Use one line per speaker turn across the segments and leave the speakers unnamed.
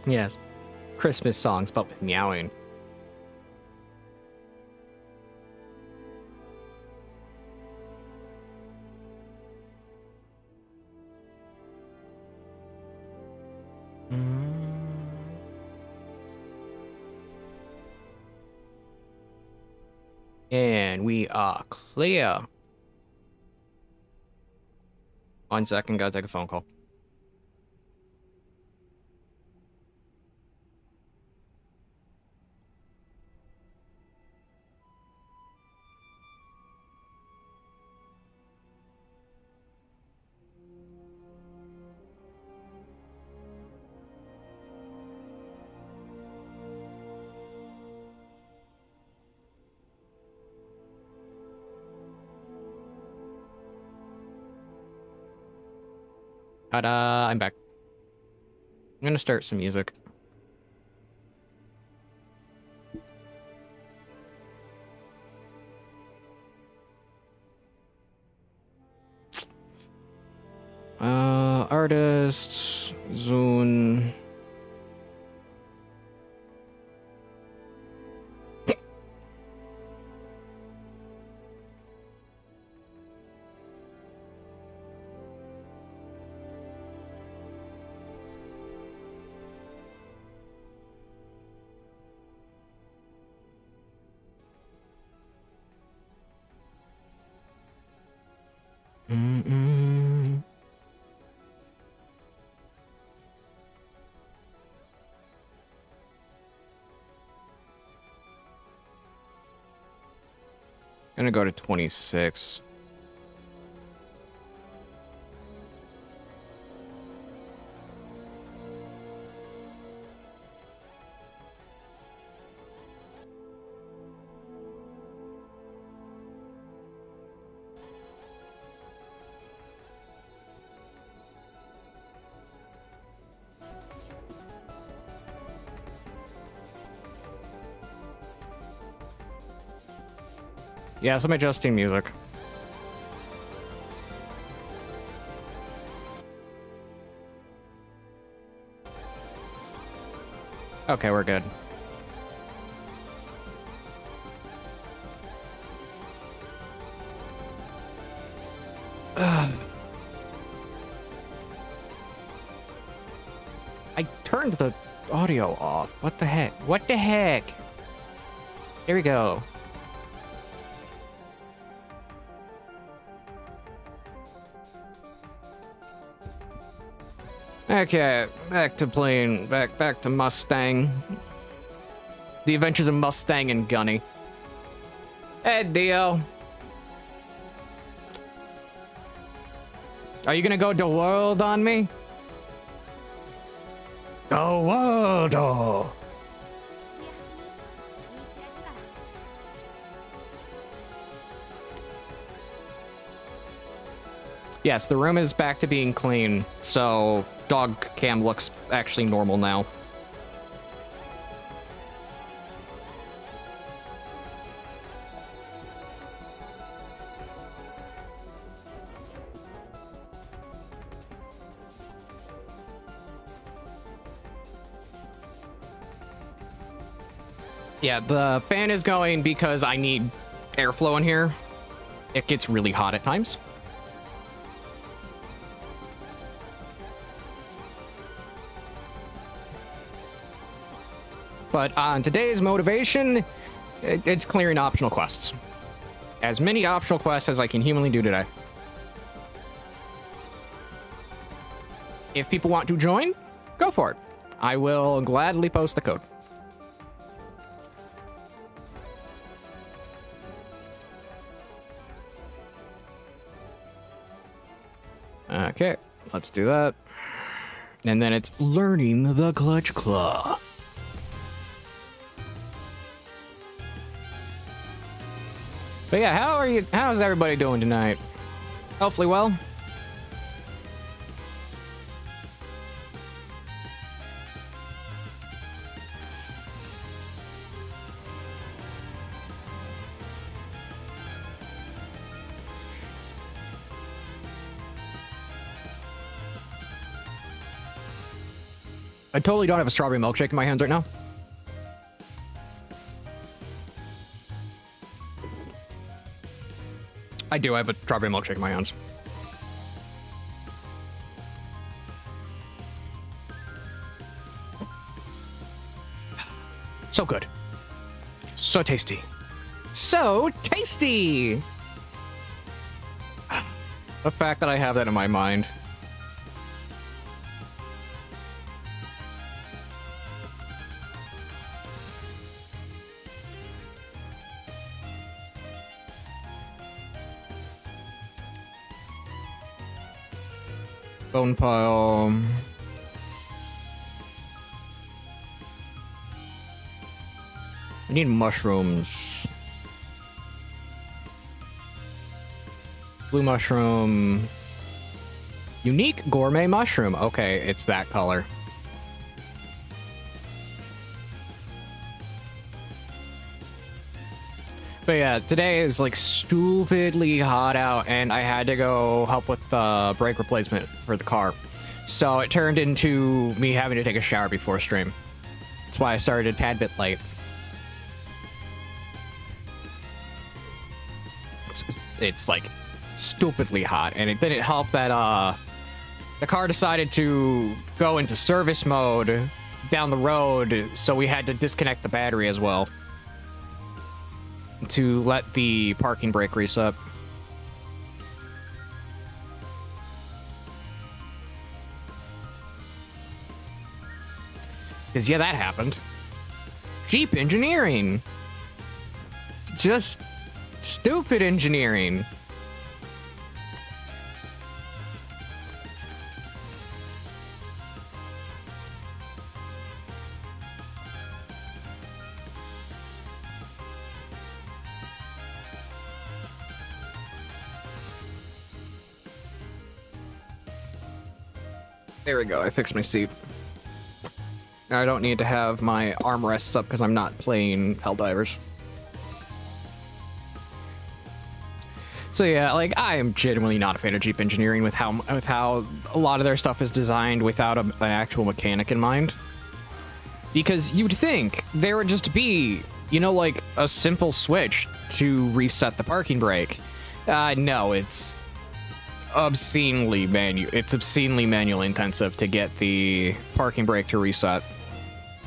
Yes. Christmas songs, but with meowing. And we are clear. 1 second, gotta take a phone call. Ta-da, I'm back. I'm gonna start some music. Artists, Zune. Gonna go to 26. Yes, I'm adjusting music. Okay, we're good. I turned the audio off. What the heck? What the heck? Here we go. Okay, back to playing, back to Mustang. The Adventures of Mustang and Gunny. Hey, Dio. Are you gonna go to world on me? Go world, oh. Yes, the room is back to being clean, so dog cam looks actually normal now. Yeah, the fan is going because I need airflow in here. It gets really hot at times. But on today's motivation, it's clearing optional quests. As many optional quests as I can humanly do today. If people want to join, go for it. I will gladly post the code. Okay, let's do that. And then it's learning the Clutch Claw. But yeah, how's everybody doing tonight? Hopefully well. I totally don't have a strawberry milkshake in my hands right now. I do. I have a strawberry milkshake in my hands. So good. So tasty. So tasty! The fact that I have that in my mind. Bone pile. I need mushrooms. Blue mushroom. Unique gourmet mushroom. Okay, it's that color. But yeah, today is like stupidly hot out, and I had to go help with the brake replacement for the car. So it turned into me having to take a shower before stream. That's why I started a tad bit late. It's like stupidly hot, and it didn't help that the car decided to go into service mode down the road, so we had to disconnect the battery as well to let the parking brake reset. Because, yeah, that happened. Jeep engineering. Just stupid engineering. There we go, I fixed my seat. Now I don't need to have my armrests up because I'm not playing Helldivers. So yeah, like, I am genuinely not a fan of Jeep engineering with how a lot of their stuff is designed without an actual mechanic in mind. Because you'd think there would just be, you know, like a simple switch to reset the parking brake. No, it's obscenely manual intensive to get the parking brake to reset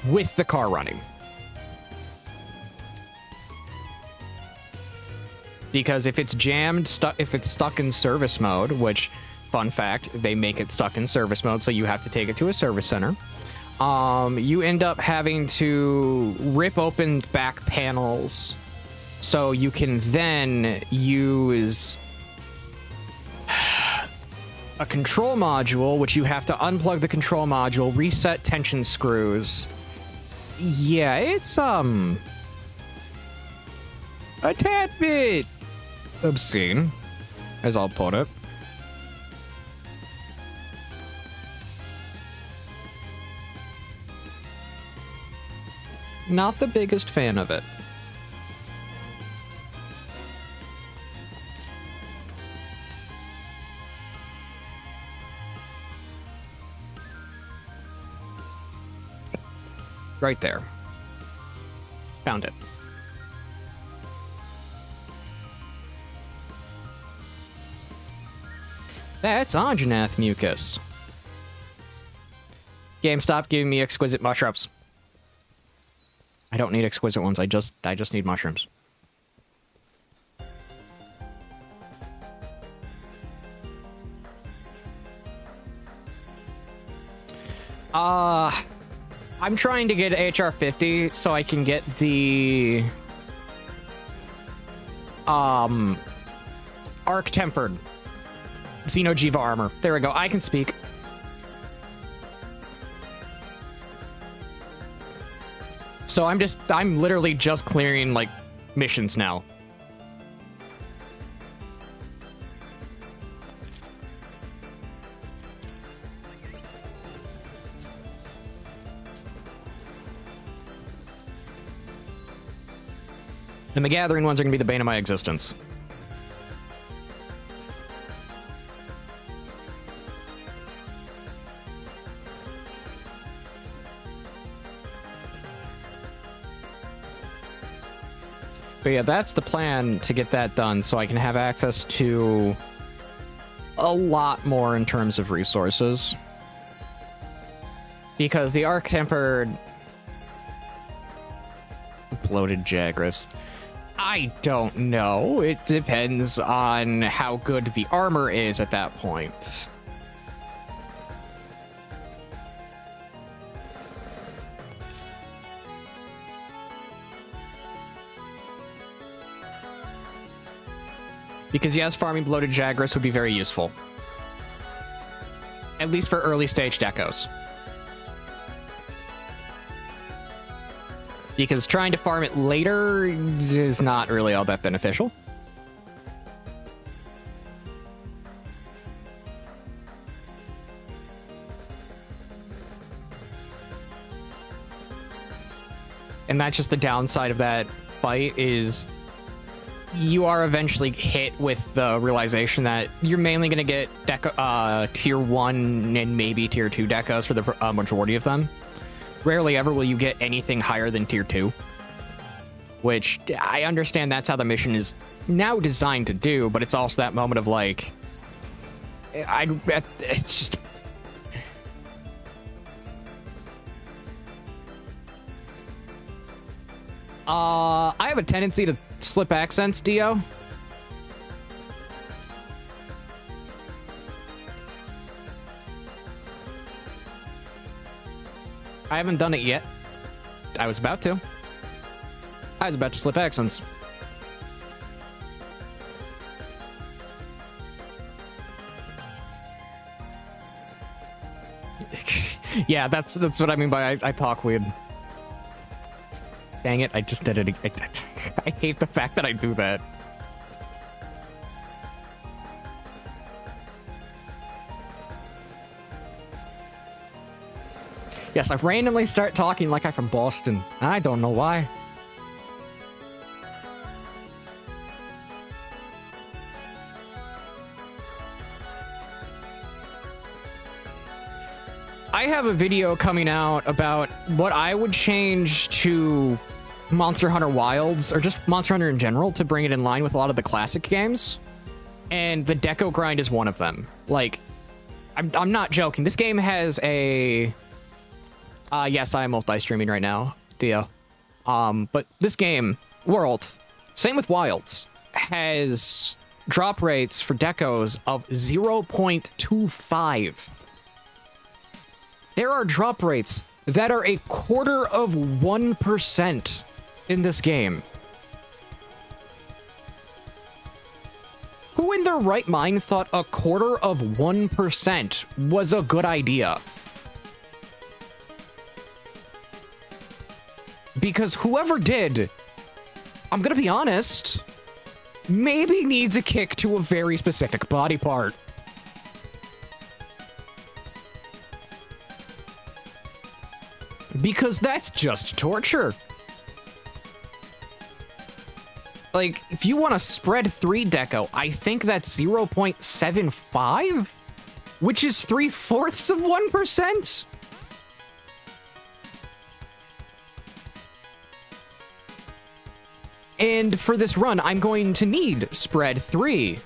with the car running. Because if it's jammed, if it's stuck in service mode, which, fun fact, they make it stuck in service mode, so you have to take it to a service center. You end up having to rip open back panels so you can then use a control module, which you have to unplug the control module, reset tension screws. Yeah, it's a tad bit obscene, as I'll put it. Not the biggest fan of it. Right there. Found it. That's Anjanath mucus. Game, stop giving me exquisite mushrooms. I don't need exquisite ones. I just need mushrooms. I'm trying to get HR50 so I can get the arc tempered Xenojiva armor. There we go. I can speak. So I'm literally just clearing like missions now. And the gathering ones are going to be the bane of my existence. But yeah, that's the plan to get that done so I can have access to a lot more in terms of resources. Because the Arc-Tempered Bloated Jagras, I don't know. It depends on how good the armor is at that point. Because yes, farming Bloated Jagras would be very useful. At least for early stage decos. Because trying to farm it later is not really all that beneficial. And that's just the downside of that fight is you are eventually hit with the realization that you're mainly going to get tier 1 and maybe tier 2 decos for the majority of them. Rarely ever will you get anything higher than tier 2. Which, I understand that's how the mission is now designed to do, but it's also that moment of like... it's just... I have a tendency to slip accents, Dio. I haven't done it yet. I was about to. I was about to slip accents. Yeah, that's what I mean by I talk weird. Dang it, I just did it. I hate the fact that I do that. Yes, I randomly start talking like I'm from Boston. I don't know why. I have a video coming out about what I would change to Monster Hunter Wilds, or just Monster Hunter in general, to bring it in line with a lot of the classic games. And the deco grind is one of them. Like, I'm not joking. This game has a... yes, I am multi-streaming right now, Dio. But this game, World, same with Wilds, has drop rates for decos of 0.25. There are drop rates that are 1/4% in this game. Who in their right mind thought 1/4% was a good idea? Because whoever did, I'm gonna be honest, maybe needs a kick to a very specific body part. Because that's just torture. Like, if you want a spread 3 deco, I think that's 0.75, which is 3/4 of 1%. And for this run, I'm going to need spread 3.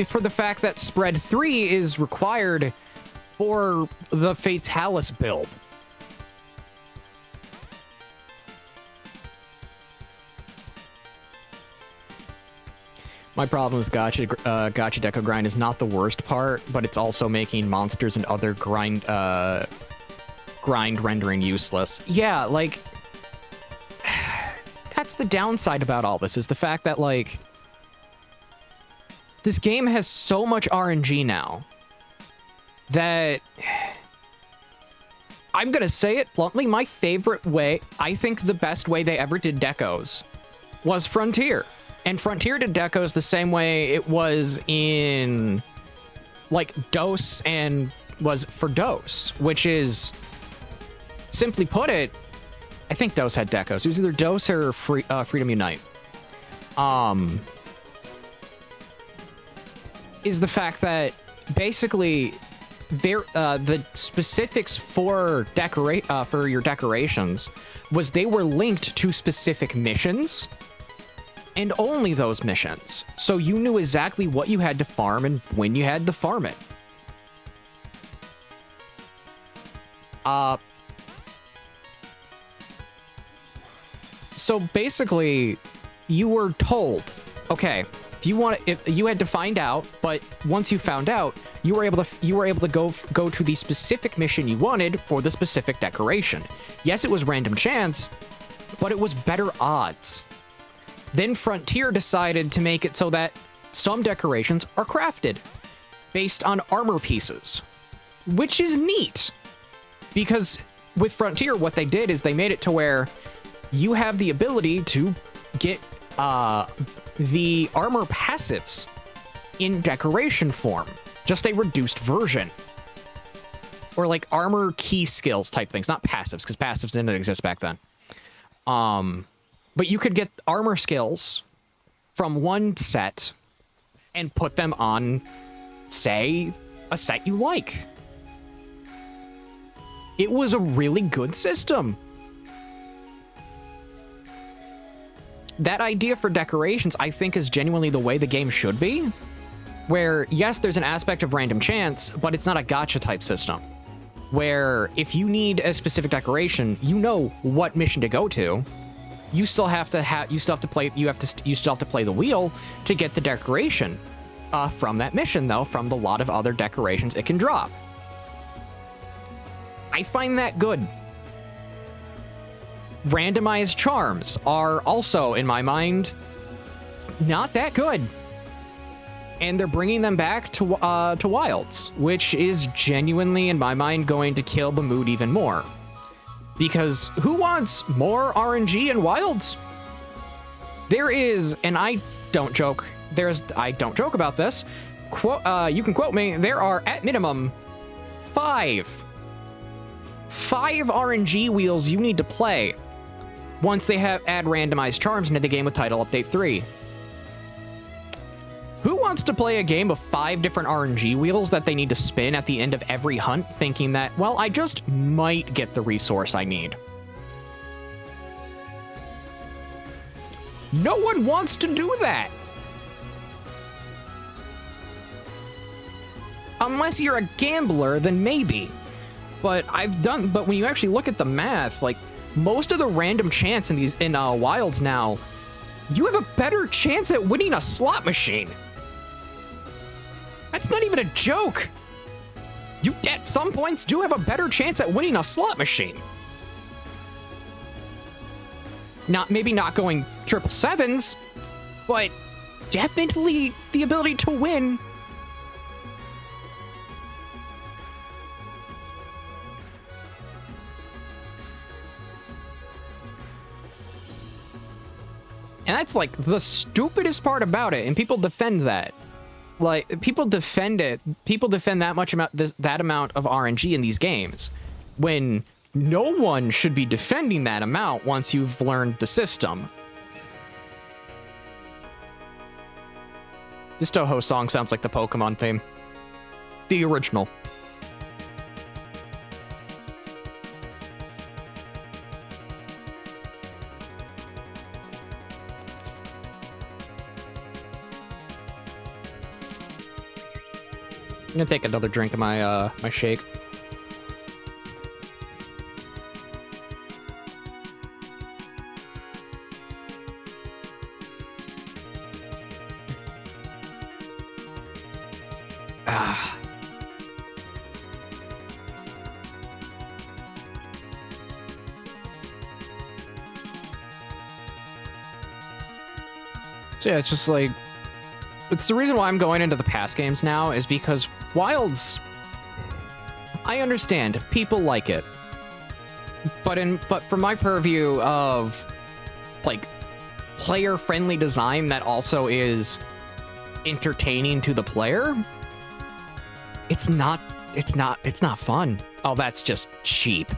For the fact that spread 3 is required for the Fatalis build. My problem with gacha deco grind is not the worst part, but it's also making monsters and other grind rendering useless. Yeah, like, that's the downside about all this, is the fact that, like, this game has so much RNG now that I'm gonna say it bluntly, my favorite way, I think the best way they ever did decos was Frontier. And Frontier did decos the same way it was in, like, DOS and was for DOS, which is, simply put it, I think DOS had decos. It was either DOS or Freedom Unite. Is the fact that basically the specifics for your decorations was they were linked to specific missions, and only those missions. So you knew exactly what you had to farm and when you had to farm it. So basically, you were told, okay, if you had to find out, but once you found out, you were able to go to the specific mission you wanted for the specific decoration. Yes, it was random chance, but it was better odds. Then Frontier decided to make it so that some decorations are crafted based on armor pieces, which is neat. Because with Frontier, what they did is they made it to where you have the ability to get the armor passives in decoration form, just a reduced version. Or like armor key skills type things, not passives, because passives didn't exist back then. But you could get armor skills from one set and put them on, say, a set you like. It was a really good system. That idea for decorations, I think, is genuinely the way the game should be. Where, yes, there's an aspect of random chance, but it's not a gacha type system. Where if you need a specific decoration, you know what mission to go to. You still have to play the wheel to get the decoration from that mission, though, from the lot of other decorations it can drop. I find that good. Randomized charms are also, in my mind, not that good. And they're bringing them back to Wilds, which is genuinely, in my mind, going to kill the mood even more. Because who wants more RNG in Wilds? There is, and I don't joke about this. You can quote me. There are, at minimum, 5 RNG wheels you need to play once they add randomized charms into the game with Title Update 3. Who wants to play a game of 5 different RNG wheels that they need to spin at the end of every hunt, thinking that, well, I just might get the resource I need? No one wants to do that. Unless you're a gambler, then maybe. But when you actually look at the math, like, most of the random chance in Wilds now, you have a better chance at winning a slot machine. That's not even a joke. You, at some points, do have a better chance at winning a slot machine. Maybe not going 777s, but definitely the ability to win. And that's like the stupidest part about it, and people defend that. Like, people defend it. People defend that amount of RNG in these games, when no one should be defending that amount once you've learned the system. This Toho song sounds like the Pokemon theme. The original. I'm gonna take another drink of my my shake. So yeah, it's just like, it's the reason why I'm going into the past games now, is because Wilds, I understand people like it, but from my purview of like player-friendly design that also is entertaining to the player, it's not fun. Oh, that's just cheap.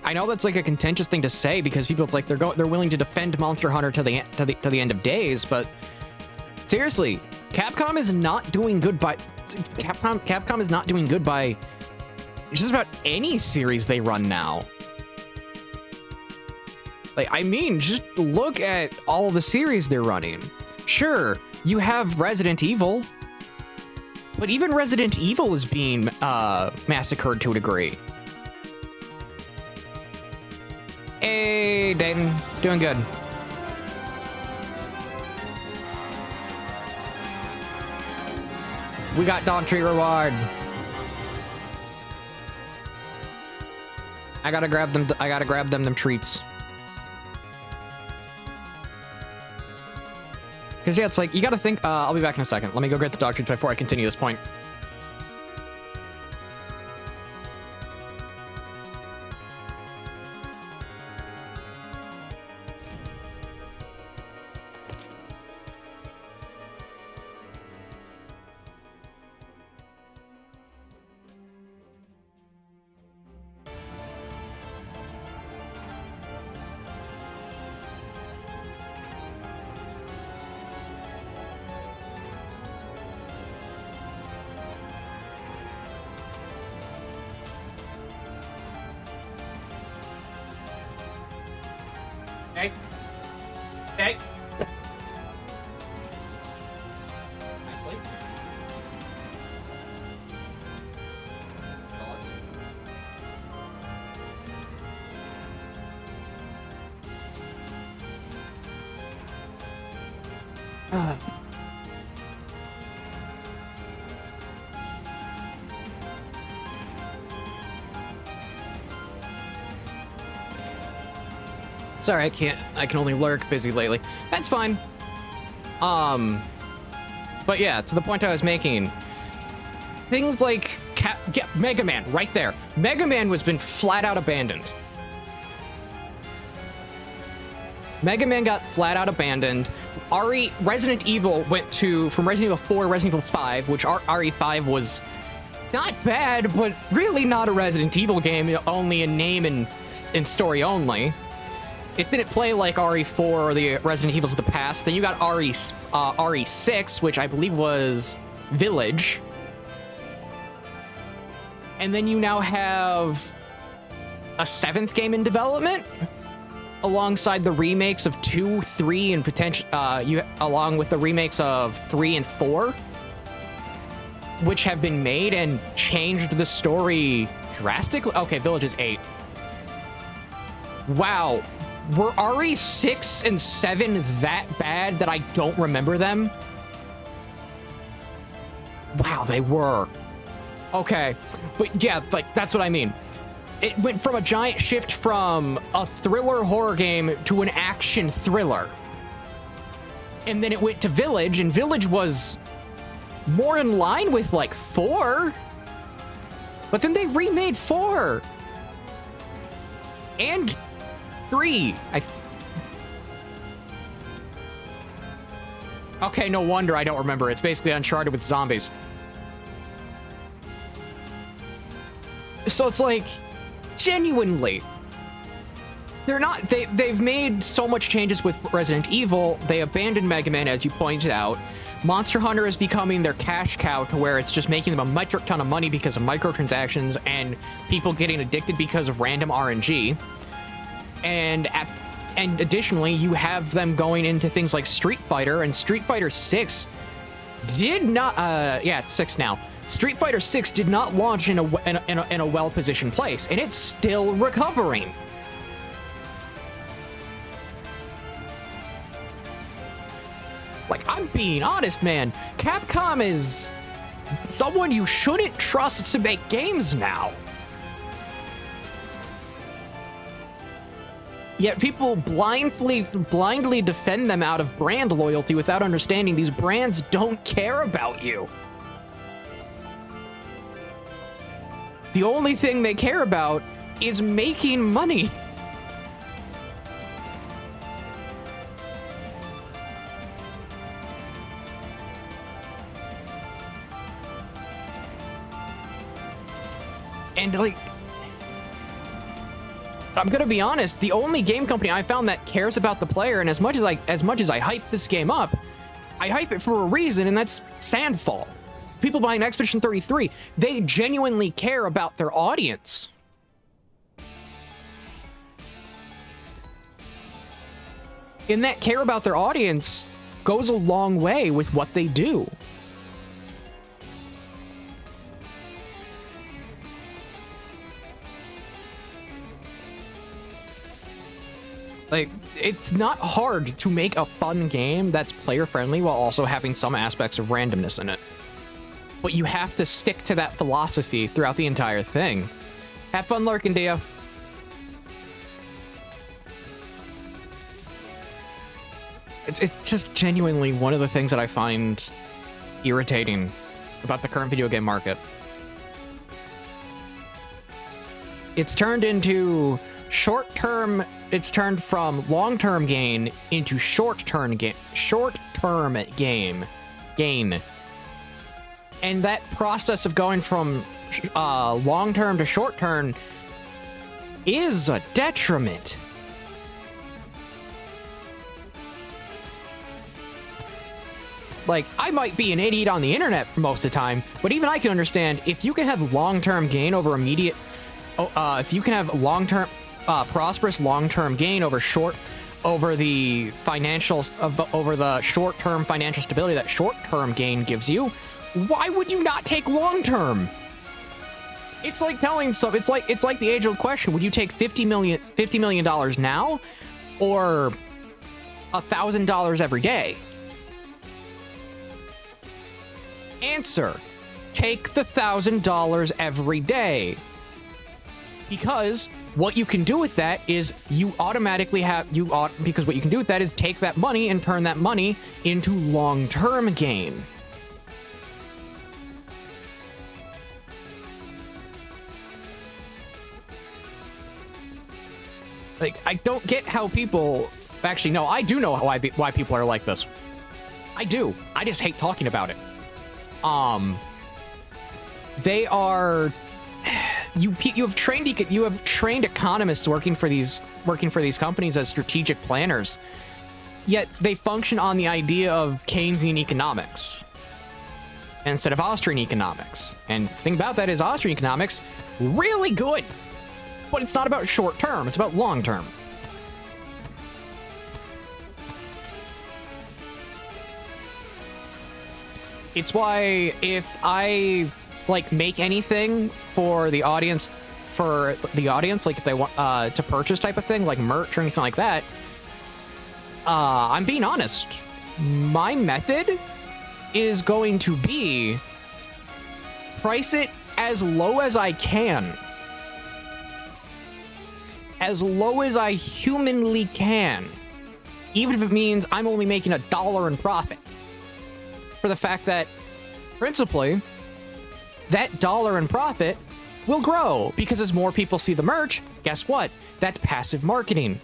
I know that's like a contentious thing to say because people, it's like they're willing to defend Monster Hunter to the end of days, but seriously, Capcom is not doing good by Capcom is not doing good by just about any series they run now. Like, I mean, just look at all the series they're running. Sure, you have Resident Evil, but even Resident Evil is being massacred to a degree. Hey, Dayton, doing good. We got dog treat reward. I gotta grab them treats. Because, yeah, it's like, you gotta think, I'll be back in a second. Let me go get the dog treats before I continue this point. Okay. Okay. Nicely. Sorry, I can't. I can only lurk. Busy lately. That's fine. But yeah, to the point I was making, things like Mega Man, right there. Mega Man was been flat out abandoned. Mega Man got flat out abandoned. Resident Evil went from Resident Evil 4 to Resident Evil 5, which RE5 was not bad, but really not a Resident Evil game, only in name and story only. It didn't play like RE4 or the Resident Evils of the past. Then you got RE6, which I believe was Village. And then you now have a 7th game in development, alongside the remakes of 2, 3, and along with the remakes of 3 and 4, which have been made and changed the story drastically. Okay, Village is 8. Wow. Were RE6 and 7 that bad that I don't remember them? Wow, they were. Okay, but yeah, like, that's what I mean. It went from a giant shift from a thriller horror game to an action thriller. And then it went to Village, and Village was more in line with, like, 4. But then they remade 4. And 3. Okay, no wonder I don't remember. It's basically Uncharted with zombies. So it's like, genuinely, they're not, they've made so much changes with Resident Evil. They abandoned Mega Man, as you pointed out. Monster Hunter is becoming their cash cow, to where it's just making them a metric ton of money because of microtransactions and people getting addicted because of random RNG. And additionally, you have them going into things like Street Fighter, and Street Fighter 6 did not, yeah, it's 6 now. Street Fighter 6 did not launch in a well-positioned place, and it's still recovering. Like, I'm being honest, man. Capcom is someone you shouldn't trust to make games now. Yet people blindly defend them out of brand loyalty without understanding these brands don't care about you. The only thing they care about is making money. And like, I'm gonna be honest, the only game company I found that cares about the player, and as much as I hype this game up, I hype it for a reason, and that's Sandfall. People buying Expedition 33, they genuinely care about their audience. And that care about their audience goes a long way with what they do. Like, it's not hard to make a fun game that's player-friendly while also having some aspects of randomness in it. But you have to stick to that philosophy throughout the entire thing. Have fun lurking, Dio. It's just genuinely one of the things that I find irritating about the current video game market. It's turned into short-term... It's turned from long-term gain into short-term gain. And that process of going from long-term to short-term is a detriment. Like, I might be an idiot on the internet for most of the time, but even I can understand if you can have long-term gain over immediate... if you can have long-term... prosperous long-term gain over the short-term financial stability that short-term gain gives you, why would you not take long-term? It's like telling so it's like the age-old question: would you take $50 million now, or $1,000 every day? Answer: take the $1,000 every day. Because what you can do with that is because what you can do with that is take that money and turn that money into long-term gain. Like, I don't get how people... Actually, no, I do know why people are like this. I do. I just hate talking about it. They are... You have trained economists working for these companies as strategic planners, yet they function on the idea of Keynesian economics instead of Austrian economics. And the thing about that is Austrian economics, really good, but it's not about short term, it's about long term. It's why if I make anything for the audience, like if they want to purchase type of thing, like merch or anything like that, I'm being honest. My method is going to be price it as low as I can. As low as I humanly can. Even if it means I'm only making $1 in profit. For the fact that, principally, that dollar in profit will grow, because as more people see the merch, guess what? That's passive marketing.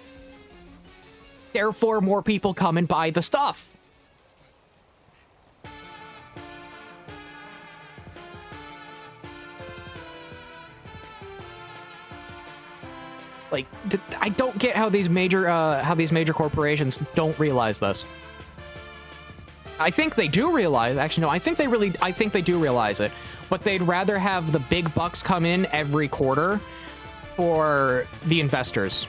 Therefore, more people come and buy the stuff. Like, I don't get how these major corporations don't realize this. I think they do realize, actually, no, I think they do realize it. But they'd rather have the big bucks come in every quarter for the investors.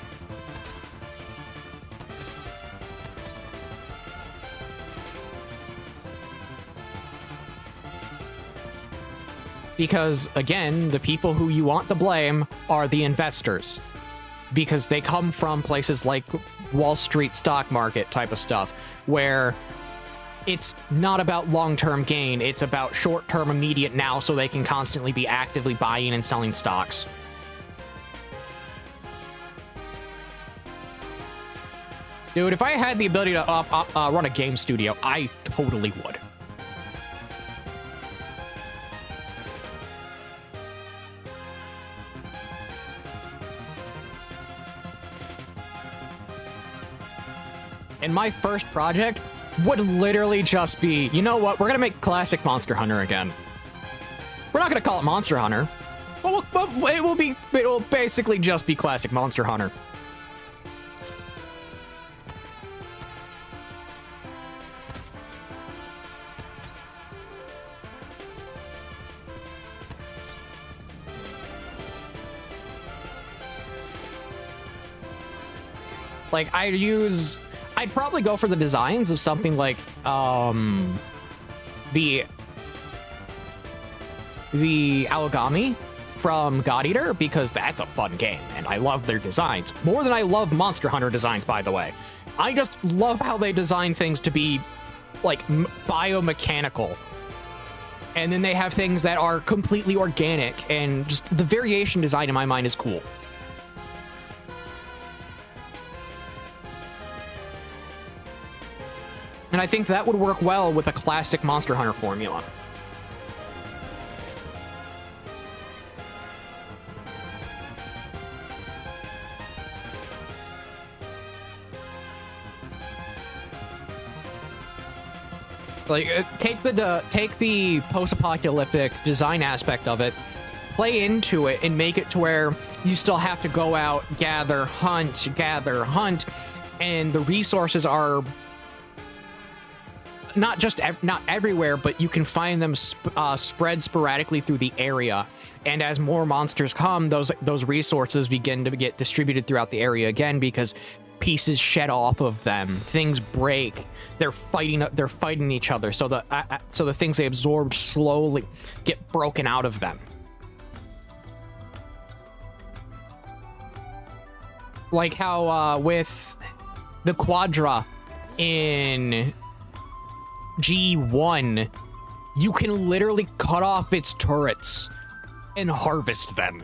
Because, again, the people who you want to blame are the investors. Because they come from places like Wall Street stock market type of stuff, where it's not about long-term gain, it's about short-term immediate now, so they can constantly be actively buying and selling stocks. Dude, if I had the ability to run a game studio, I totally would. And my first project would literally just be, you know what, we're gonna make classic Monster Hunter again. We're not gonna call it Monster Hunter, but But it will basically just be classic Monster Hunter. Like, I'd probably go for the designs of something like, the Alagami from God Eater, because that's a fun game, and I love their designs. More than I love Monster Hunter designs, by the way. I just love how they design things to be, like, biomechanical. And then they have things that are completely organic, and just the variation design in my mind is cool. And I think that would work well with a classic Monster Hunter formula. Like, take the post-apocalyptic design aspect of it, play into it, and make it to where you still have to go out, gather, hunt, and the resources are not everywhere, but you can find them spread sporadically through the area. And as more monsters come, those resources begin to get distributed throughout the area again, because pieces shed off of them, things break, they're fighting each other. So the things they absorbed slowly get broken out of them. Like how with the Quadra in G1, you can literally cut off its turrets and harvest them.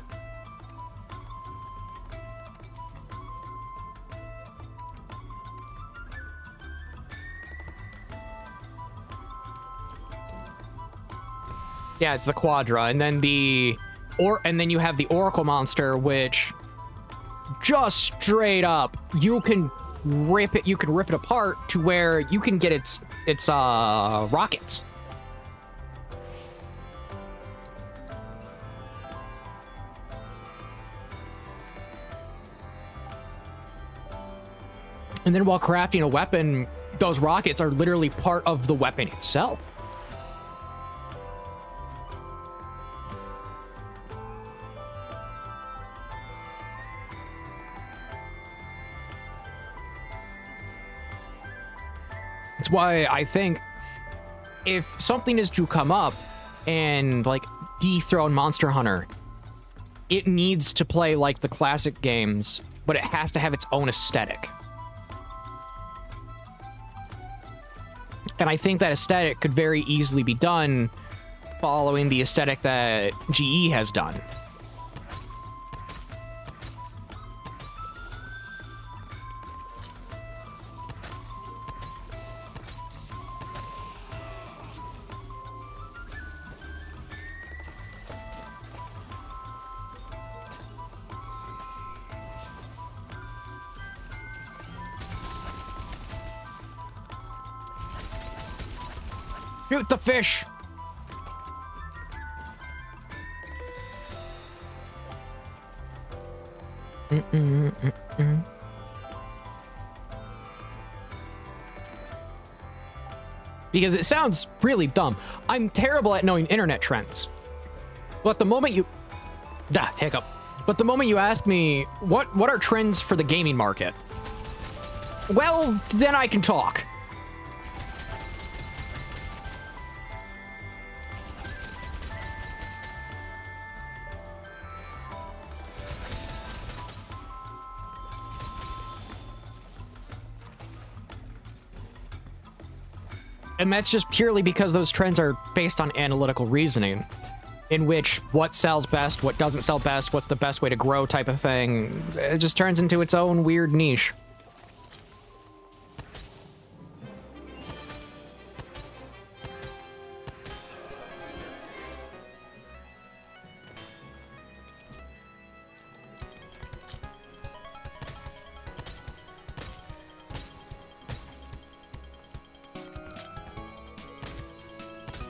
Yeah, it's the Quadra, and then you have the Oracle monster, which just straight up you can rip it apart to where you can get its rockets. And then while crafting a weapon, those rockets are literally part of the weapon itself. That's why I think if something is to come up and, like, dethrone Monster Hunter, it needs to play like the classic games, but it has to have its own aesthetic. And I think that aesthetic could very easily be done following the aesthetic that GE has done. Shoot the fish! Because it sounds really dumb. I'm terrible at knowing internet trends. But the moment you... hiccup. But the moment you ask me, what are trends for the gaming market? Well, then I can talk. And that's just purely because those trends are based on analytical reasoning, in which what sells best, what doesn't sell best, what's the best way to grow type of thing. It just turns into its own weird niche.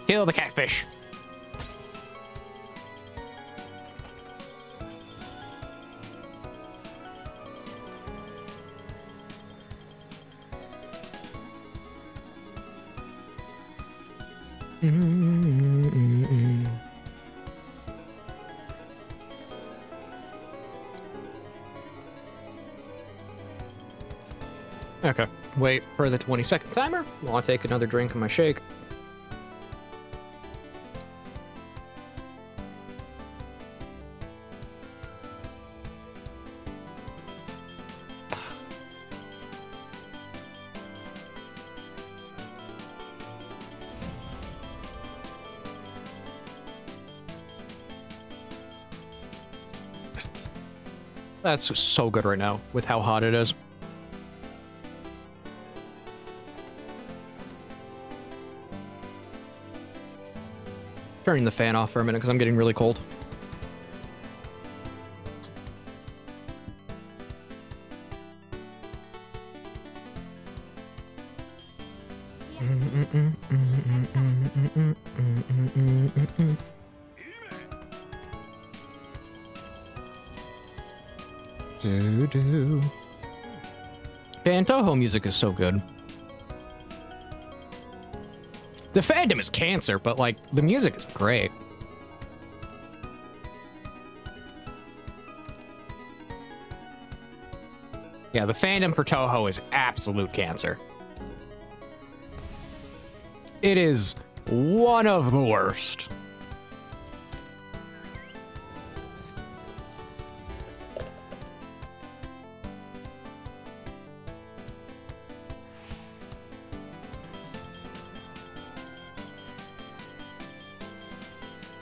Kill the catfish. Okay, wait for the 20-second timer while I take another drink of my shake. That's so good right now with how hot it is. Turning the fan off for a minute because I'm getting really cold. Man, Toho music is so good. The fandom is cancer, but like the music is great. Yeah, the fandom for Toho is absolute cancer. It is one of the worst.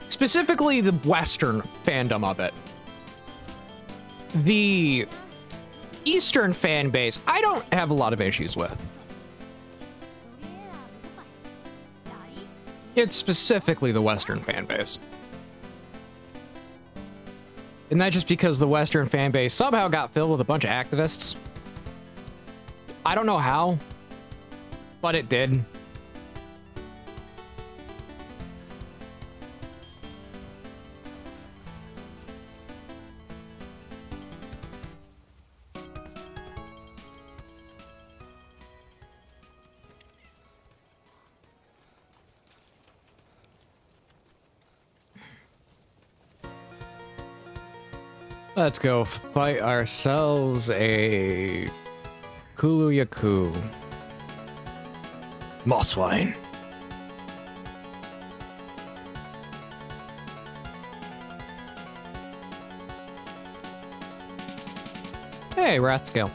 Specifically the Western fandom of it. The Eastern fan base, I don't have a lot of issues with. It's specifically the Western fan base. And that's just because the Western fan base somehow got filled with a bunch of activists. I don't know how, but it did. Let's go fight ourselves a Kulu-Yaku. Moss wine. Hey, Wrath Scale.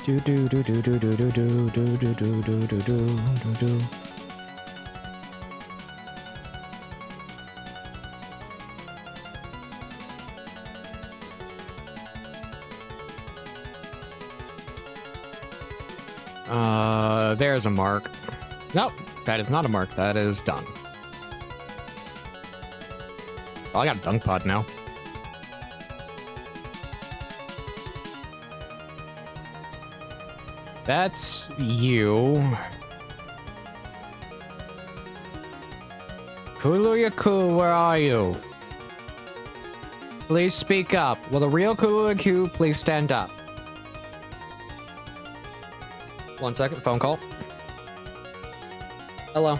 Do do do do do do do do do do do do do do do. There's a mark. Nope, that is not a mark. That is done. Oh, I got a dunk pod now. That's you. Kulu-Yaku, where are you? Please speak up. Will the real Kulu-Yaku please stand up? 1 second, phone call. Hello.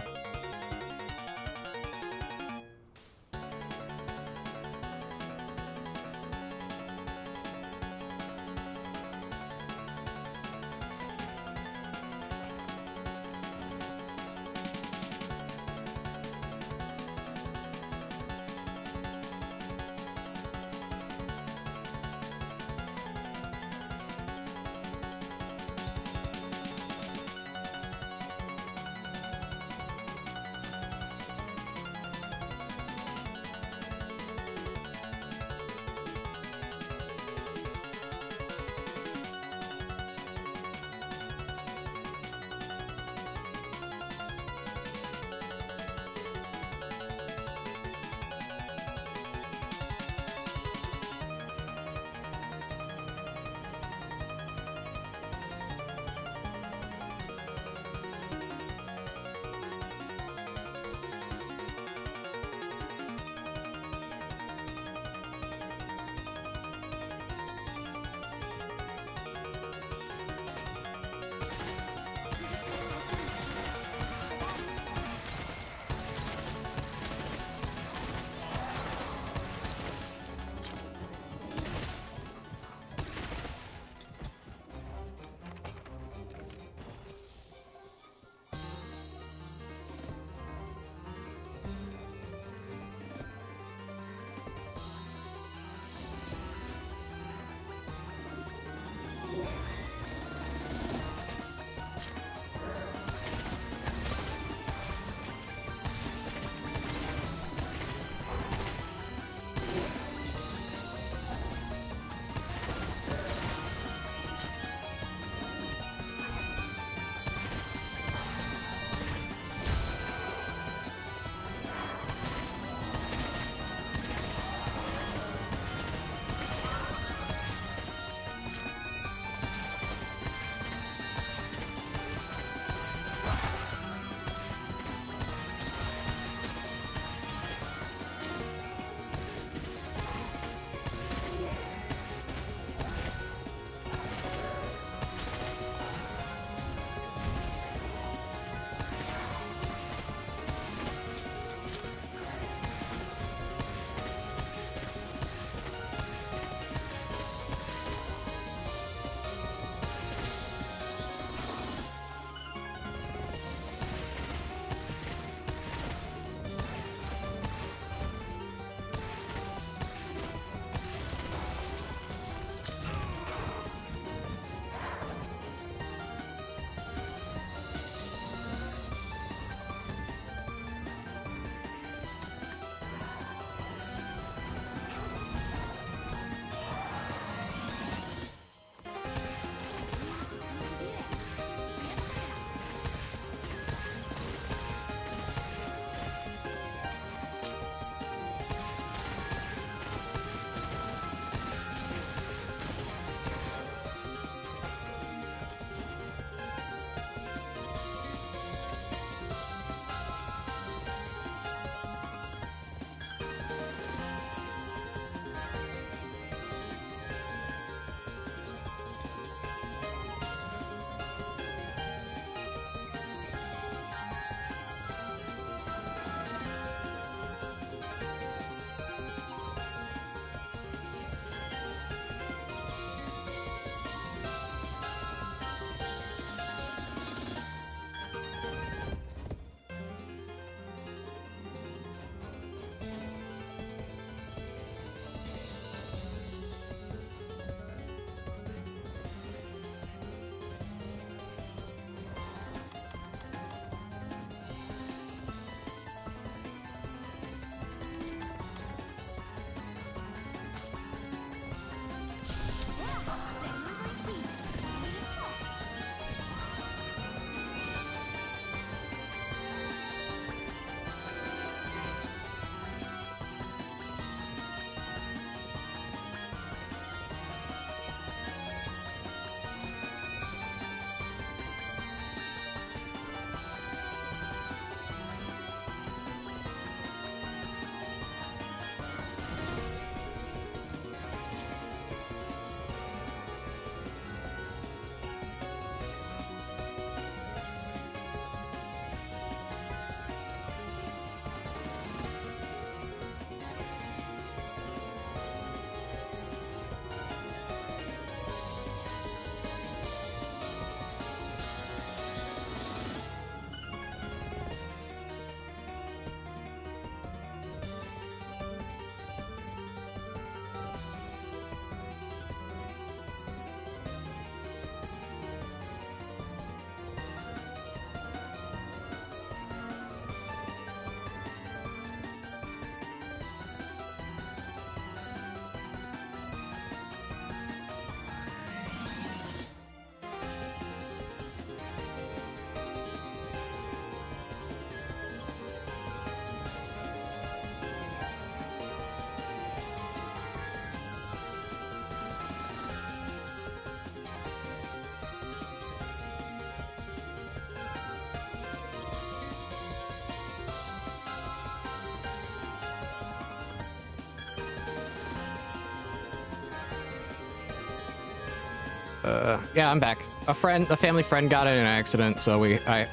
Yeah, I'm back. A family friend got in an accident, so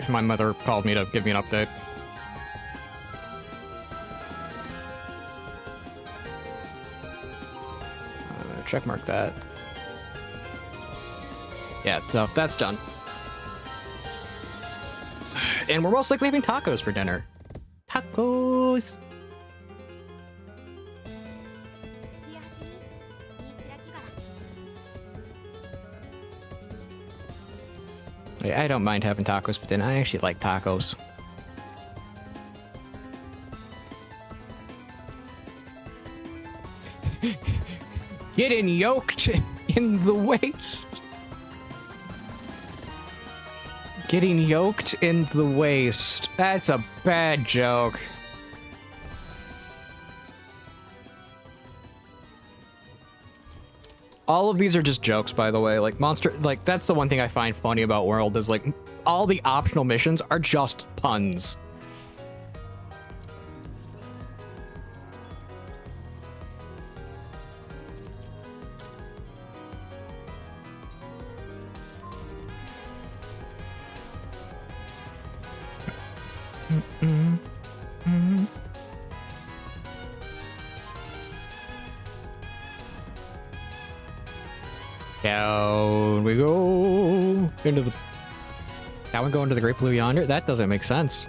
my mother called me to give me an update. Checkmark that. Yeah, so that's done. And we're most likely having tacos for dinner. Tacos! I don't mind having tacos for dinner. I actually like tacos. Getting yoked in the waist. Getting yoked in the waist. That's a bad joke. All of these are just jokes, by the way. Like, that's the one thing I find funny about World is, like, all the optional missions are just puns. Down we go into the... Now we go into the Great Blue Yonder? That doesn't make sense.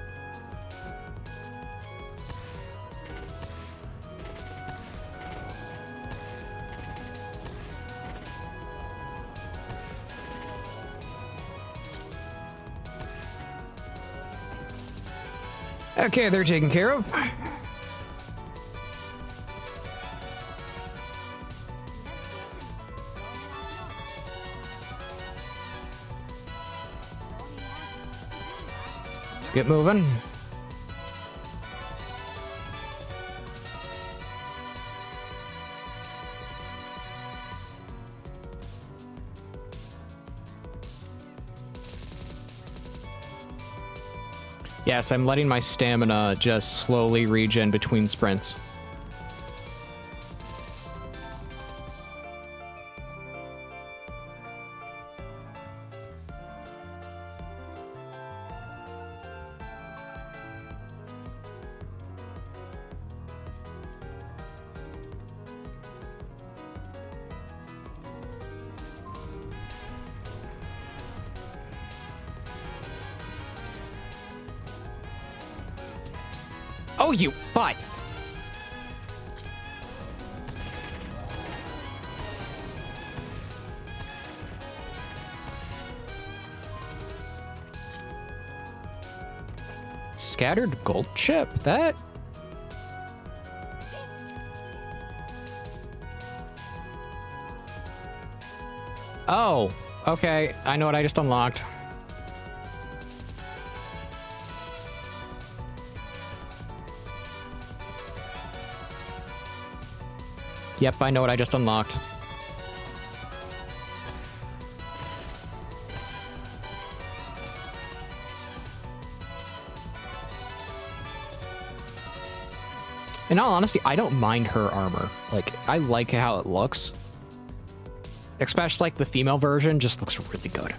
Okay, they're taken care of. Let's get moving. Yes, I'm letting my stamina just slowly regen between sprints. Oh, you butt! Scattered gold chip? That... Oh, okay. I know what I just unlocked. Yep, I know what I just unlocked. In all honesty, I don't mind her armor. Like, I like how it looks. Especially, like, the female version just looks really good.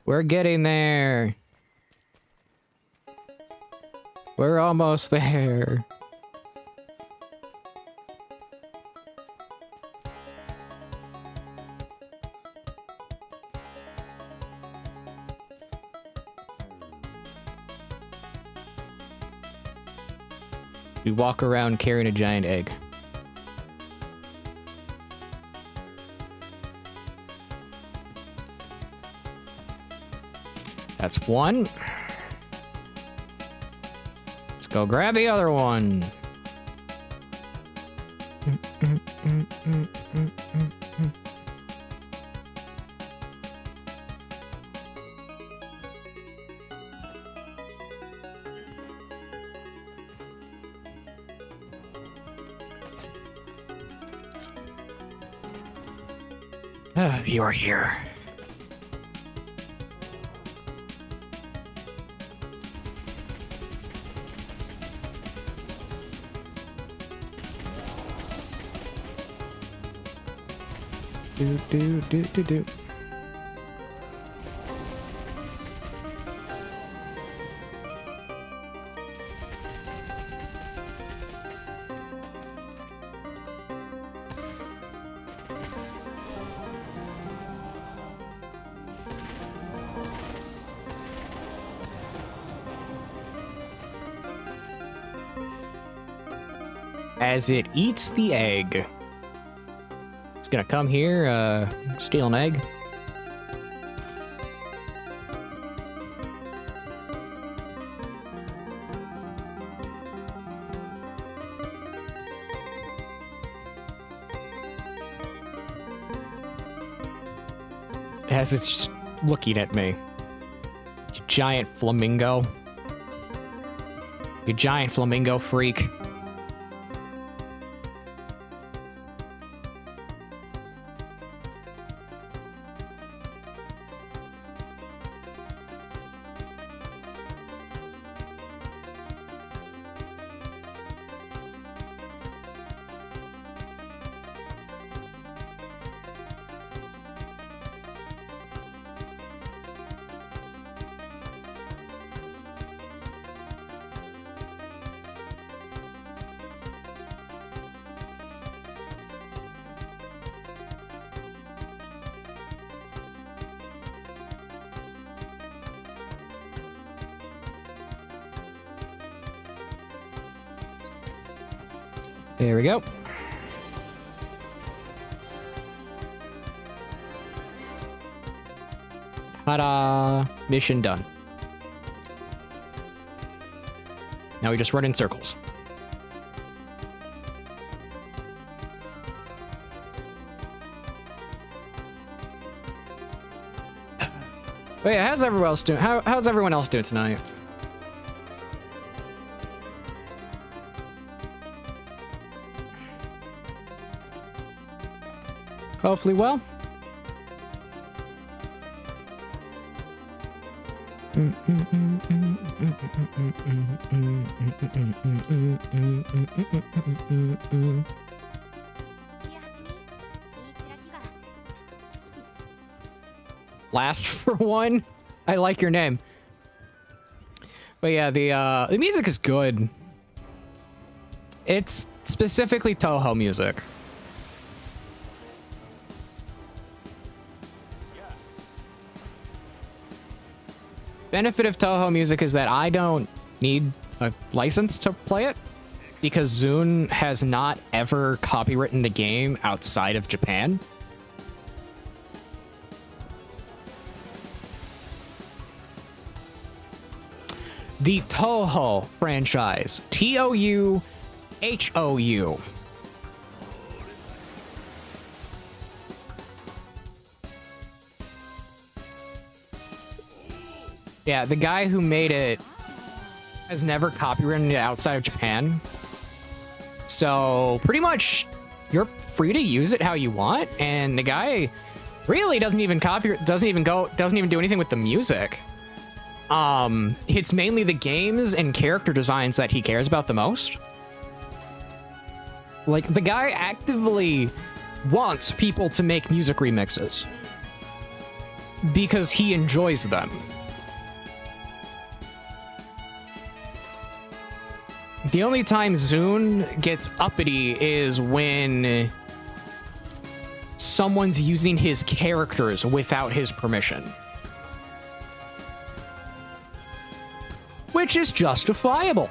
We're getting there. We're almost there. We walk around carrying a giant egg. That's one. Let's go grab the other one. You are here. Do. As it eats the egg. It's gonna come here, steal an egg. As it's just looking at me. You giant flamingo. You giant flamingo freak. There we go. Ta-da! Mission done. Now we just run in circles. But yeah, how's everyone else doing? How's everyone else doing tonight? Hopefully well. Last for one. I like your name. But yeah, the music is good. It's specifically Toho music. Benefit of Toho music is that I don't need a license to play it because Zune has not ever copywritten the game outside of Japan. The Toho franchise, Touhou. Yeah, the guy who made it has never copywritten it outside of Japan. So pretty much you're free to use it how you want. And the guy really doesn't even doesn't even do anything with the music. It's mainly the games and character designs that he cares about the most. Like, the guy actively wants people to make music remixes because he enjoys them. The only time Zune gets uppity is when someone's using his characters without his permission. Which is justifiable.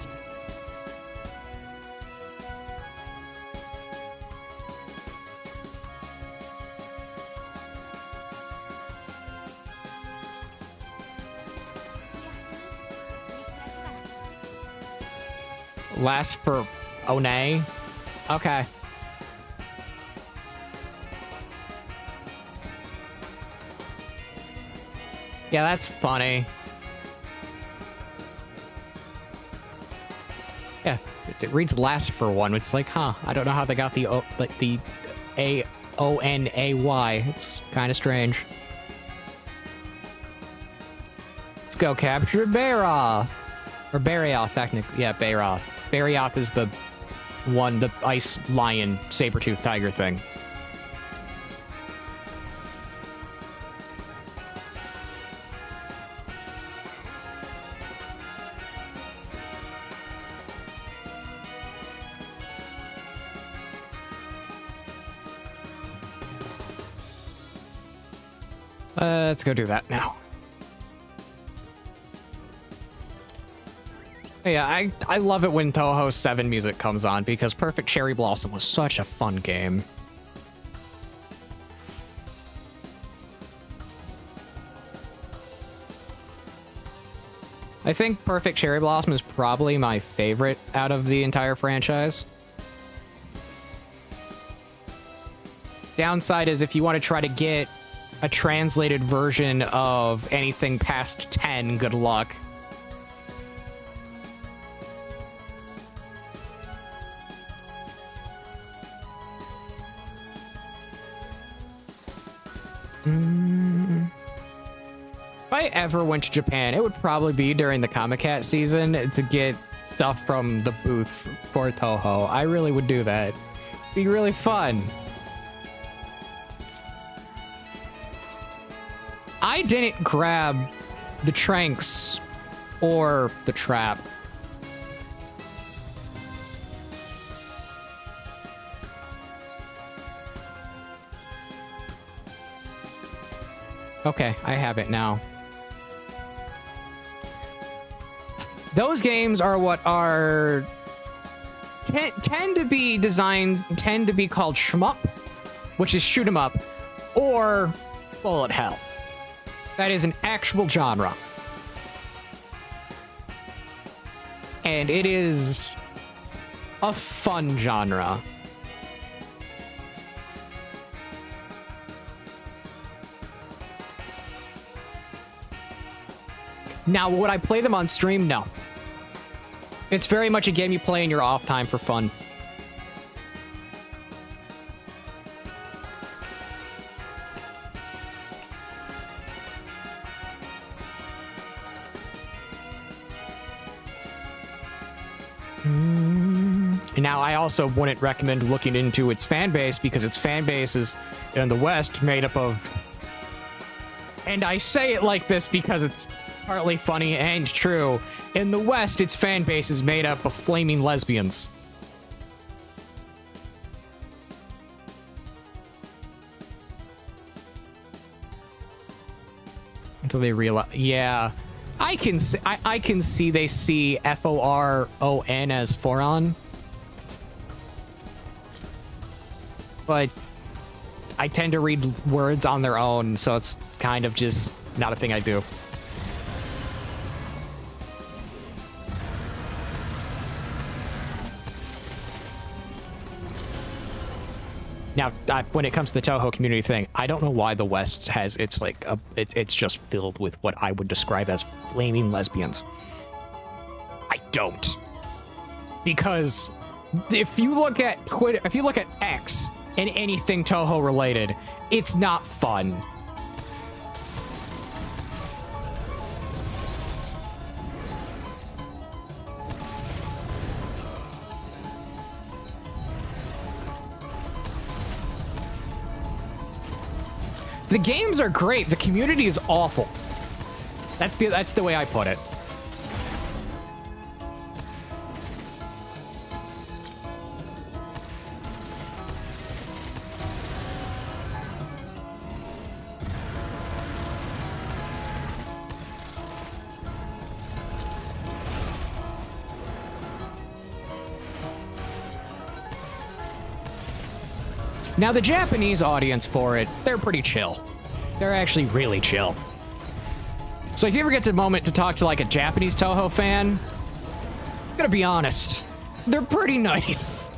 Last for One. Okay. Yeah, that's funny. Yeah, it reads last for one. It's like, huh, I don't know how they got the like the Onay. It's kind of strange. Let's go capture Barroth. Or Barioth, technically. Yeah, Barroth. Barioth is the one, the ice lion, saber-toothed tiger thing. Let's go do that now. Yeah, I love it when Touhou 7 music comes on because Perfect Cherry Blossom was such a fun game. I think Perfect Cherry Blossom is probably my favorite out of the entire franchise. Downside is if you want to try to get a translated version of anything past 10, good luck. If I ever went to Japan, it would probably be during the Comic-Cat season to get stuff from the booth for Touhou. I really would do that. It'd be really fun. I didn't grab the Tranks or the Trap. Okay, I have it now. Those games are what are tend to be designed, tend to be called shmup, which is shoot 'em up, or bullet hell. That is an actual genre. And it is a fun genre. Now, would I play them on stream? No. It's very much a game you play in your off time for fun. Now, I also wouldn't recommend looking into its fan base because its fan base is in the West made up of... And I say it like this because it's partly funny and true. In the West, its fan base is made up of flaming lesbians. Until they realize... Yeah. I can see they see Foron as Foron. But I tend to read words on their own, so it's kind of just not a thing I do. Now, when it comes to the Touhou community thing, I don't know why the West has, it's like, it's just filled with what I would describe as flaming lesbians. I don't. Because if you look at Twitter, if you look at X and anything Touhou related, it's not fun. The games are great. The community is awful. That's the way I put it. Now, the Japanese audience for it, they're pretty chill. They're actually really chill. So if you ever get to a moment to talk to, like, a Japanese Touhou fan, I'm gonna be honest, they're pretty nice.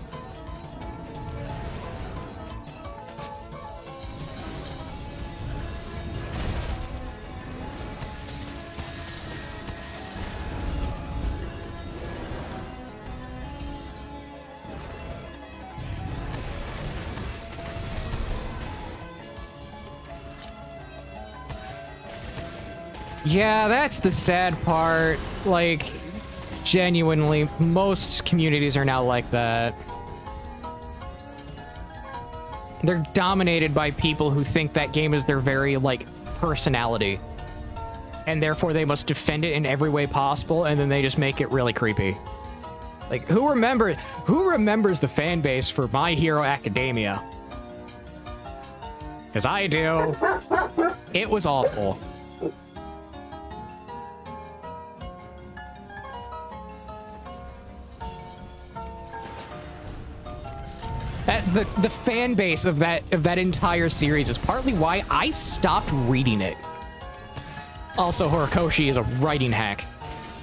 Yeah, that's the sad part. Like, genuinely, most communities are now like that. They're dominated by people who think that game is their very, like, personality. And therefore they must defend it in every way possible, and then they just make it really creepy. Like, who remembers the fan base for My Hero Academia? Because I do. It was awful. The fan base of that entire series is partly why I stopped reading it. Also, Horikoshi is a writing hack.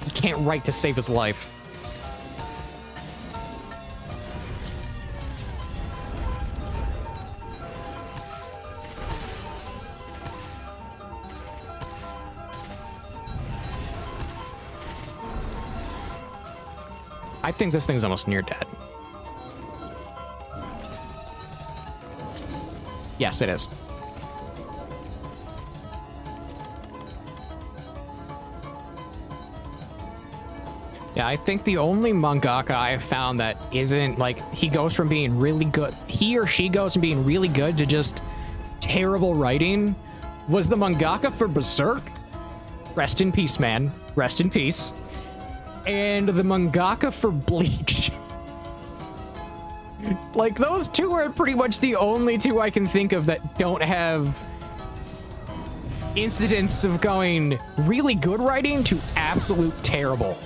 He can't write to save his life. I think this thing's almost near dead. Yes, it is. Yeah, I think the only mangaka I have found that isn't, like, he goes from being really good, he or she goes from being really good to just terrible writing, was the mangaka for Berserk. Rest in peace, man. Rest in peace. And the mangaka for Bleach. Like, those two are pretty much the only two I can think of that don't have incidents of going really good writing to absolute terrible.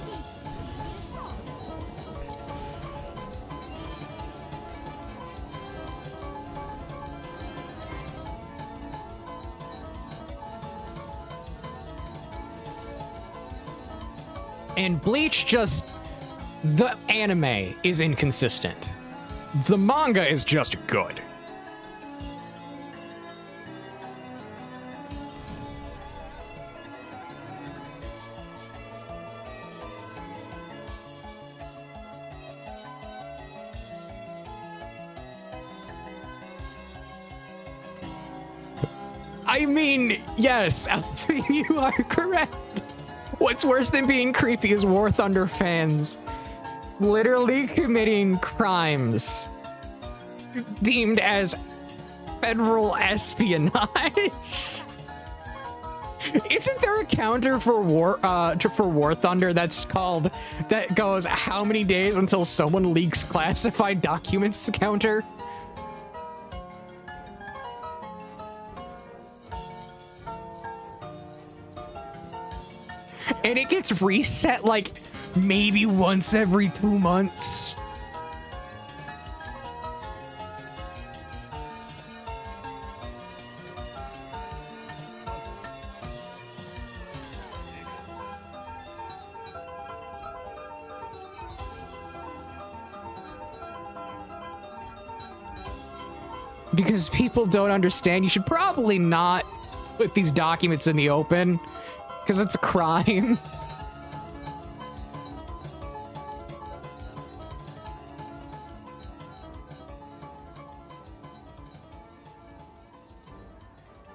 And Bleach just... the anime is inconsistent. The manga is just good. I mean, yes, Alfie, you are correct. What's worse than being creepy is War Thunder fans literally committing crimes deemed as federal espionage. Isn't there a counter for War Thunder that's called, that goes how many days until someone leaks classified documents counter? And it gets reset like maybe once every 2 months. Because people don't understand, you should probably not put these documents in the open, because it's a crime.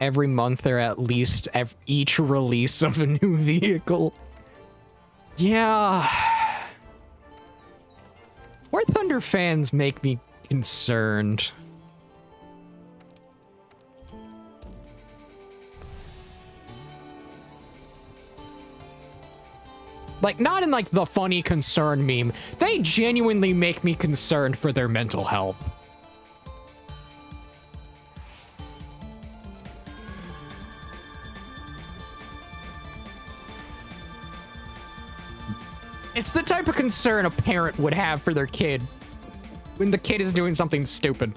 Every month or at least each release of a new vehicle. Yeah. War Thunder fans make me concerned. Like, not in, like, the funny concern meme. They genuinely make me concerned for their mental health. It's the type of concern a parent would have for their kid when the kid is doing something stupid.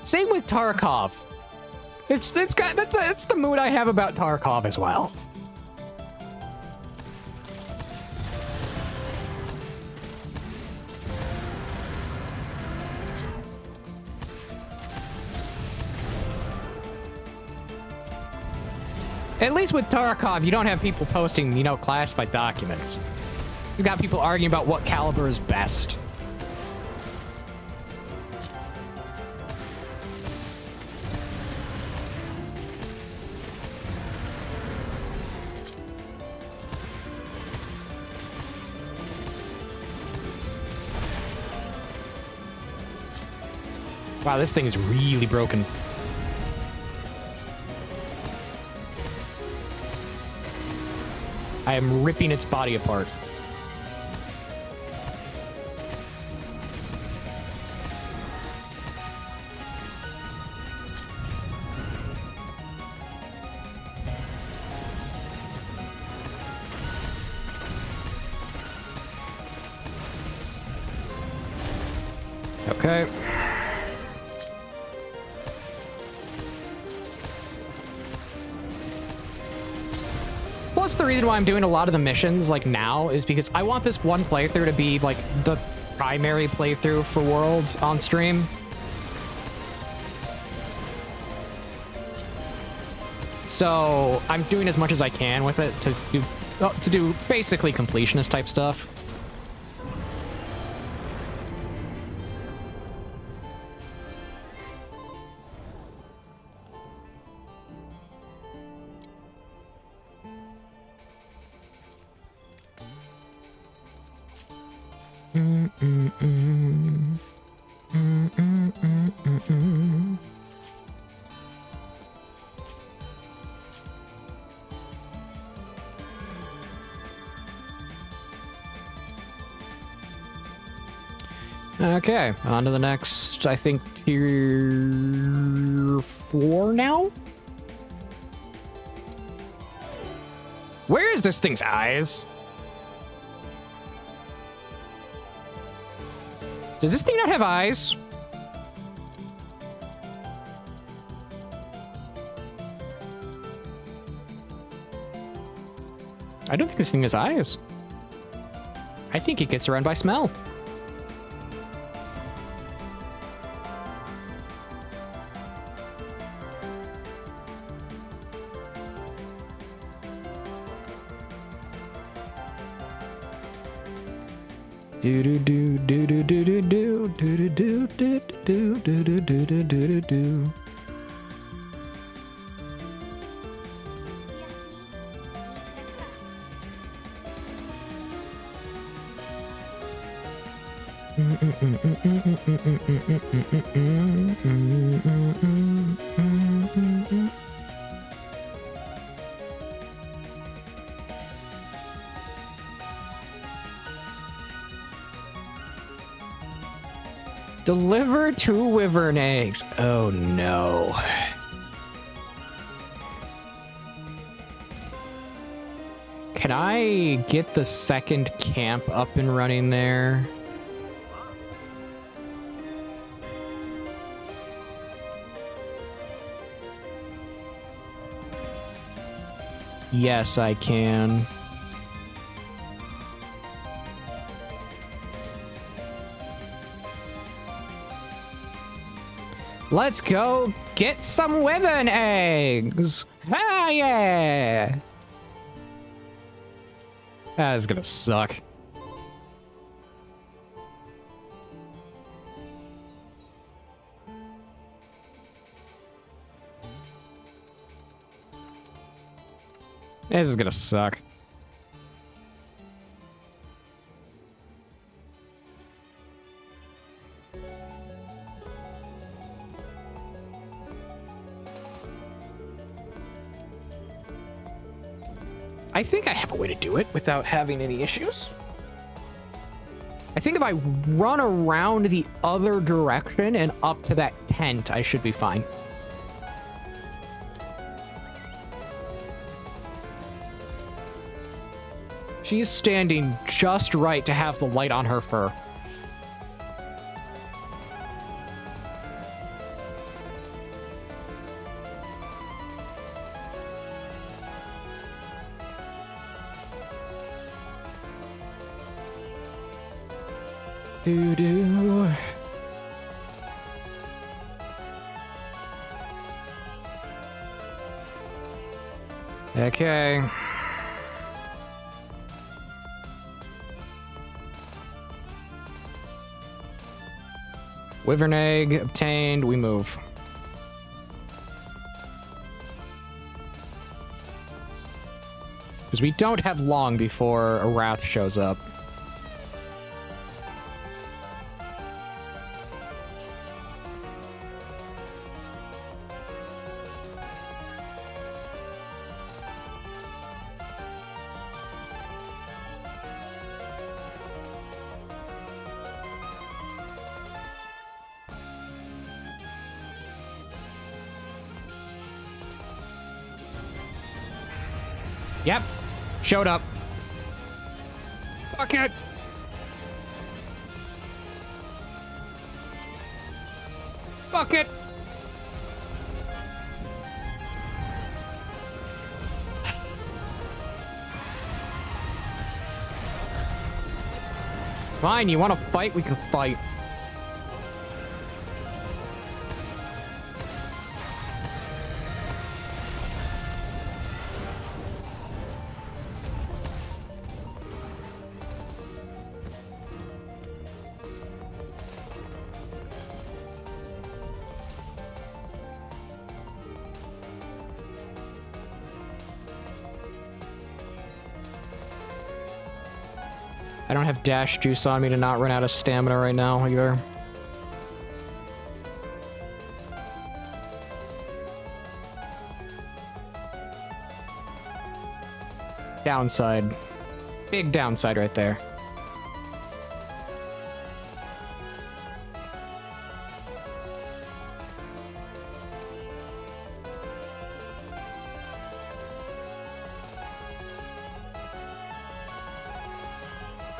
Same with Tarkov. It's the mood I have about Tarkov as well. At least with Tarkov, you don't have people posting, you know, classified documents. You've got people arguing about what caliber is best. Wow, this thing is really broken. I am ripping its body apart. Okay. Plus, the reason why I'm doing a lot of the missions, like, now is because I want this one playthrough to be, like, the primary playthrough for Worlds on stream. So, I'm doing as much as I can with it to do basically completionist type stuff. Okay, on to the next, I think, tier 4 now? Where is this thing's eyes? Does this thing not have eyes? I don't think this thing has eyes. I think it gets around by smell. Do do do do do do do do do do do do do do do do do. Deliver 2 wyvern eggs. Oh no. Can I get the second camp up and running there? Yes, I can. Let's go get some wyvern eggs. Ah, yeah. That is gonna suck. This is gonna suck. I think I have a way to do it without having any issues. I think if I run around the other direction and up to that tent, I should be fine. She's standing just right to have the light on her fur. Do-do. Okay. Wyvern egg obtained, we move. Because we don't have long before a Wrath shows up. Yep. Showed up. Fuck it. Fuck it. Fine, you want to fight? We can fight. I don't have dash juice on me to not run out of stamina right now either. Downside. Big downside right there.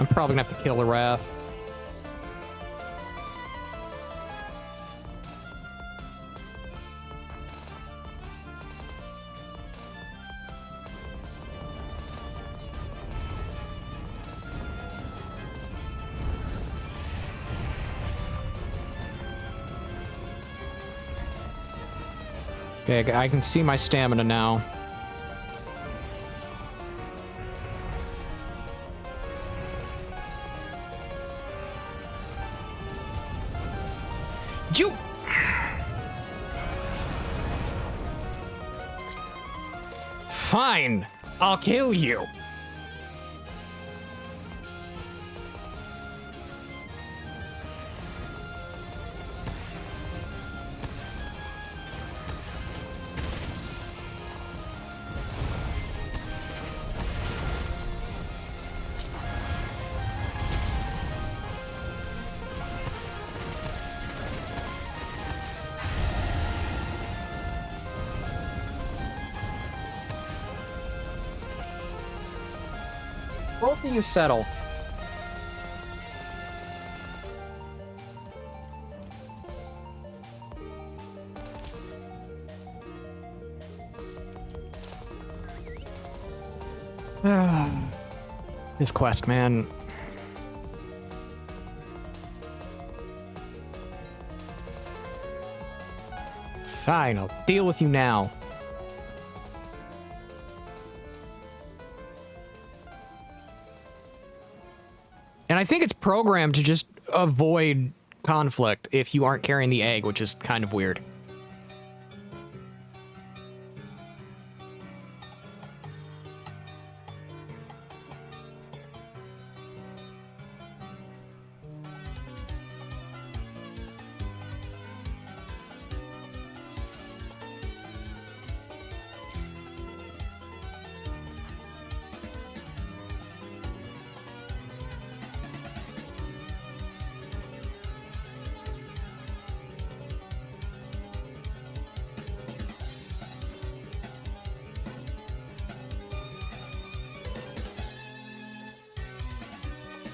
I'm probably gonna have to kill the Wrath. Okay, I can see my stamina now. You... Fine, I'll kill you. Both of you settle. This quest, man. Fine, I'll deal with you now. And I think it's programmed to just avoid conflict if you aren't carrying the egg, which is kind of weird.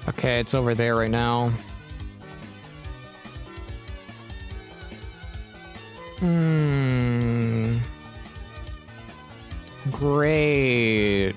Okay, it's over there right now. Great.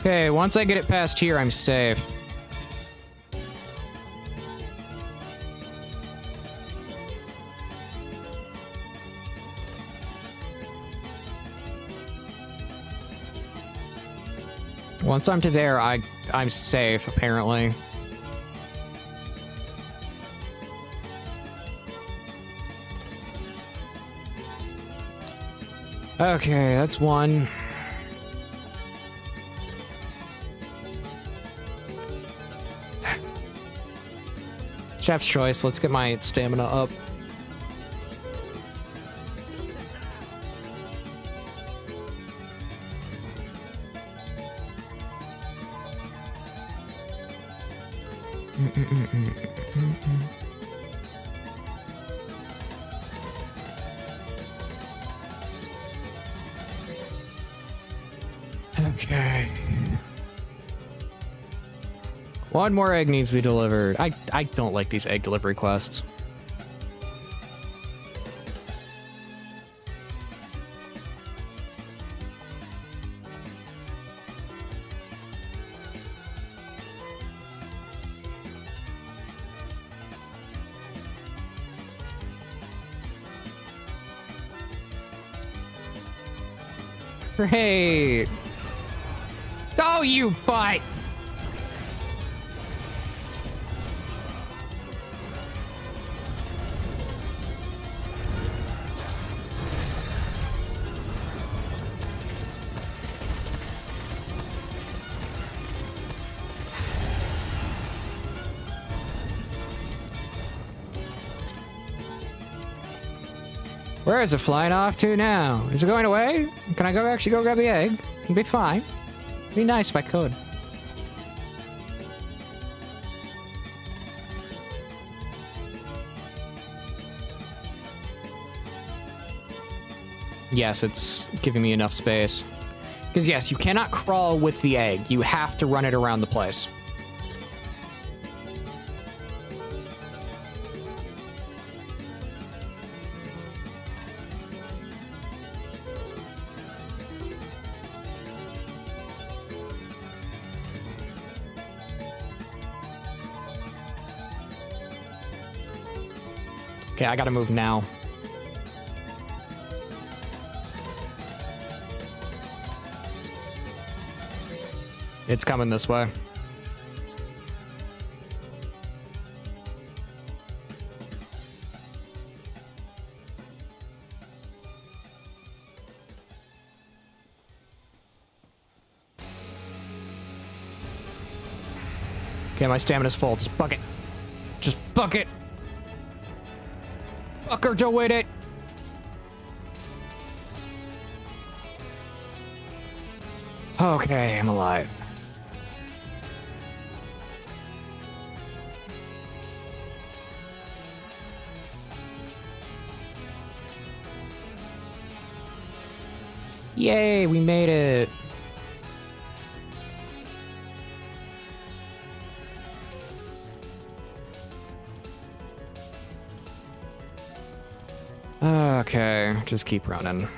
Okay, once I get it past here, I'm safe. Once I'm to there, I'm safe, apparently. Okay, that's one. Chef's choice. Let's get my stamina up. Okay. One more egg needs to be delivered. I don't like these egg delivery quests. Great. Oh, you butt! Where is it flying off to now? Is it going away? Can I actually go grab the egg? It'd be fine. It'd be nice if I could. Yes, it's giving me enough space. Because yes, you cannot crawl with the egg. You have to run it around the place. Okay, I gotta move now. It's coming this way. Okay, my stamina's full. Just buck it. Just buck it. Fucker, don't wait it. Okay, I'm alive. Yay, we made it. Okay, just keep running.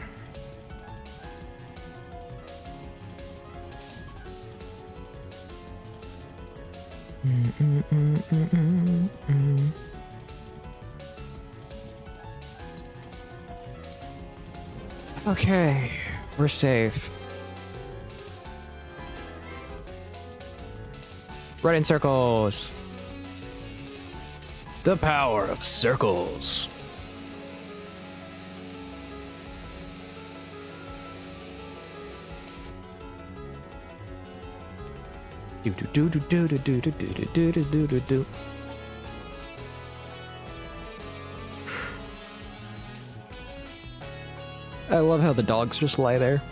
Okay, we're safe. Run in circles. The power of circles. Do do do do do do do do do do do do do. I love how the dogs just lie there.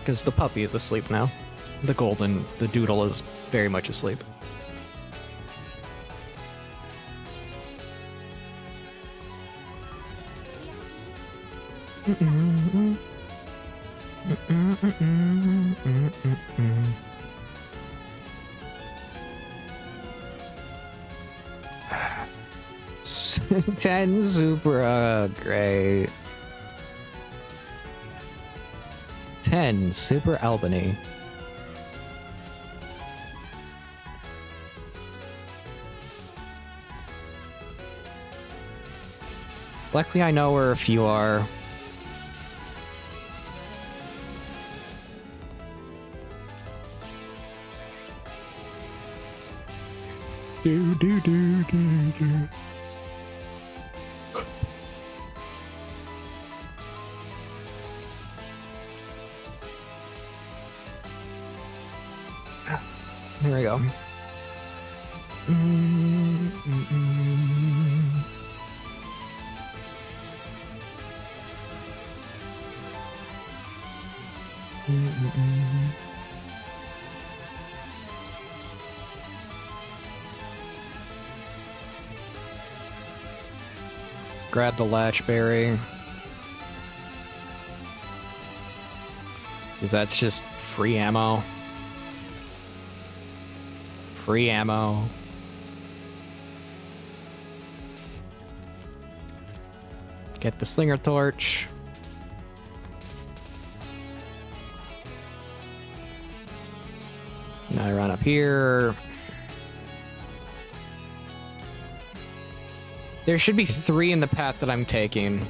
Because the puppy is asleep now. The doodle is very much asleep. Ten super great. 10 super Albany. Luckily I know where a few are. Do do do do do. Here we go. Grab the latchberry. Because that's just free ammo. Free ammo. Get the slinger torch. Now I run up here. There should be 3 in the path that I'm taking.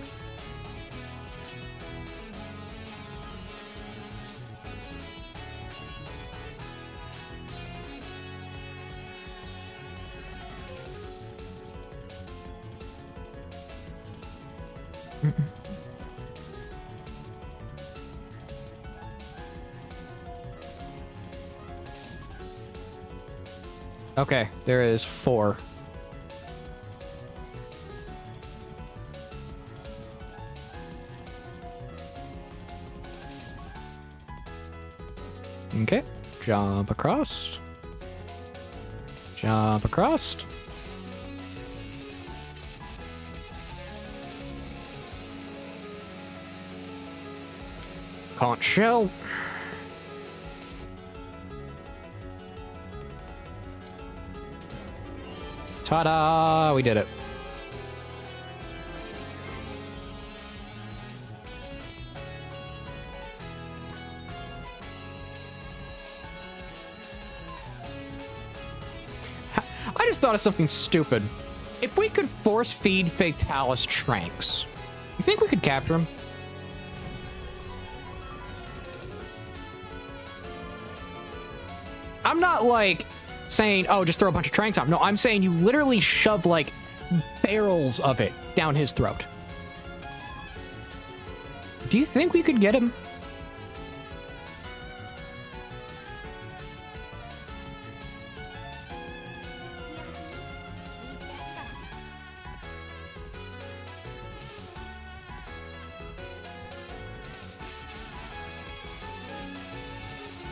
Okay, there is 4. Okay, jump across. Jump across. Can't shell. Ta-da! We did it. I just thought of something stupid. If we could force feed Fatalis Tranks, you think we could capture him? I'm not like saying, oh, just throw a bunch of tranks on him. No, I'm saying you literally shove like barrels of it down his throat. Do you think we could get him?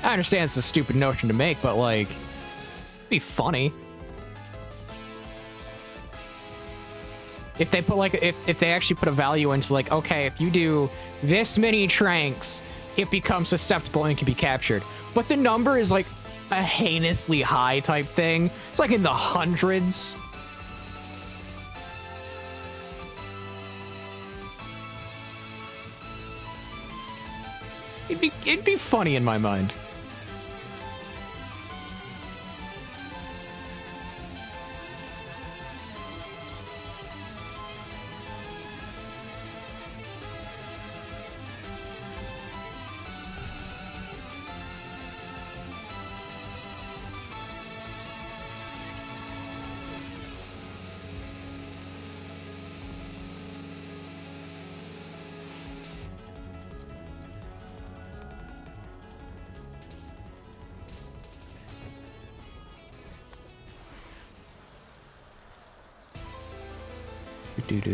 I understand it's a stupid notion to make, but like, it'd be funny. If they put like, if they actually put a value into like, okay, if you do this many tranks, it becomes susceptible and can be captured. But the number is like a heinously high type thing. It's like in the hundreds. It'd be funny in my mind.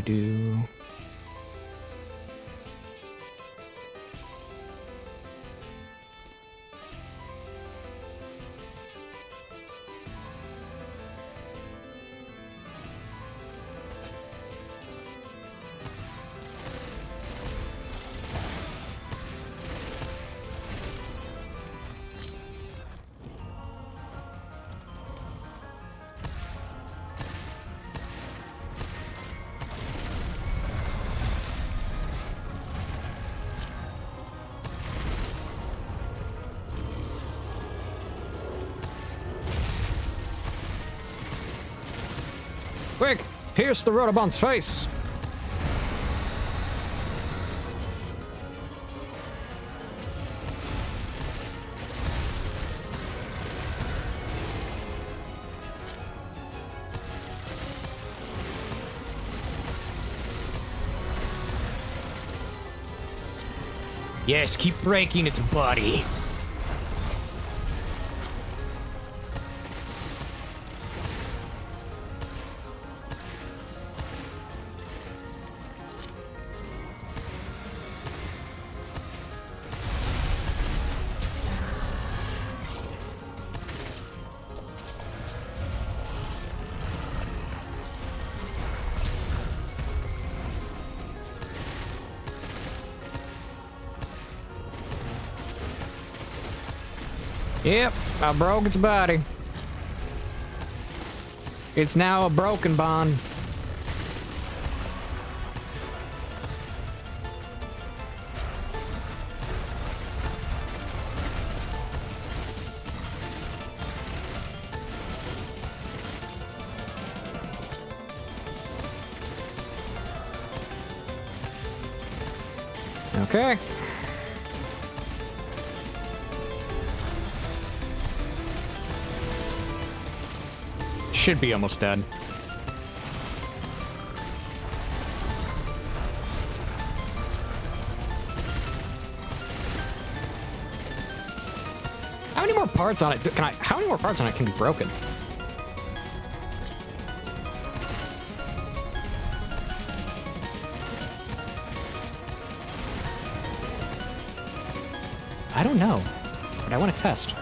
Do. Quick! Pierce the Rotobont's face! Yes, keep breaking its body. Yep, I broke its body. It's now a broken bond. Okay. Should be almost dead. How many more parts on it? How many more parts on it can be broken? I don't know, but I want to test.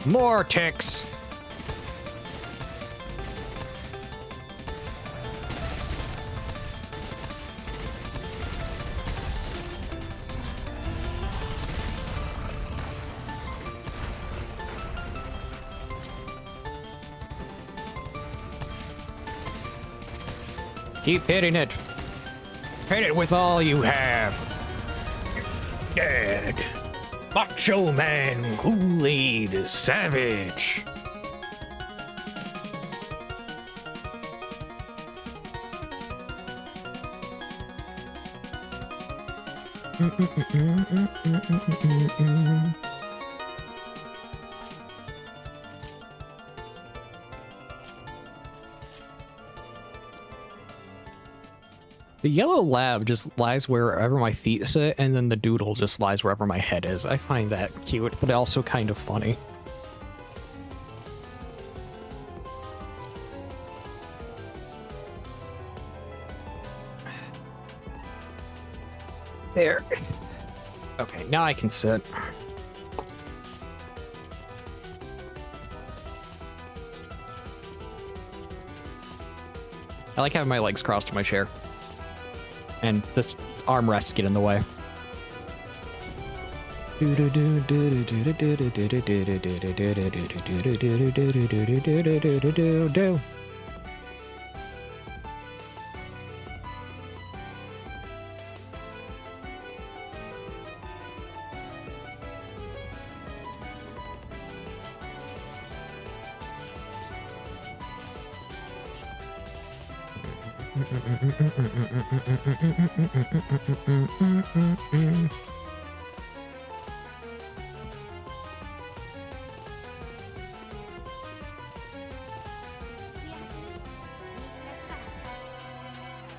More ticks. Keep hitting it. Hit it with all you have. Dead. Macho Man, Kool-Aid, Savage. The yellow lab just lies wherever my feet sit, and then the doodle just lies wherever my head is. I find that cute, but also kind of funny. There. Okay, now I can sit. I like having my legs crossed in my chair. And this armrests get in the way.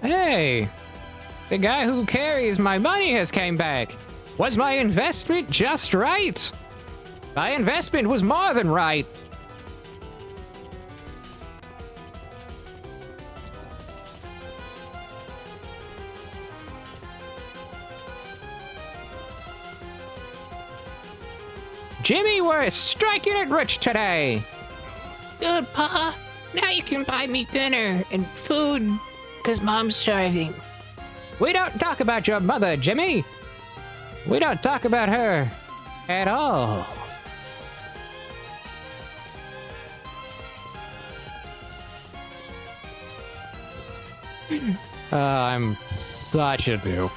Hey, the guy who carries my money has came back. Was my investment just right? My investment was more than right. Jimmy, we're striking it rich today.
Good, Pa. Now you can buy me dinner and food, because Mom's starving.
We don't talk about your mother, Jimmy. We don't talk about her at all. I'm such a noob.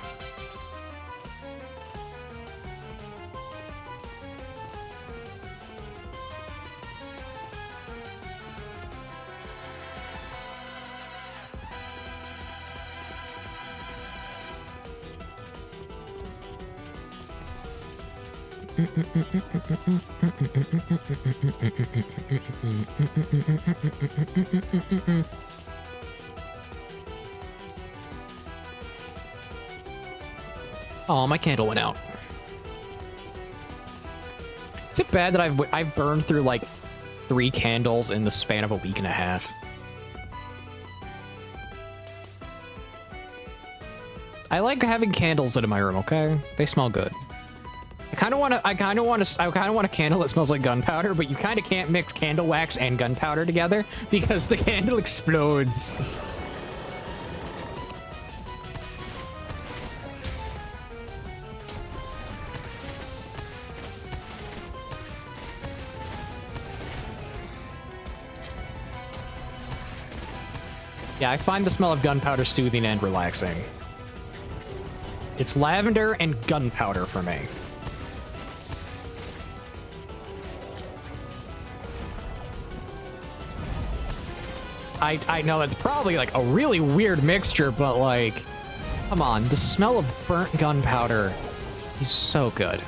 Oh, my candle went out. Is it bad that I've burned through like 3 candles in the span of a week and a half? I like having candles in my room, okay? They smell good. I kind of want a candle that smells like gunpowder, but you kind of can't mix candle wax and gunpowder together because the candle explodes. Yeah, I find the smell of gunpowder soothing and relaxing. It's lavender and gunpowder for me. I know that's probably like a really weird mixture, but like, come on, the smell of burnt gunpowder is so good.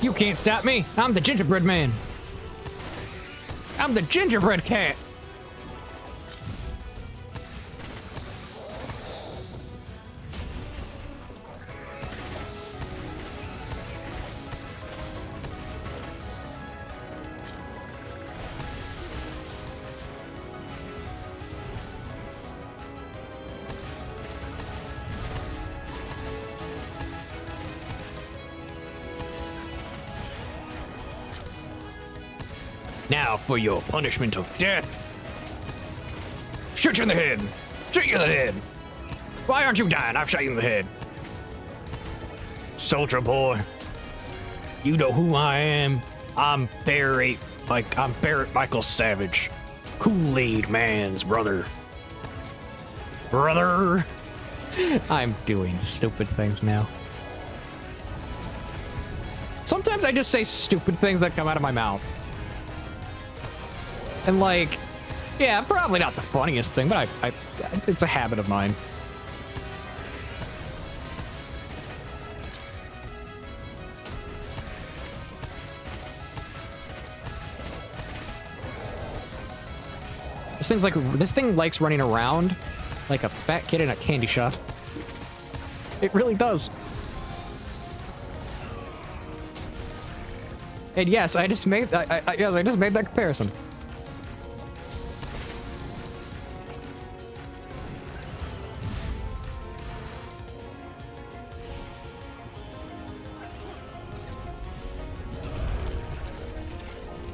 You can't stop me. I'm the gingerbread man. I'm the gingerbread cat. Now for your punishment of death. Shoot you in the head. Shoot you in the head. Why aren't you dying? I've shot you in the head. Soldier boy. You know who I am. I'm Barrett Michael Savage. Kool-Aid Man's brother. Brother. I'm doing stupid things now. Sometimes I just say stupid things that come out of my mouth. And like, yeah, probably not the funniest thing, but it's a habit of mine. This thing likes running around like a fat kid in a candy shop. It really does. And yes, I just made that comparison.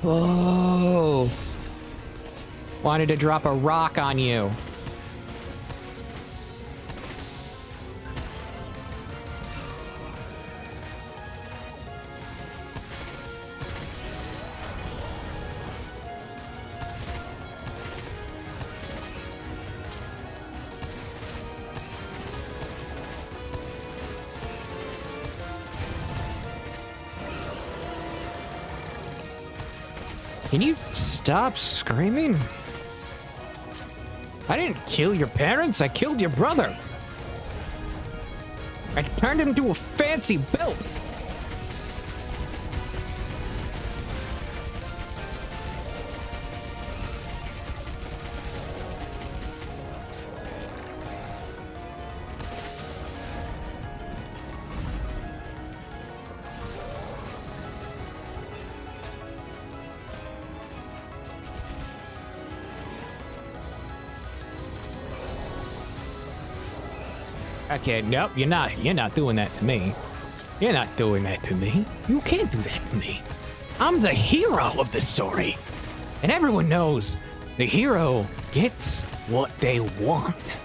Whoa. Wanted to drop a rock on you. Can you stop screaming? I didn't kill your parents, I killed your brother. I turned him into a fancy belt. Okay, nope, you're not doing that to me. You're not doing that to me. You can't do that to me. I'm the hero of the story. And everyone knows the hero gets what they want.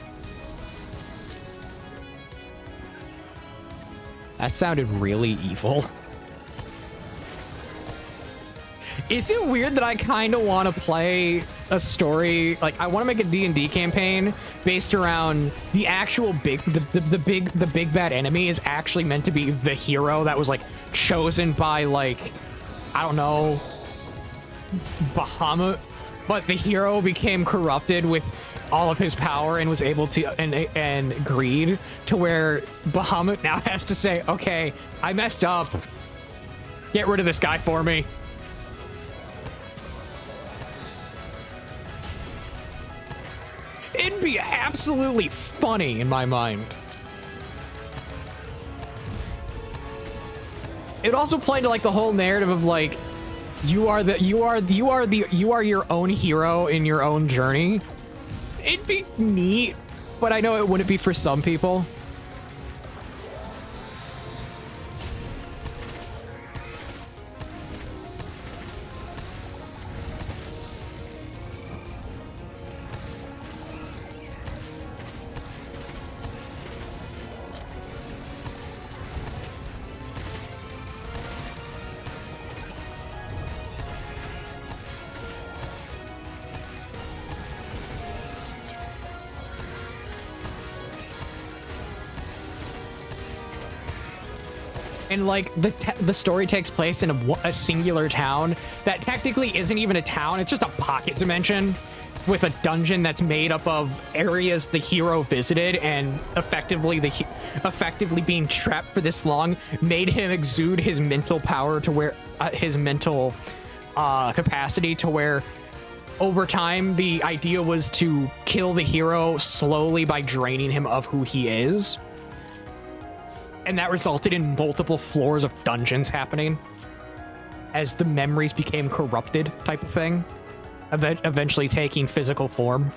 That sounded really evil. Is it weird that I kind of want to play a story, like I want to make a D&D campaign based around the actual the big bad enemy is actually meant to be the hero that was like chosen by, like, I don't know, Bahamut, but the hero became corrupted with all of his power and was able to and greed to where Bahamut now has to say, okay, I messed up. Get rid of this guy for me. It'd be absolutely funny in my mind. It also played to like the whole narrative of like you are your own hero in your own journey. It'd be neat, but I know it wouldn't be for some people. And like the story takes place in a singular town that technically isn't even a town. It's just a pocket dimension with a dungeon that's made up of areas the hero visited, and effectively being trapped for this long made him exude his mental power to where his mental capacity to where over time the idea was to kill the hero slowly by draining him of who he is. And that resulted in multiple floors of dungeons happening as the memories became corrupted, type of thing, eventually taking physical form.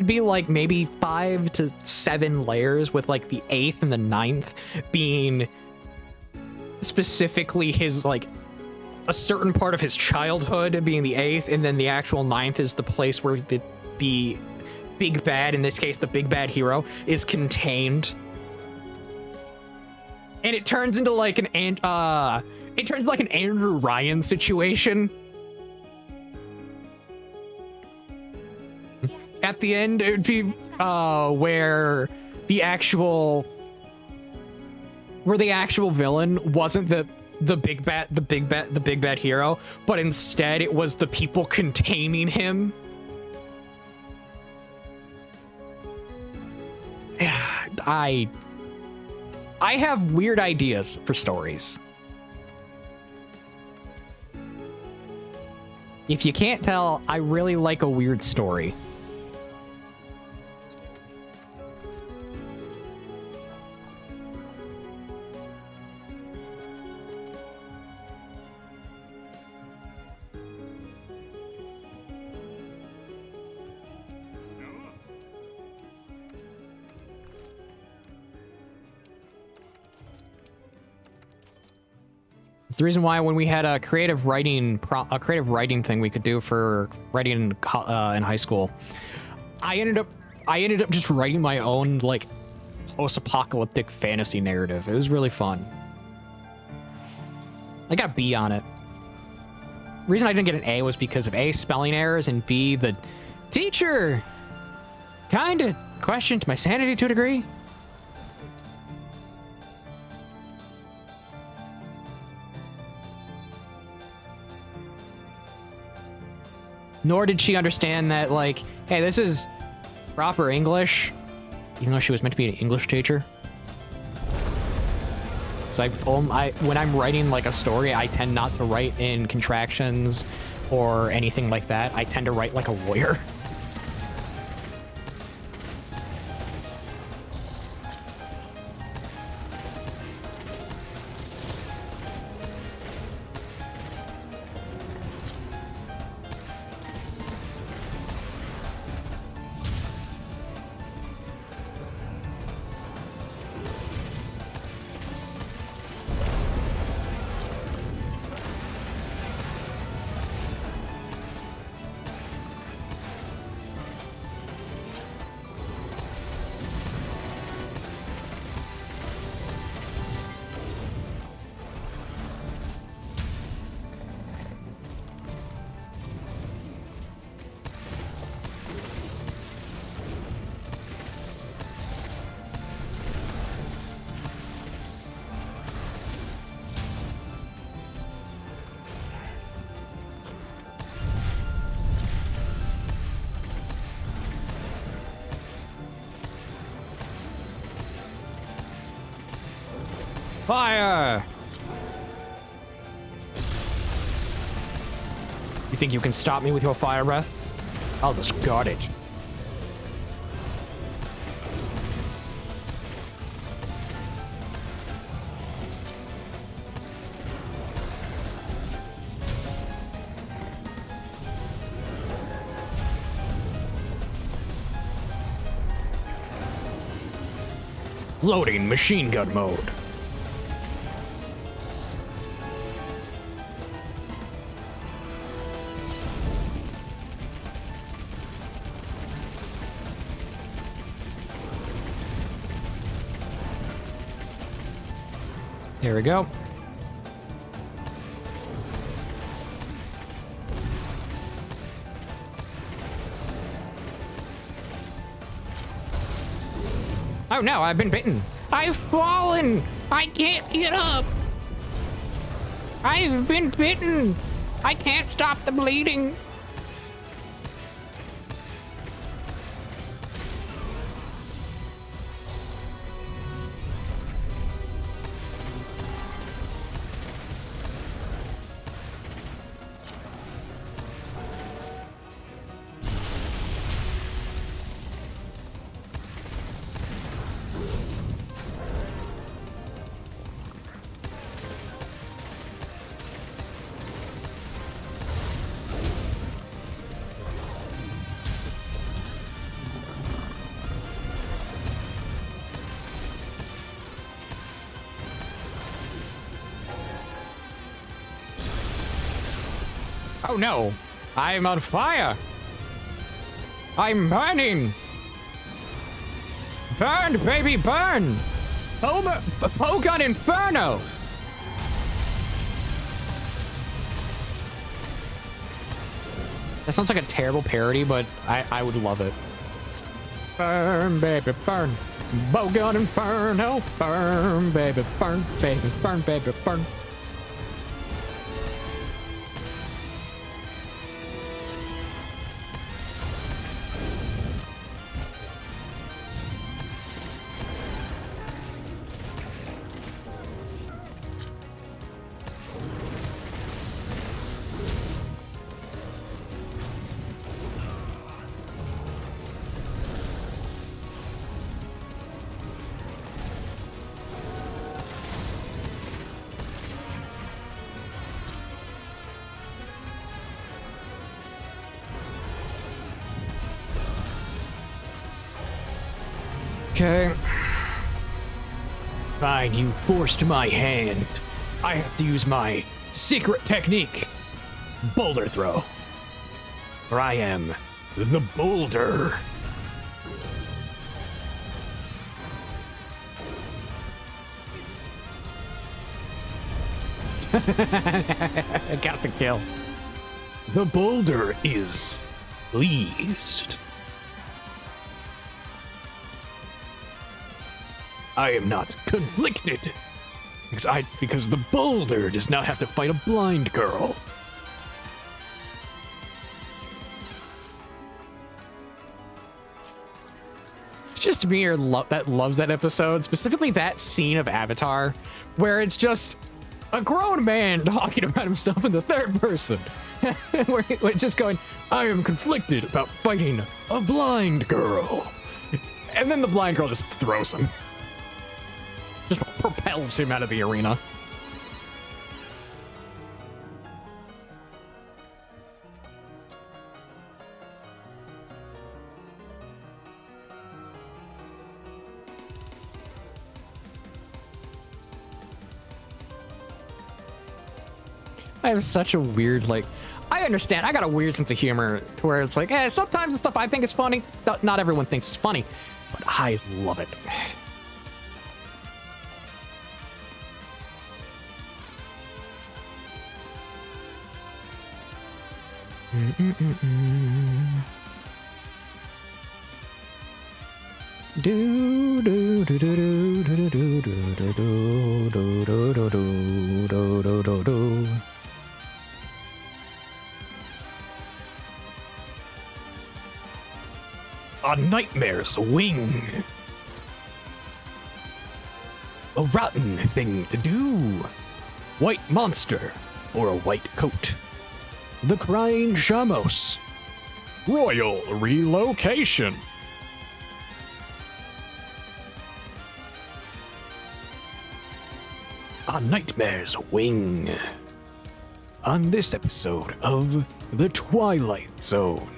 Be like maybe 5 to 7 layers, with like the 8th and the 9th being specifically his like a certain part of his childhood being the 8th, and then the actual 9th is the place where the big bad, in this case the big bad hero, is contained. And it turns into like an Andrew Ryan situation. At the end, it would be where the actual villain wasn't the big bad hero, but instead it was the people containing him. I have weird ideas for stories. If you can't tell, I really like a weird story. It's the reason why when we had a creative writing thing we could do for writing in high school, I ended up just writing my own like post-apocalyptic fantasy narrative. It was really fun. I got a B on it. The reason I didn't get an A was because of A, spelling errors, and B, the teacher kind of questioned my sanity to a degree. Nor did she understand that, like, hey, this is proper English, even though she was meant to be an English teacher. So when I'm writing like a story, I tend not to write in contractions or anything like that. I tend to write like a lawyer. Fire! You think you can stop me with your fire breath? I'll discard it. Loading machine gun mode. Here we go. Oh no, I've been bitten.
I've fallen. I can't get up. I've been bitten. I can't stop the bleeding.
Oh no, I'm on fire. I'm burning. Burn, baby, burn. Pogon Inferno. That sounds like a terrible parody, but I would love it. Burn, baby, burn. Pogon Inferno. Burn, baby, burn, baby, burn, baby, burn. Okay. Fine, you forced my hand. I have to use my secret technique. Boulder throw. For I am the boulder. I got the kill. The boulder is pleased. I am not conflicted. Because the boulder does not have to fight a blind girl. It's just me that loves that episode, specifically that scene of Avatar, where it's just a grown man talking about himself in the third person. where just going, I am conflicted about fighting a blind girl. And then the blind girl just throws him. Just propels him out of the arena. I have such a weird, I understand. I got a weird sense of humor to where it's like, sometimes the stuff I think is funny, not everyone thinks is funny, but I love it. Do do do do do do do do do do do do do do do. A nightmare's wing. A rotten thing to do. White monster or a white coat. The crying Shamos. Royal relocation. A nightmare's wing. On this episode of The Twilight Zone.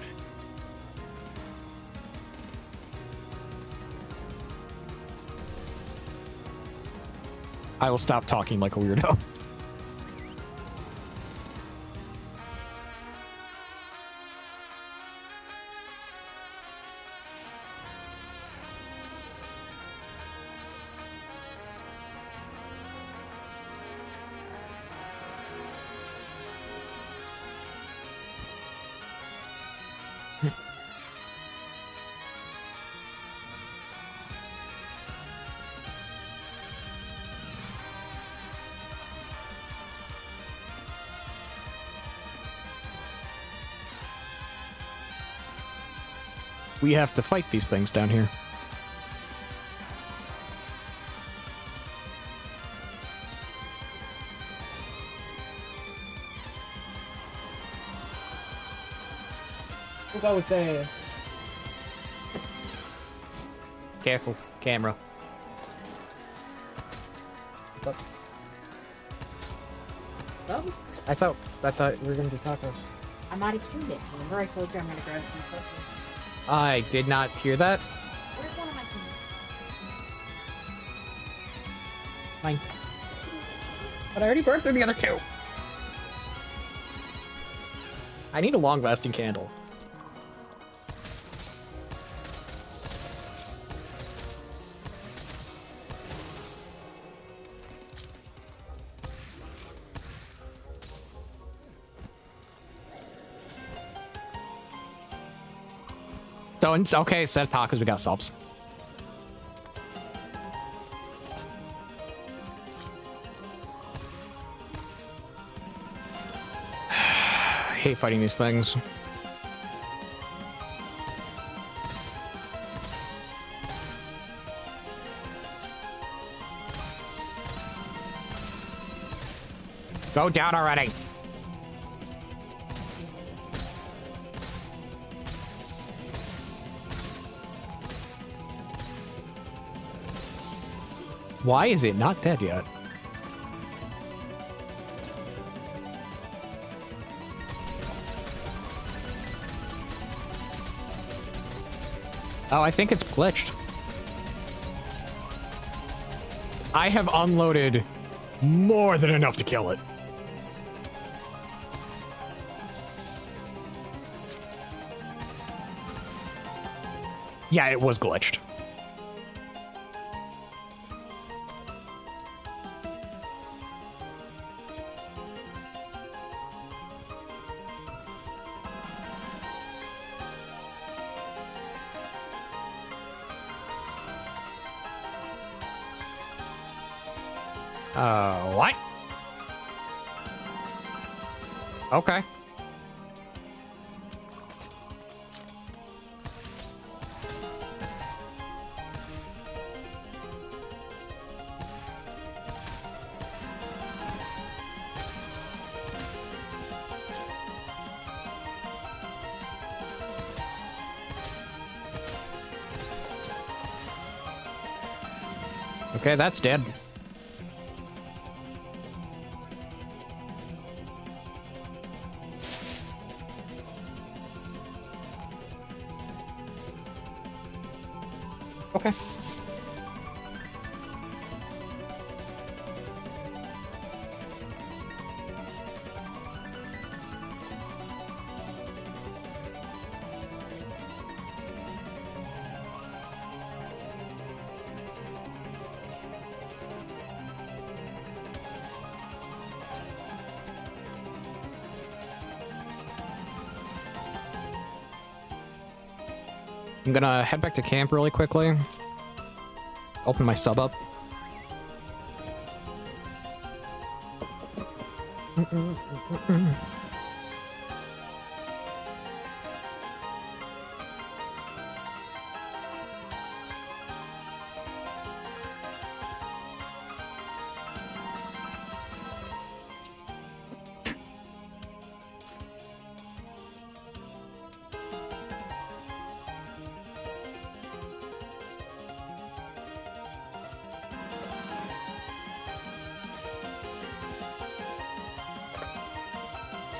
I will stop talking like a weirdo. We have to fight these things down here.
Who goes there?
Careful, camera.
What? Oh,
I thought we were gonna do tacos.
I'm out of tuned it. Remember I told you I'm gonna grab some cookies.
I did not hear that.
Where's one of my things?
Fine. But I already burned through the other two. I need a long-lasting candle. So, okay, instead of tacos, we got subs. I hate fighting these things. Go down already. Why is it not dead yet? Oh, I think it's glitched. I have unloaded more than enough to kill it. Yeah, it was glitched. What? Okay. Okay, that's dead. Okay. I'm gonna head back to camp really quickly. Open my sub up.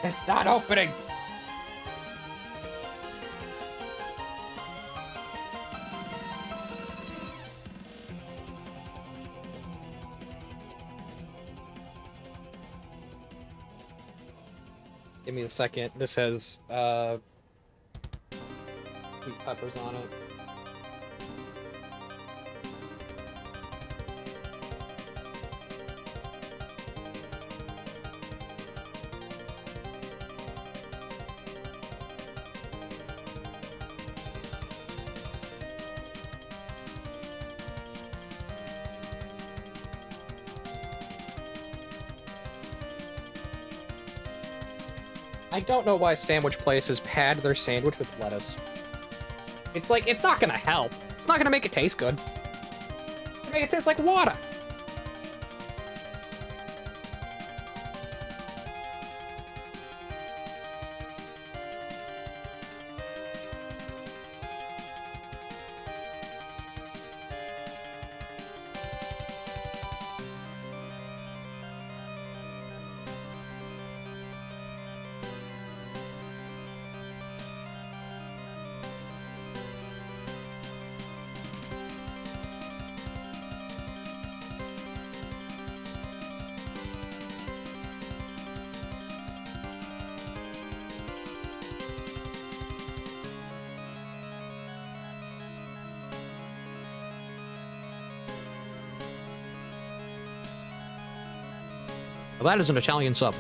It's not opening. Give me a second. This has sweet peppers on it. I don't know why sandwich places pad their sandwich with lettuce. It's like, it's not gonna help. It's not gonna make it taste good. It's gonna make it taste like water. Well, that is an Italian sub.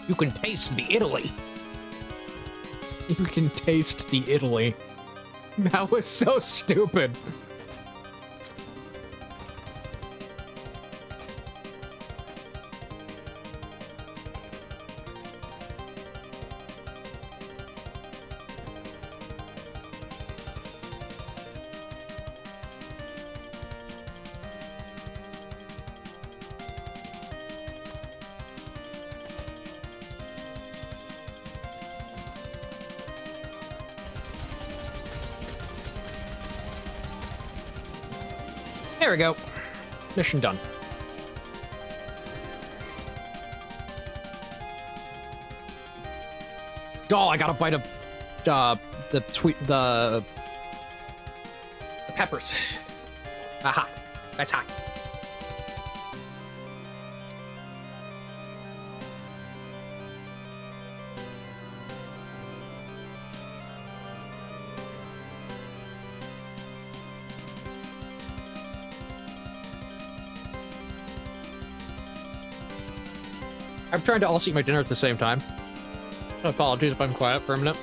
You can taste the Italy. You can taste the Italy. That was so stupid. There we go. Mission done. Oh, I got a bite of the peppers. Aha, that's hot. I'm trying to also eat my dinner at the same time. Apologies if I'm quiet for a minute.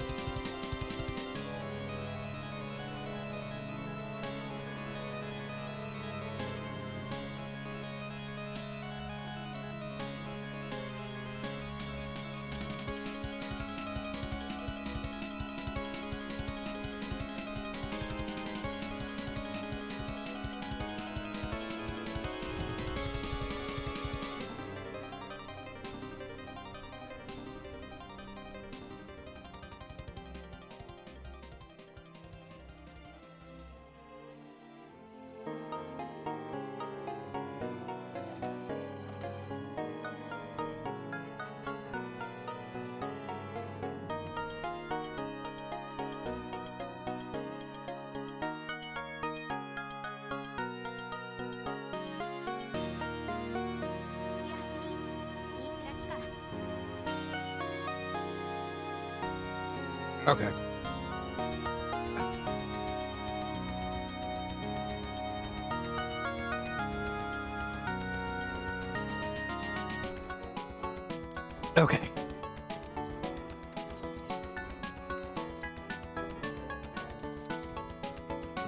Okay. Okay.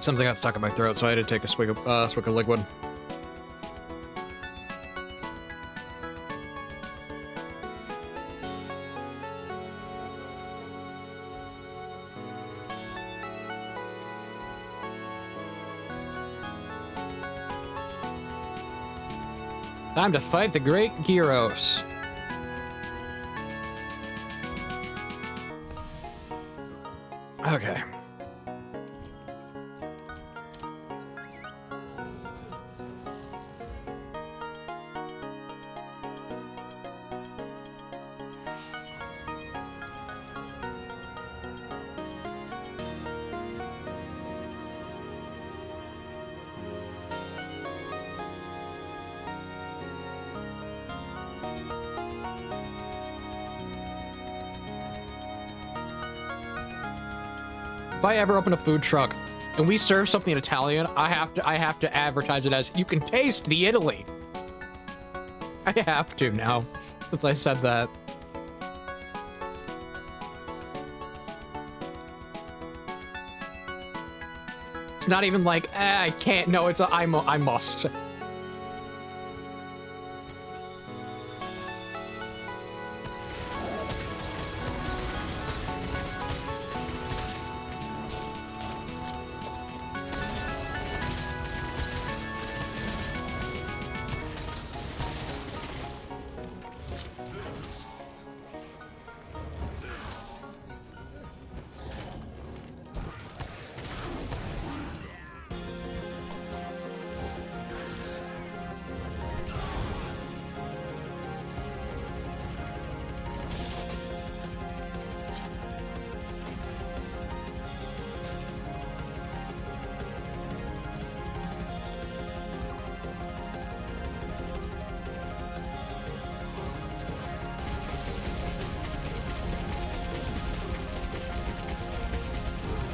Something got stuck in my throat, so I had to take a swig of liquid. Time to fight the Great Gyros. Okay. if I ever open a food truck and we serve something Italian, I have to advertise it as you can taste the Italy. I have to now, since I said that. It's not even like, I can't. No, it's a, I must.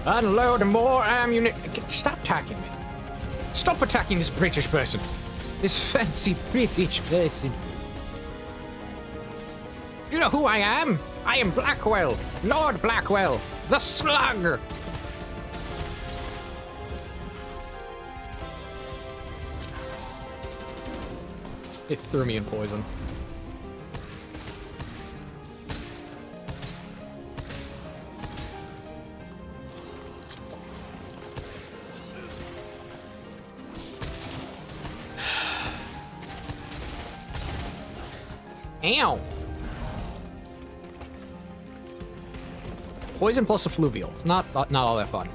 Unload more ammunition. Stop attacking me. Stop attacking this British person. This fancy British person. Do you know who I am? I am Blackwell. Lord Blackwell. The Slug. It threw me in poison. Ow! Poison plus effluvial. It's not all that fun.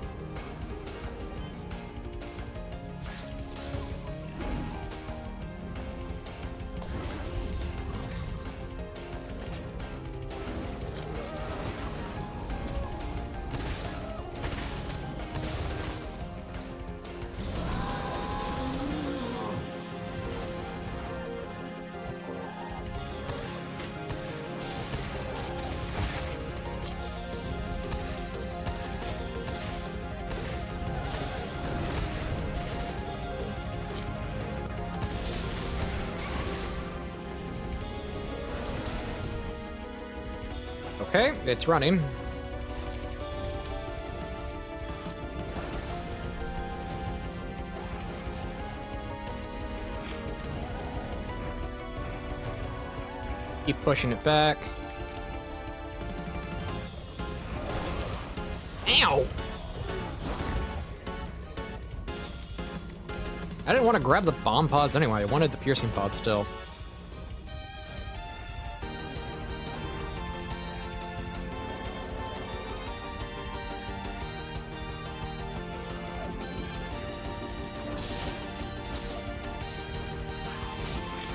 Okay, it's running. Keep pushing it back. Ow! I didn't want to grab the bomb pods anyway. I wanted the piercing pods still.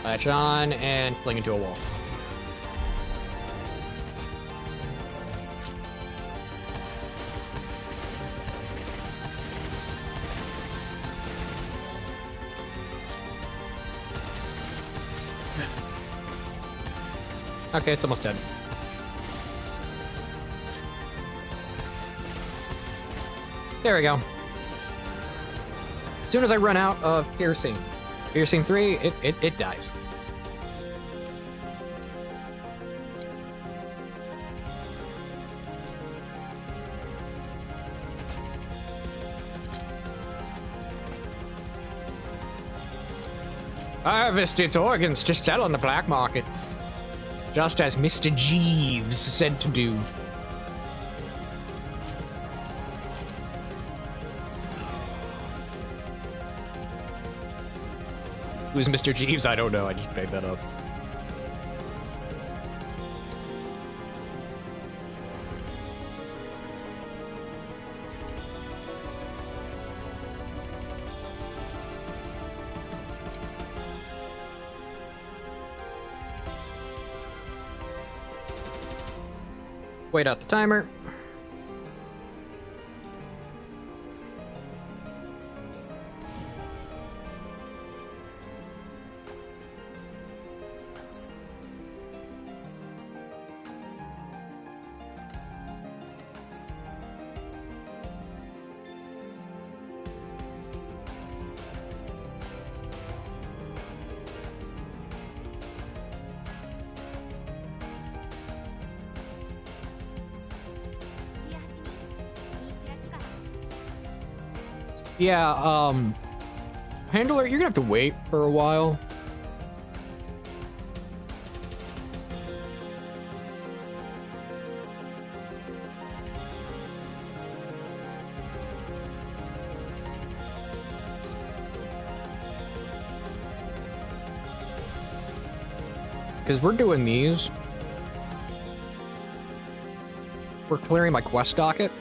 Latch on and fling into a wall. Okay, it's almost dead. There we go. As soon as I run out of piercing 3, it dies. Harvest its organs to sell on the black market. Just as Mr. Jeeves said to do. Who's Mr. Jeeves? I don't know. I just made that up. Wait out the timer. Yeah, Handler, you're gonna have to wait for a while. Because we're doing these. We're clearing my quest docket.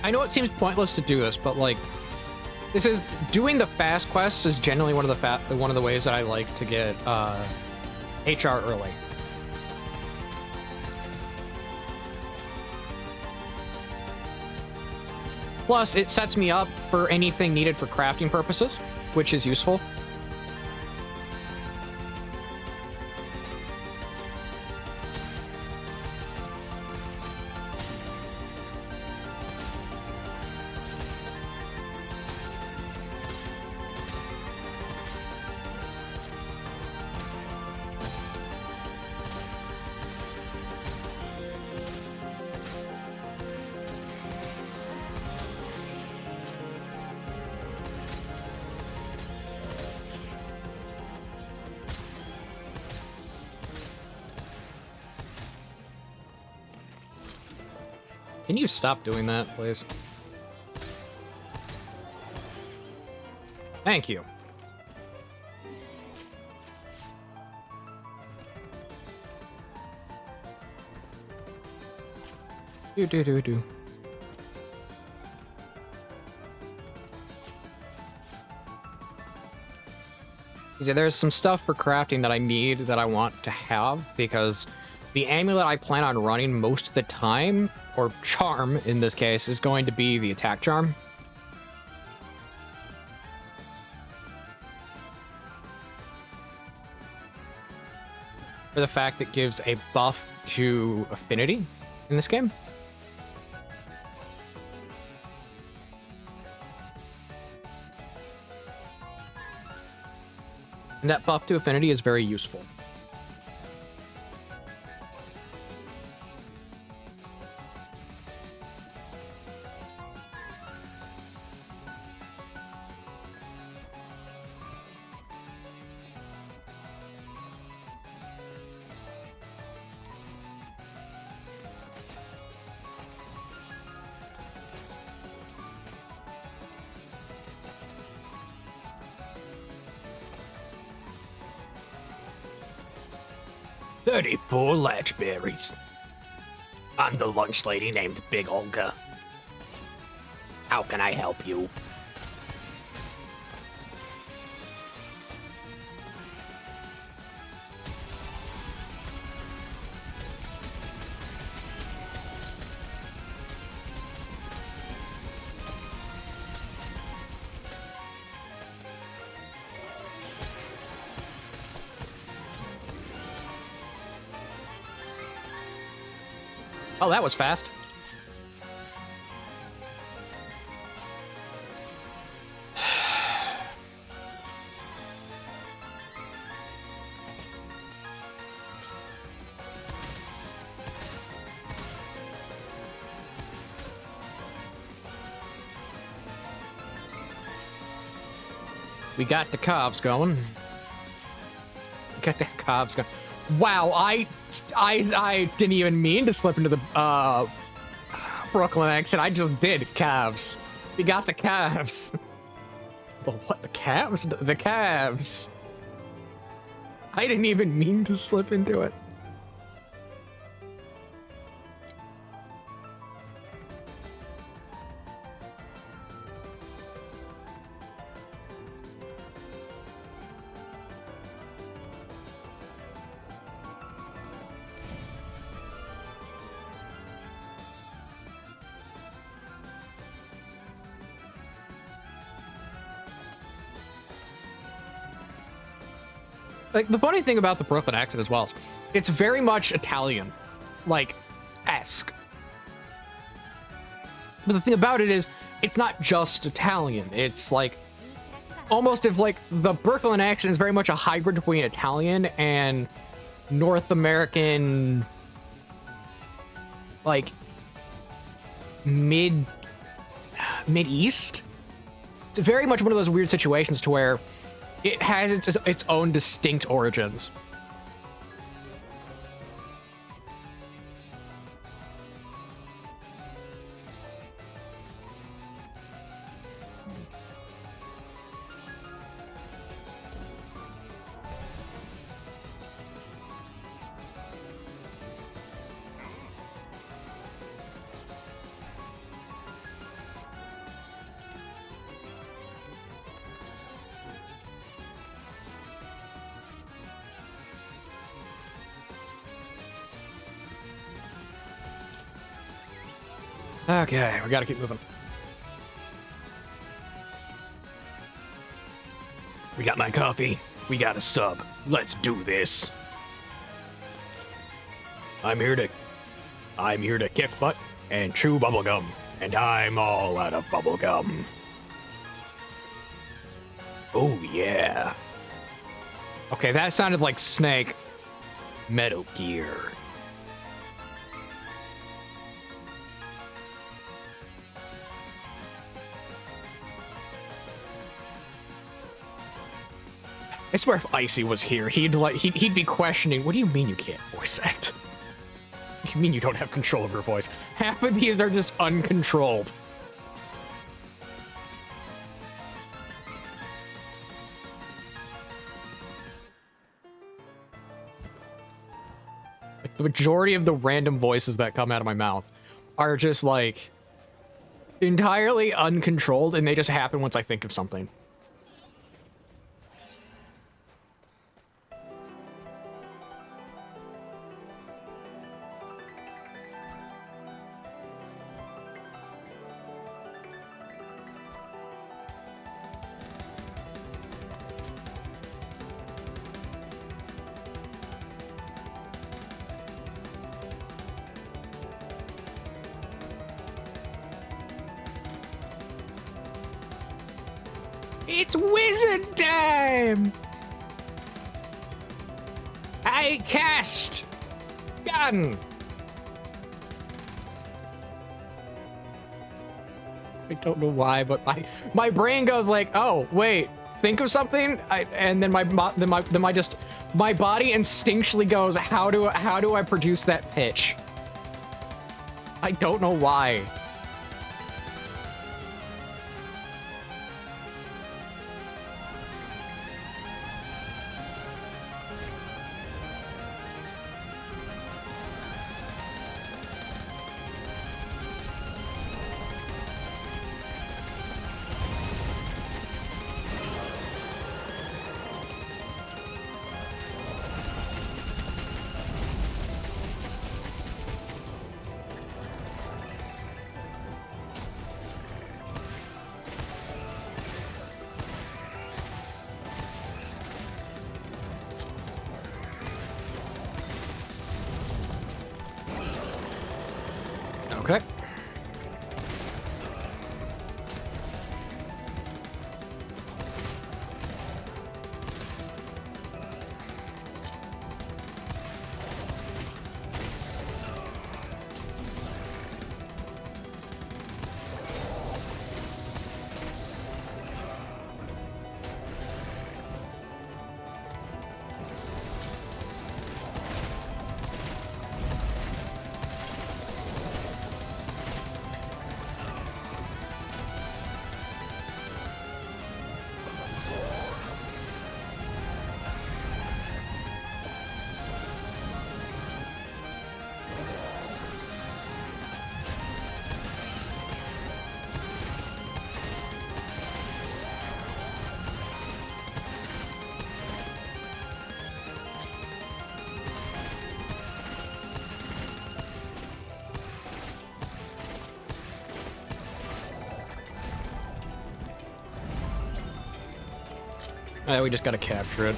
I know it seems pointless to do this, but like, this is doing the fast quests is generally one of the ways that I like to get HR early. Plus, it sets me up for anything needed for crafting purposes, which is useful. Can you stop doing that, please? Thank you. Do. See, there's some stuff for crafting that I need that I want to have because the amulet I plan on running most of the time, or charm in this case, is going to be the attack charm. For the fact it gives a buff to affinity in this game. And that buff to affinity is very useful.
"34 latchberries. I'm the lunch lady named Big Olga. How can I help you?"
Oh, that was fast. We got the cobs going. Got the cobs going. Wow, I didn't even mean to slip into the Brooklyn accent. I just did. Calves. We got the calves. The what? The calves? The calves. I didn't even mean to slip into it. like the funny thing about the Brooklyn accent as well is it's very much Italian, like esque. But the thing about it is, it's not just Italian. It's like almost if like the Brooklyn accent is very much a hybrid between Italian and North American, like Mid East. It's very much one of those weird situations to where it has its own distinct origins. Okay, we gotta keep moving.
We got my coffee. We got a sub. Let's do this. I'm here to kick butt and chew bubblegum. And I'm all out of bubblegum. Oh yeah.
Okay, that sounded like Snake.
Metal Gear.
I swear if Icy was here, he'd be questioning, what do you mean you can't voice act? What do you mean you don't have control of your voice? Half of these are just uncontrolled. Like, the majority of the random voices that come out of my mouth are just like entirely uncontrolled, and they just happen once I think of something. It's wizard time! I cast gun! I don't know why, but my brain goes like, oh wait, think of something, and then my body instinctually goes, how do I produce that pitch? I don't know why. Okay. We just gotta capture it.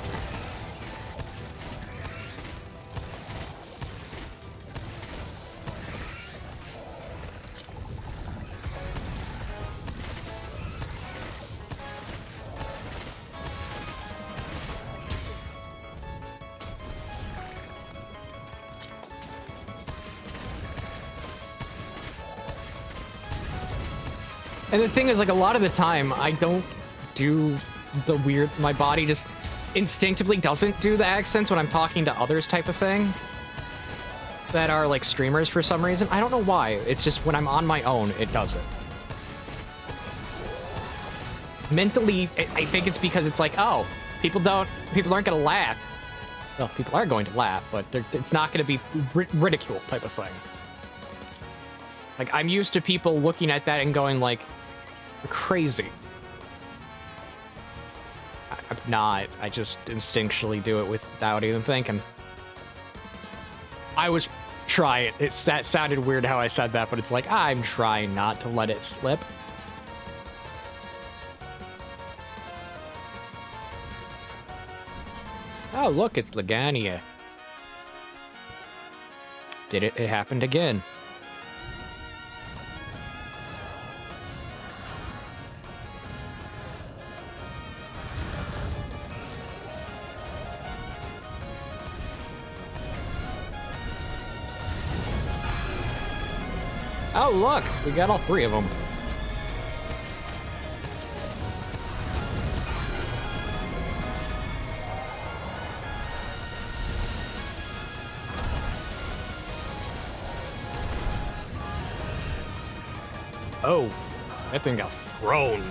And the thing is, like, a lot of the time, I don't do the weird... My body just instinctively doesn't do the accents when I'm talking to others type of thing. That are, like, streamers for some reason. I don't know why. It's just when I'm on my own, it does it. Mentally, I think it's because it's like, oh, people aren't gonna laugh. Well, people are going to laugh, but it's not gonna be ridicule type of thing. Like, I'm used to people looking at that and going like, you're crazy. I'm not. I just instinctually do it without even thinking. I was trying. That sounded weird how I said that, but it's like, I'm trying not to let it slip. Oh, look, it's Legania. Did it? It happened again. Oh, look, we got all three of them. Oh, that thing got thrown.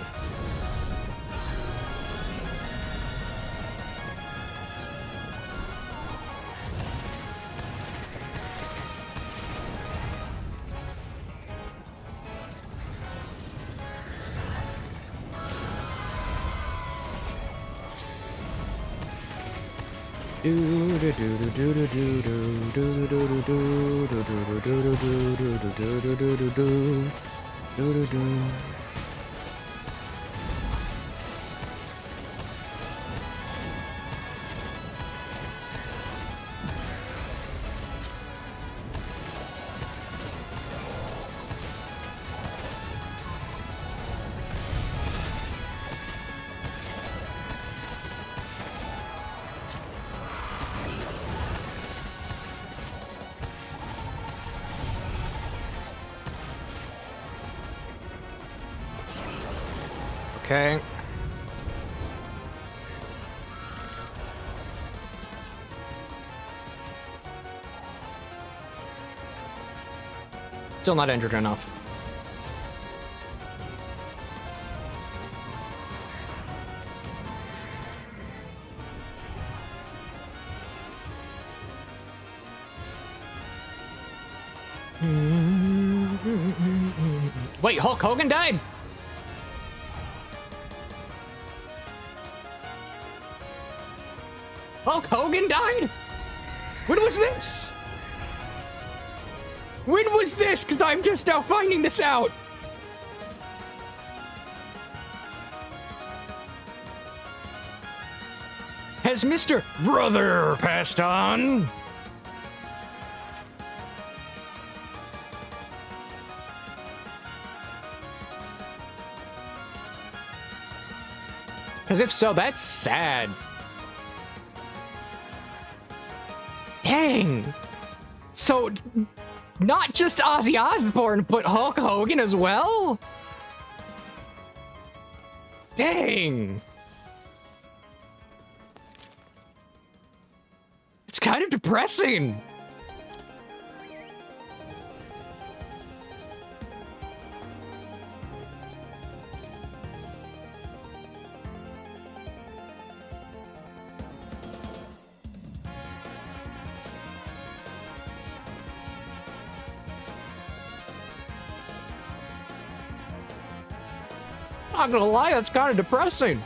Okay. Still not injured enough. Wait, Hulk Hogan died? Hulk Hogan died? When was this? When was this? Because I'm just now finding this out. Has Mr. Brother passed on? Because if so, that's sad. Dang. So, not just Ozzy Osbourne, but Hulk Hogan as well? Dang. It's kind of depressing. Not gonna lie, that's kind of depressing.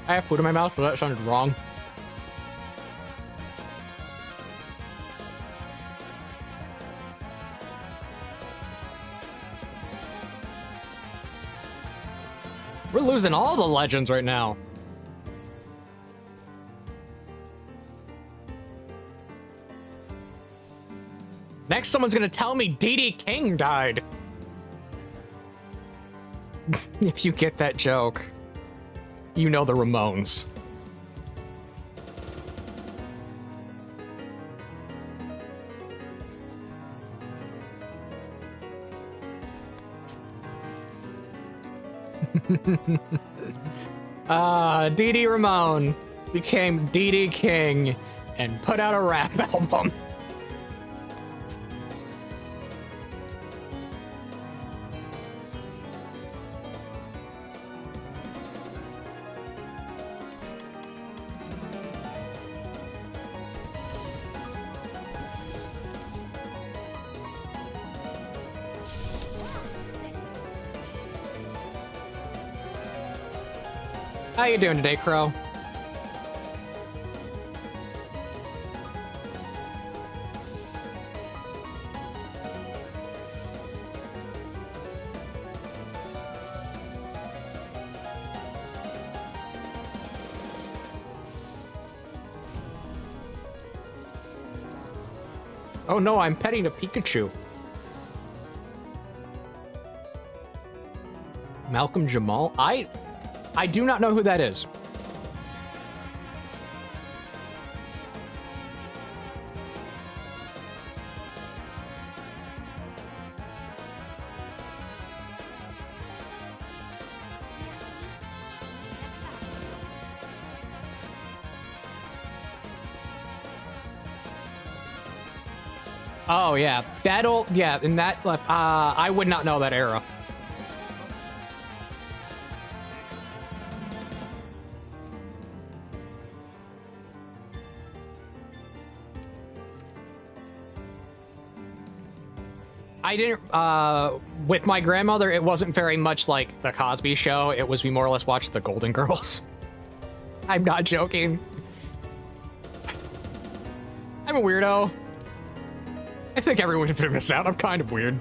I have food in my mouth, so that sounded wrong. We're losing all the legends right now. Next, someone's gonna tell me D.D. King died. If you get that joke, you know the Ramones. Dee Ramone became Dee King and put out a rap album. How you doing today, Crow? Oh no, I'm petting a Pikachu. Malcolm Jamal? I do not know who that is. Oh yeah, in that I would not know that era. I didn't, with my grandmother, it wasn't very much like The Cosby Show. It was we more or less watched The Golden Girls. I'm not joking. I'm a weirdo. I think everyone should figure this out. I'm kind of weird.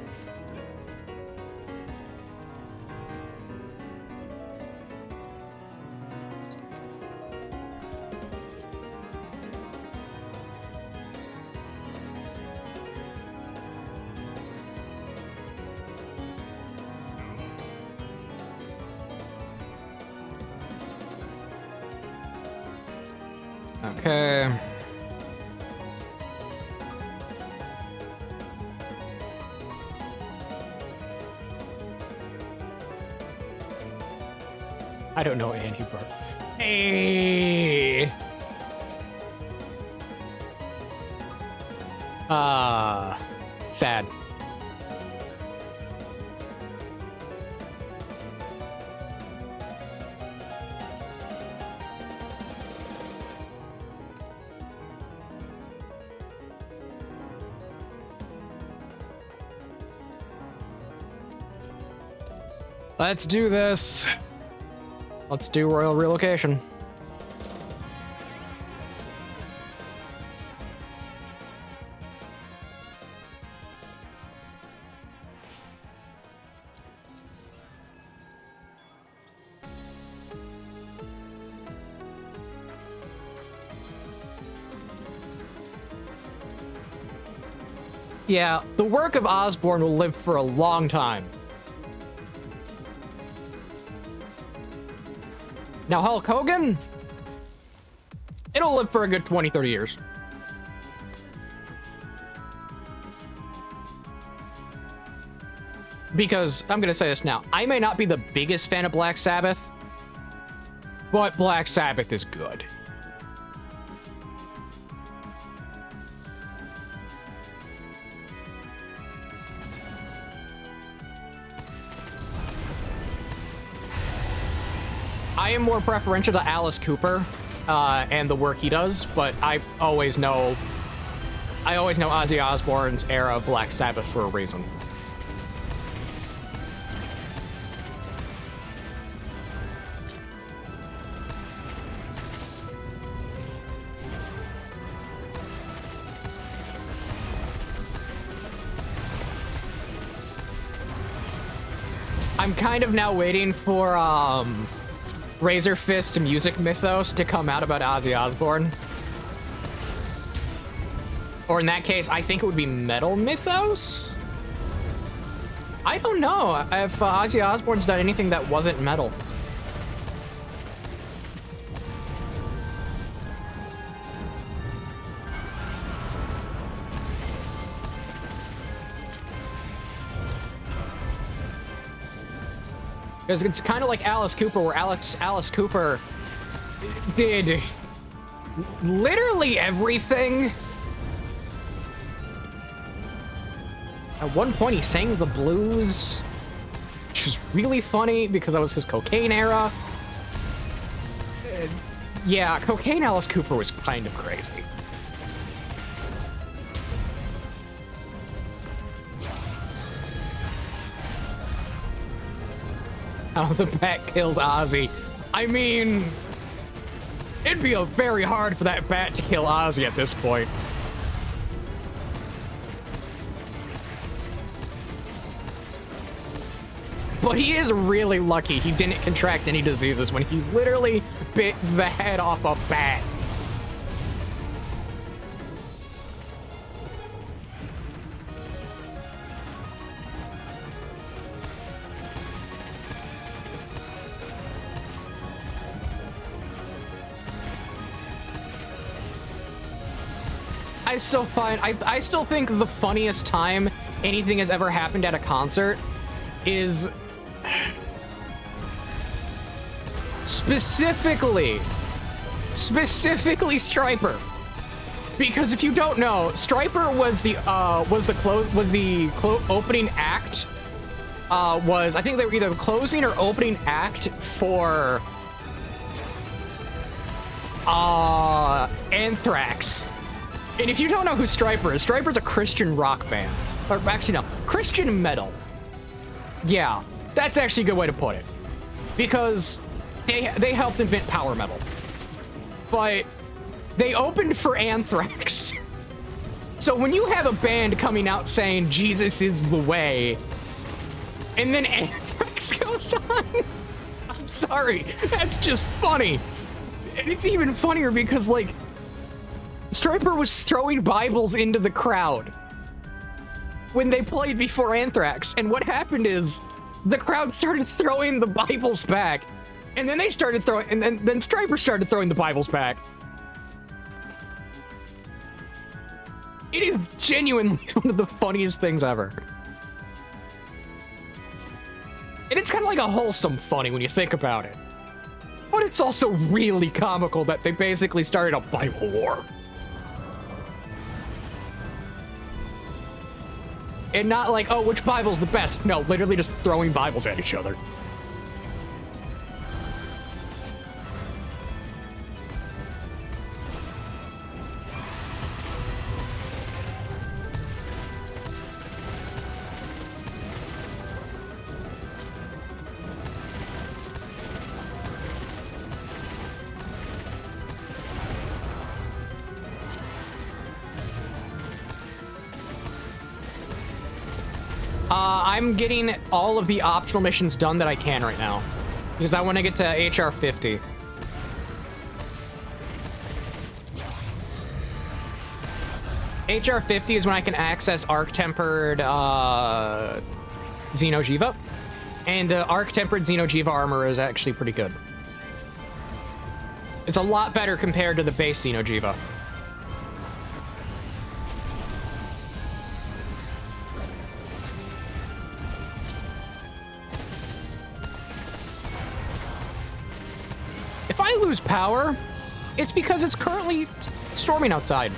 Okay. I don't know Annie Burke. Hey. Sad. Let's do this. Let's do royal relocation. Yeah, the work of Osborne will live for a long time. Now, Hulk Hogan, it'll live for a good 20, 30 years. Because, I'm going to say this now, I may not be the biggest fan of Black Sabbath, but Black Sabbath is good. I am more preferential to Alice Cooper and the work he does, but I always know Ozzy Osbourne's era of Black Sabbath for a reason. I'm kind of now waiting for Razor Fist music mythos to come out about Ozzy Osbourne. Or in that case, I think it would be Metal Mythos? I don't know if Ozzy Osbourne's done anything that wasn't metal. Because it's kind of like Alice Cooper, where Alice Cooper did literally everything. At one point, he sang the blues, which was really funny because that was his cocaine era. Yeah, cocaine Alice Cooper was kind of crazy. How the bat killed Ozzy. I mean, it'd be very hard for that bat to kill Ozzy at this point. But he is really lucky he didn't contract any diseases when he literally bit the head off a bat. I still think the funniest time anything has ever happened at a concert is specifically Striper. Because if you don't know, Striper was the opening act. I think they were either closing or opening act for Anthrax. And if you don't know who Striper is, Striper's a Christian rock band. Or actually, no, Christian metal. Yeah, that's actually a good way to put it. Because they helped invent power metal. But they opened for Anthrax. So when you have a band coming out saying Jesus is the way, and then Anthrax goes on, I'm sorry, that's just funny. And it's even funnier because, like, Striper was throwing Bibles into the crowd when they played before Anthrax, and what happened is the crowd started throwing the Bibles back, and then they started throwing, and then Striper started throwing the Bibles back. It is genuinely one of the funniest things ever. And it's kind of like a wholesome funny when you think about it. But it's also really comical that they basically started a Bible war. And not like, oh, which Bible's the best? No, literally just throwing Bibles at each other. I'm getting all of the optional missions done that I can right now, because I want to get to HR 50. HR 50 is when I can access Arc-Tempered Xeno'jiiva, and Arc-Tempered Xeno'jiiva armor is actually pretty good. It's a lot better compared to the base Xeno'jiiva. If I lose power, it's because it's currently storming outside.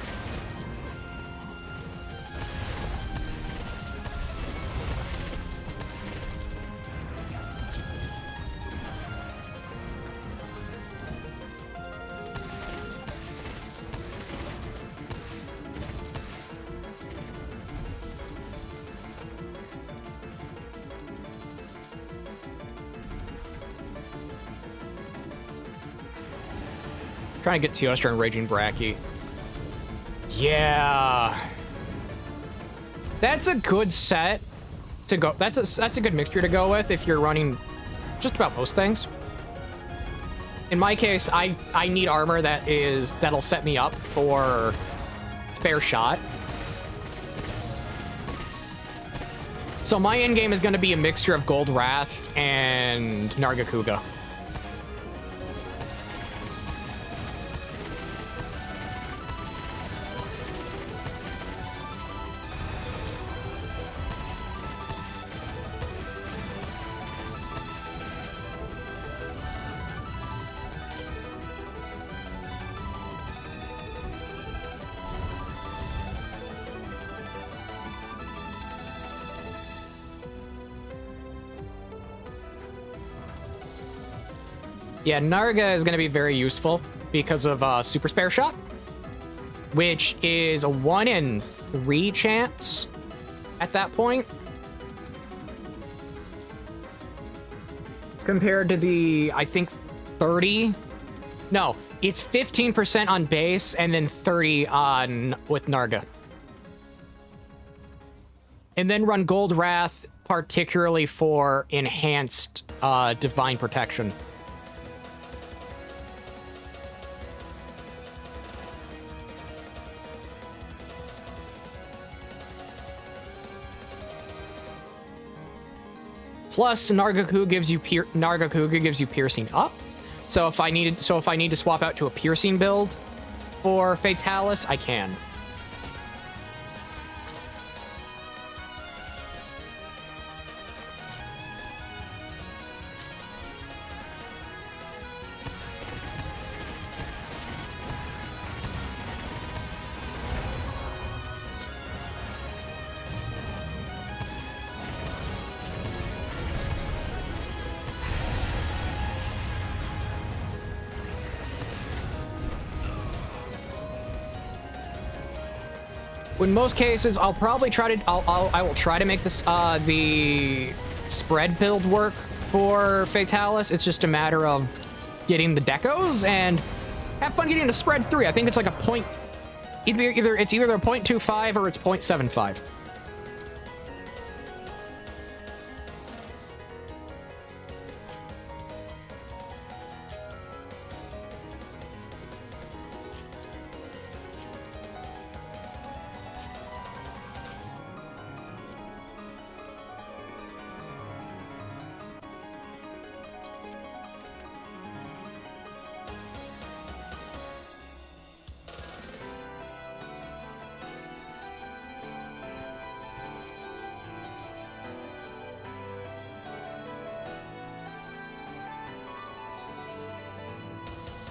Trying to get Teostra and Raging Bracky. Yeah. That's a good set to go. That's a good mixture to go with if you're running just about most things. In my case, I need armor that'll set me up for spare shot. So my end game is going to be a mixture of Gold Wrath and Nargacuga. Yeah, Narga is going to be very useful because of Super Spare Shot, which is a 1 in 3 chance at that point. Compared to the, I think, 30. No, it's 15% on base and then 30 on with Narga. And then run Gold Wrath, particularly for enhanced Divine Protection. Plus, Nargacuga gives you piercing up. So if I need to swap out to a piercing build for Fatalis, I can. In most cases, I'll probably try to I will try to make this the spread build work for Fatalis. It's just a matter of getting the decos and have fun getting to spread 3. I think it's like a point either it's either a 0.25 or it's 0.75.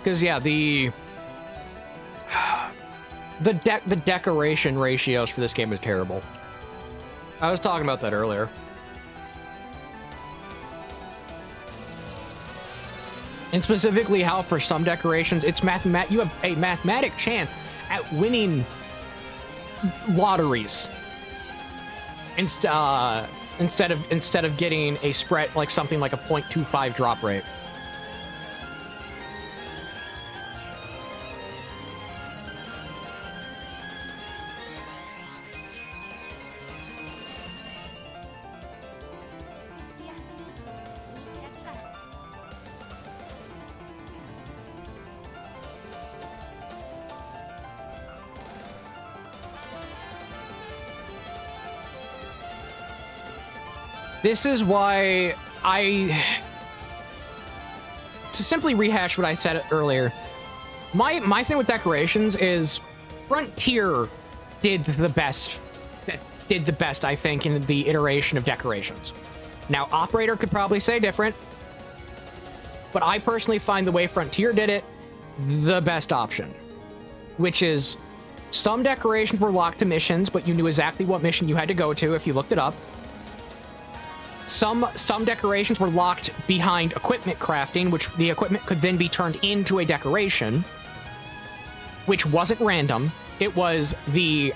Because yeah, the decoration ratios for this game is terrible. I was talking about that earlier. And specifically how for some decorations, it's you have a mathematic chance at winning lotteries. Instead of getting a spread like something like a 0.25 drop rate. This is why to simply rehash what I said earlier, my thing with decorations is Frontier did the best, I think, in the iteration of decorations. Now, Operator could probably say different, but I personally find the way Frontier did it the best option, which is some decorations were locked to missions, but you knew exactly what mission you had to go to if you looked it up. Some decorations were locked behind equipment crafting, which the equipment could then be turned into a decoration, which wasn't random. It was the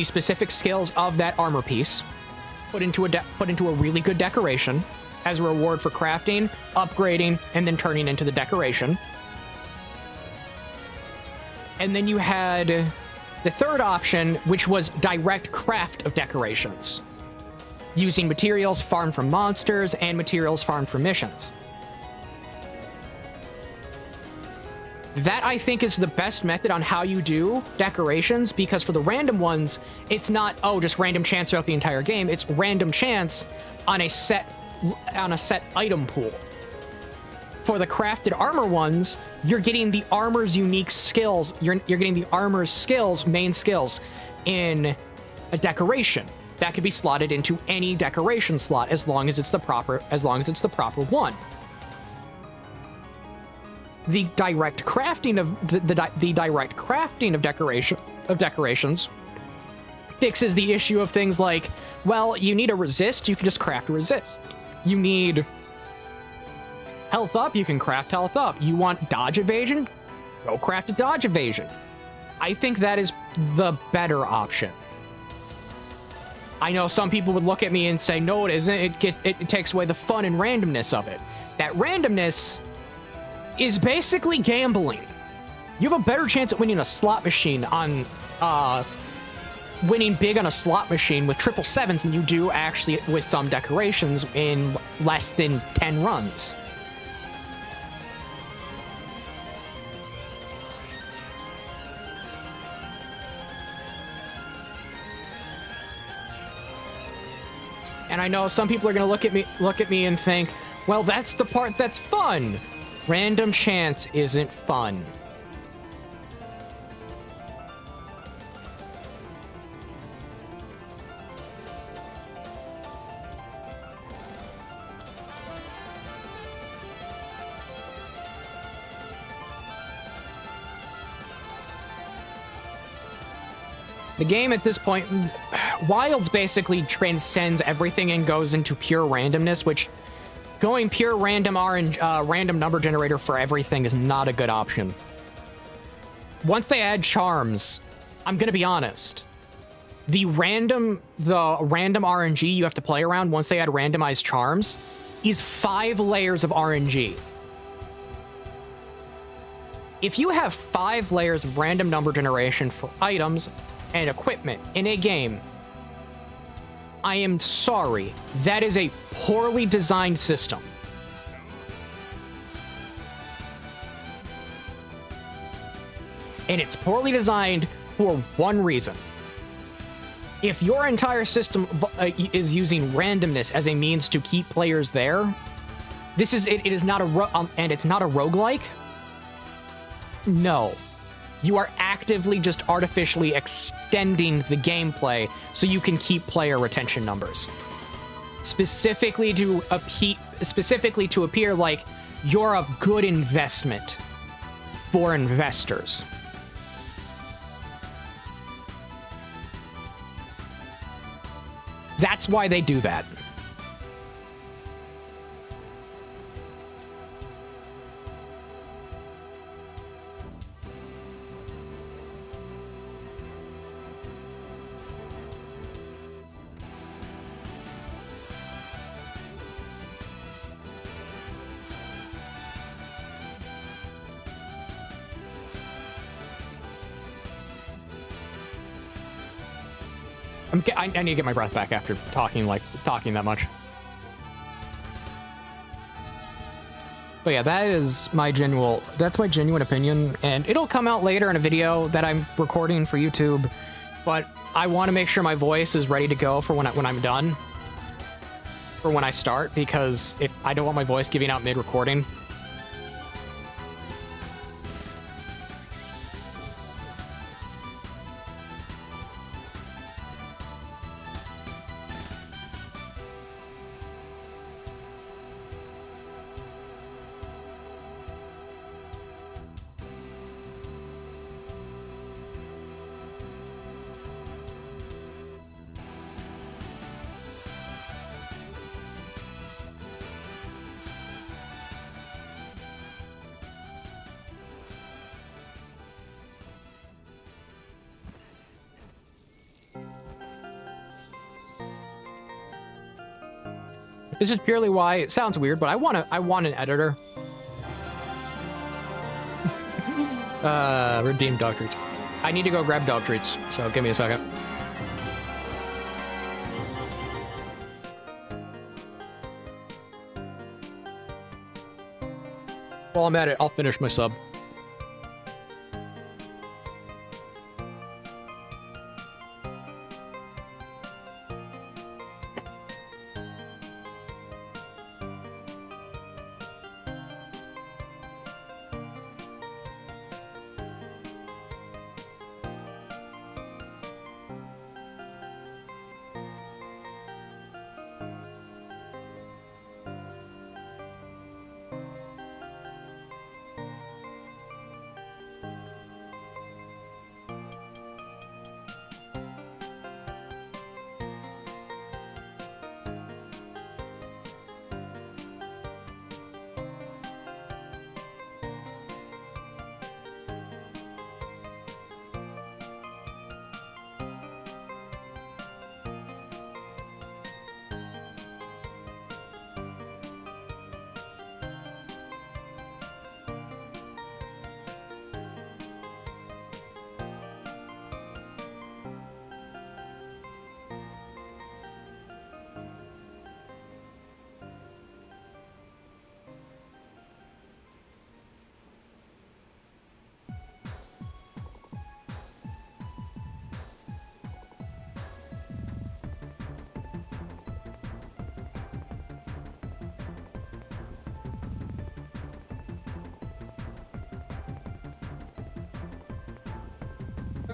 specific skills of that armor piece put into a really good decoration as a reward for crafting, upgrading, and then turning into the decoration. And then you had the third option, which was direct craft of decorations, using materials farmed from monsters and materials farmed from missions. That, I think, is the best method on how you do decorations, because for the random ones, it's not, oh, just random chance throughout the entire game. It's random chance on a set item pool. For the crafted armor ones, you're getting the armor's unique skills. You're getting the armor's skills, main skills, in a decoration. That could be slotted into any decoration slot as long as it's the proper one. The direct crafting of decorations fixes the issue of things like, well, you need a resist, you can just craft a resist. You need Health up, you can craft health up. You want dodge evasion? Go craft a dodge evasion. I think that is the better option. I know some people would look at me and say, no, it isn't. It takes away the fun and randomness of it. That randomness is basically gambling. You have a better chance at winning a slot machine on, winning big on a slot machine with 777s than you do actually with some decorations in less than 10 runs. And I know some people are going to look at me and think, well, that's the part that's fun. Random chance isn't fun. The game at this point, Wilds basically transcends everything and goes into pure randomness, which going pure random random number generator for everything is not a good option. Once they add charms, I'm gonna be honest, the random RNG you have to play around once they add randomized charms is 5 layers of RNG. If you have 5 layers of random number generation for items and equipment in a game, I am sorry, that is a poorly designed system. And it's poorly designed for one reason. If your entire system is using randomness as a means to keep players there, it is not and it's not a roguelike. No. You are actively just artificially extending the gameplay so you can keep player retention numbers. Specifically to appear like you're a good investment for investors. That's why they do that. I need to get my breath back after talking that much. But yeah, that's my genuine opinion, and it'll come out later in a video that I'm recording for YouTube, but I want to make sure my voice is ready to go for when I'm done, for when I start, because if I don't want my voice giving out mid-recording. This is purely why it sounds weird, but I want an editor. Redeem dog treats. I need to go grab dog treats, so give me a second. While I'm at it, I'll finish my sub.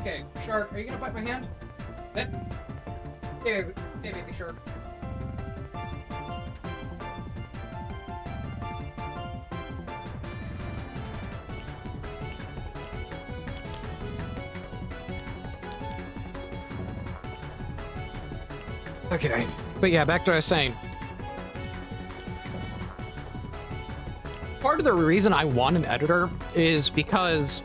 Okay, Shark, are you gonna bite my hand? Hey, hey, baby Shark. Okay, but yeah, back to what I was saying. Part of the reason I want an editor is because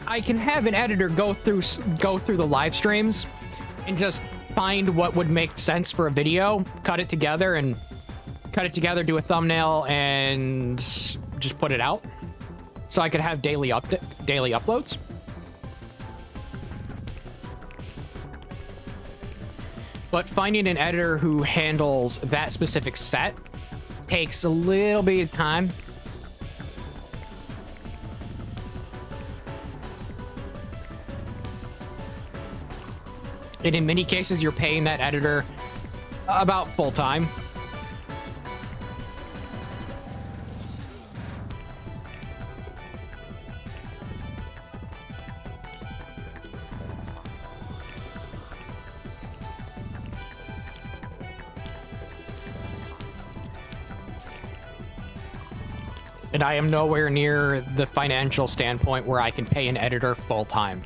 I can have an editor go through the live streams and just find what would make sense for a video, cut it together, do a thumbnail, and just put it out. So I could have daily uploads. But finding an editor who handles that specific set takes a little bit of time. And in many cases, you're paying that editor about full time. And I am nowhere near the financial standpoint where I can pay an editor full time.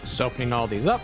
Just opening all these up.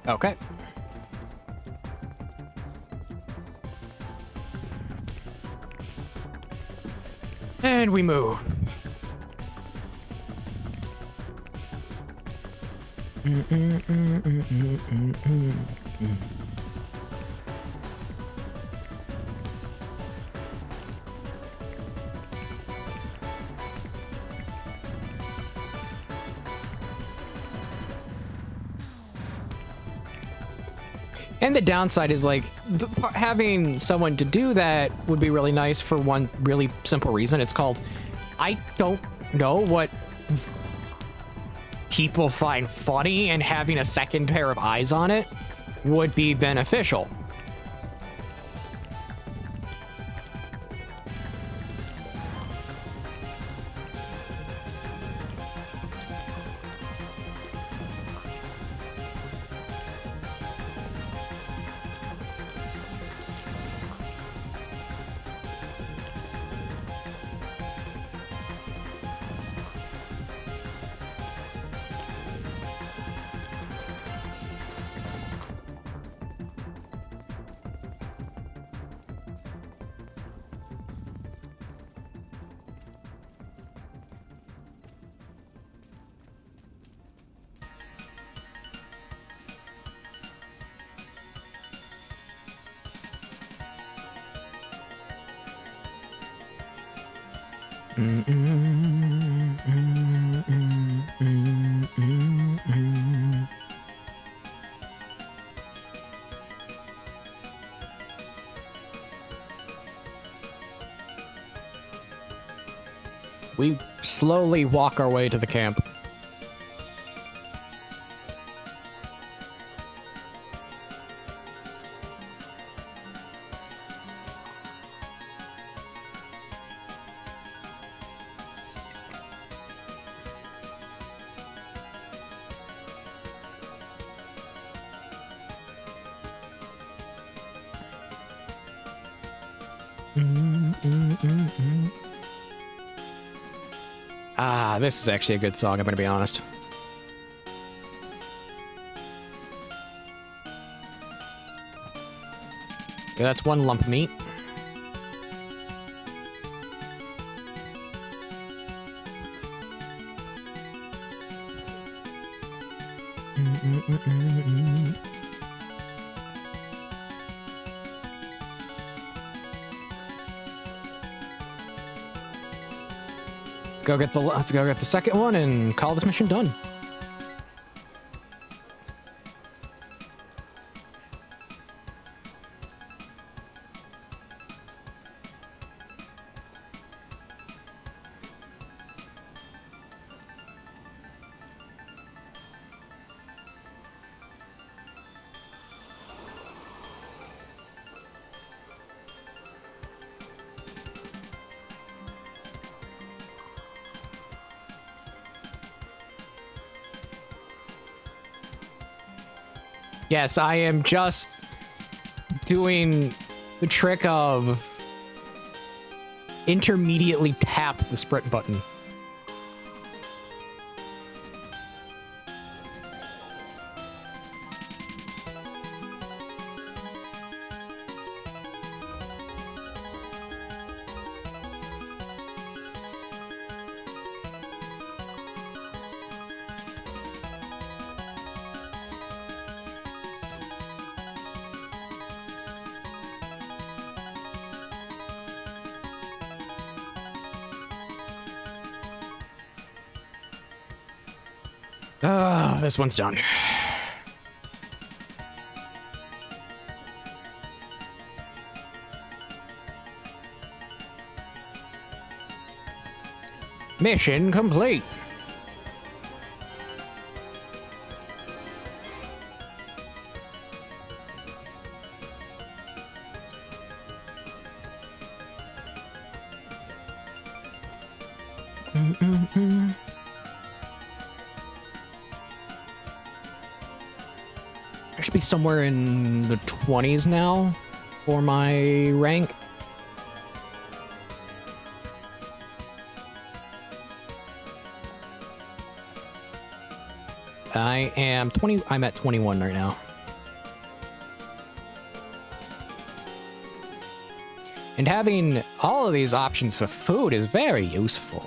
Okay. And we move. And the downside is like having someone to do that would be really nice for one really simple reason. It's called, I don't know what people find funny, and having a second pair of eyes on it would be beneficial. We slowly walk our way to the camp. Ah, this is actually a good song, I'm gonna be honest. Okay, that's one lump of meat. Let's go get the second one and call this mission done. Yes, I am just doing the trick of intermediately tap the sprint button. This one's done. Mission complete. I should be somewhere in the 20s now for my rank. I'm at 21 right now. And having all of these options for food is very useful.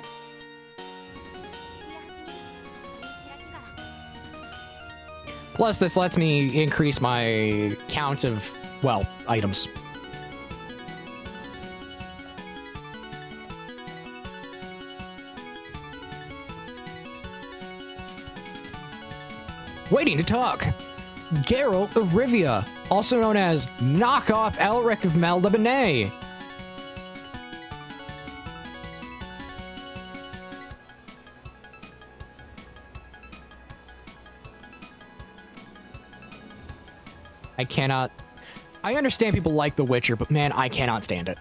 Plus, this lets me increase my count of, well, items. Waiting to talk. Geralt of Rivia, also known as Knockoff Elric of Meldabenet. I understand people like The Witcher, but man, I cannot stand it.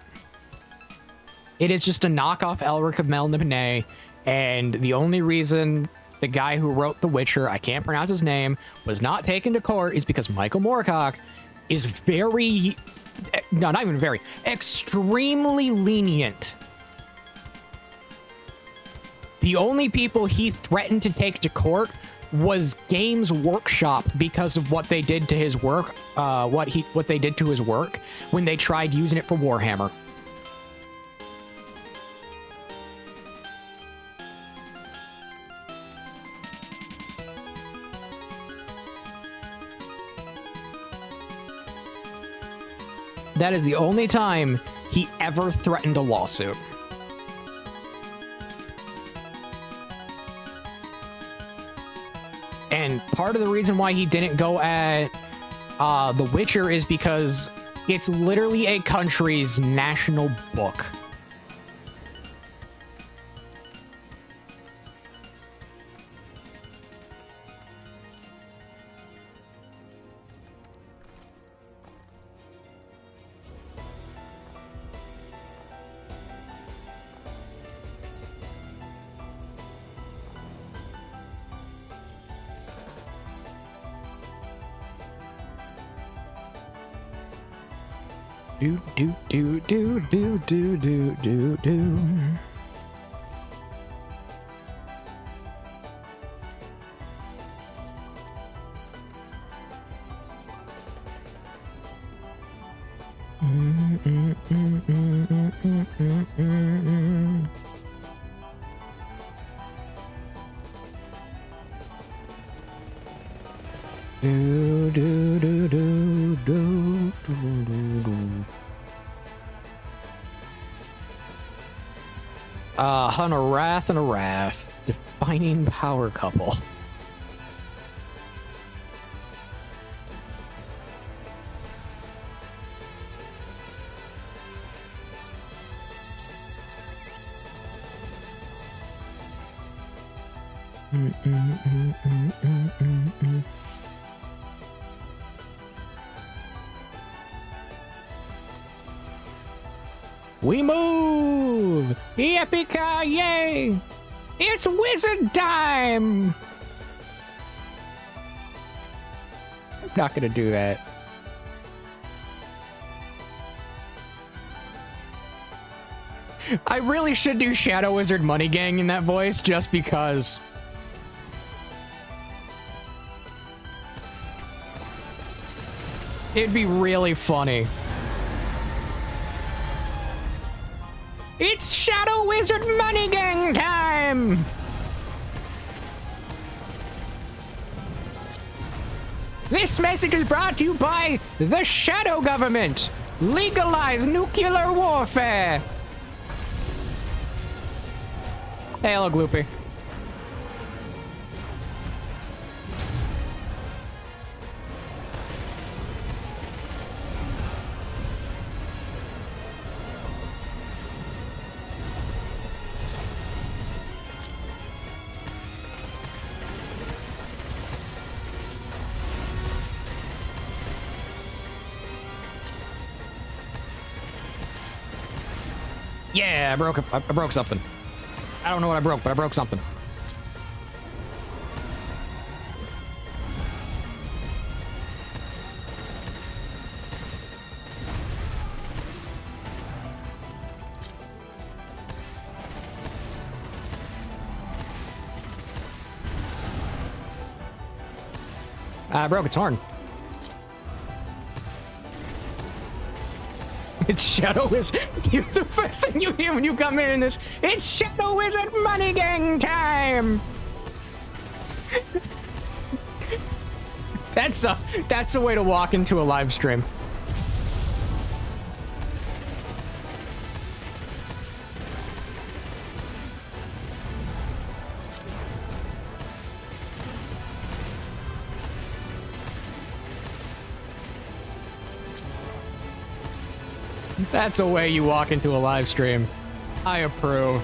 It is just a knockoff Elric of Meldabenet, and the only reason the guy who wrote The Witcher, I can't pronounce his name, was not taken to court is because Michael Moorcock is extremely lenient. The only people he threatened to take to court was Games Workshop because of what they did to his work, what they did to his work when they tried using it for Warhammer. That is the only time he ever threatened a lawsuit. And part of the reason why he didn't go at The Witcher is because it's literally a country's national book. Do do do do do do do do do. Do do do do do do do do. On a wrath and a wrath, defining power couple. We move! Epica, yay! It's wizard time! I'm not gonna do that. I really should do Shadow Wizard Money Gang in that voice just because. It'd be really funny. It's Shadow Wizard Money Gang time! This message is brought to you by the Shadow Government. Legalize nuclear warfare. Hey, hello, Gloopy. Yeah, I broke something. I don't know what I broke, but I broke something. I broke its horn. It's Shadow Wizard. The first thing you hear when you come in is, it's Shadow Wizard Money Gang time. That's a way to walk into a live stream. That's a way you walk into a live stream. I approve.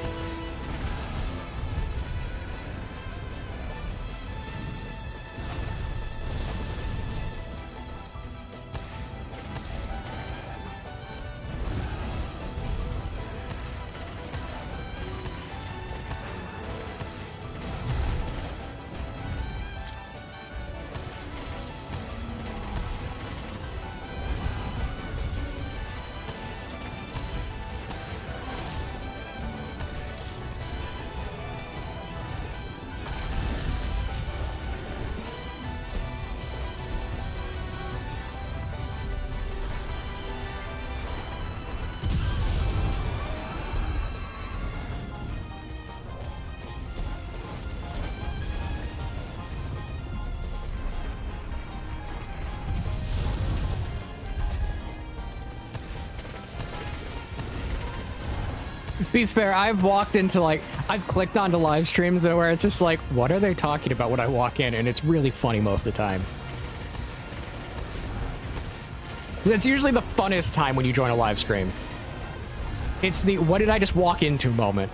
Be fair, I've walked into I've clicked onto live streams where it's just like, what are they talking about when I walk in? And it's really funny most of the time. That's usually the funnest time when you join a live stream. It's the, what did I just walk into moment.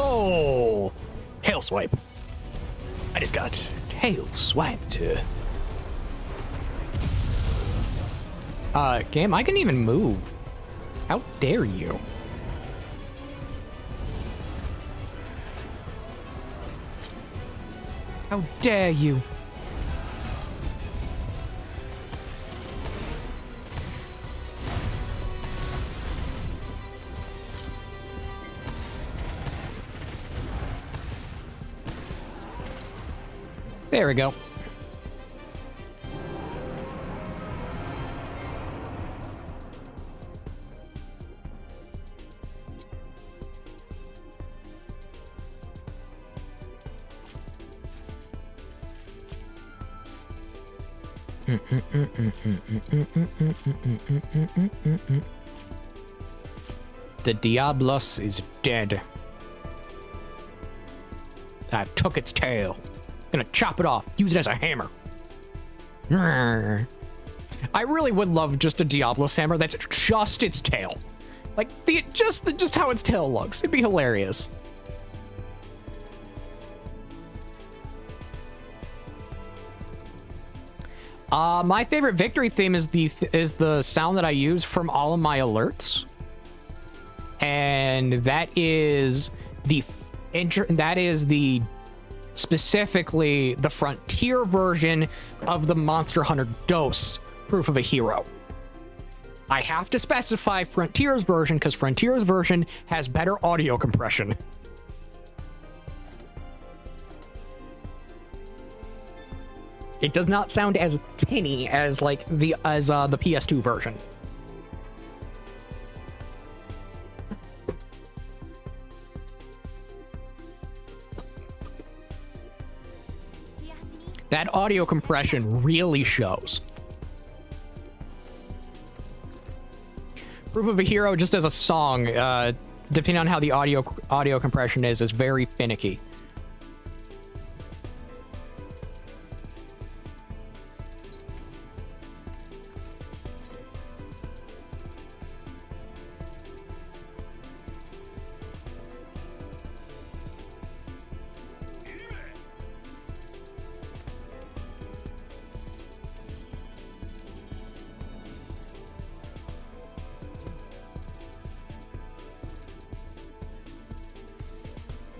Oh, tail swipe. I just got tail swiped. Game, I can even move. How dare you? How dare you? There we go. The Diablos is dead. I took its tail. Gonna chop it off, use it as a hammer. I really would love just a Diablos hammer that's just its tail. Like just how its tail looks. It'd be hilarious. My favorite victory theme is the sound that I use from all of my alerts, and that is specifically the Frontier version of the Monster Hunter DOS Proof of a Hero. I have to specify Frontier's version because Frontier's version has better audio compression. It does not sound as tinny as like the PS2 version. That audio compression really shows. Proof of a Hero, just as a song, depending on how the audio compression is very finicky.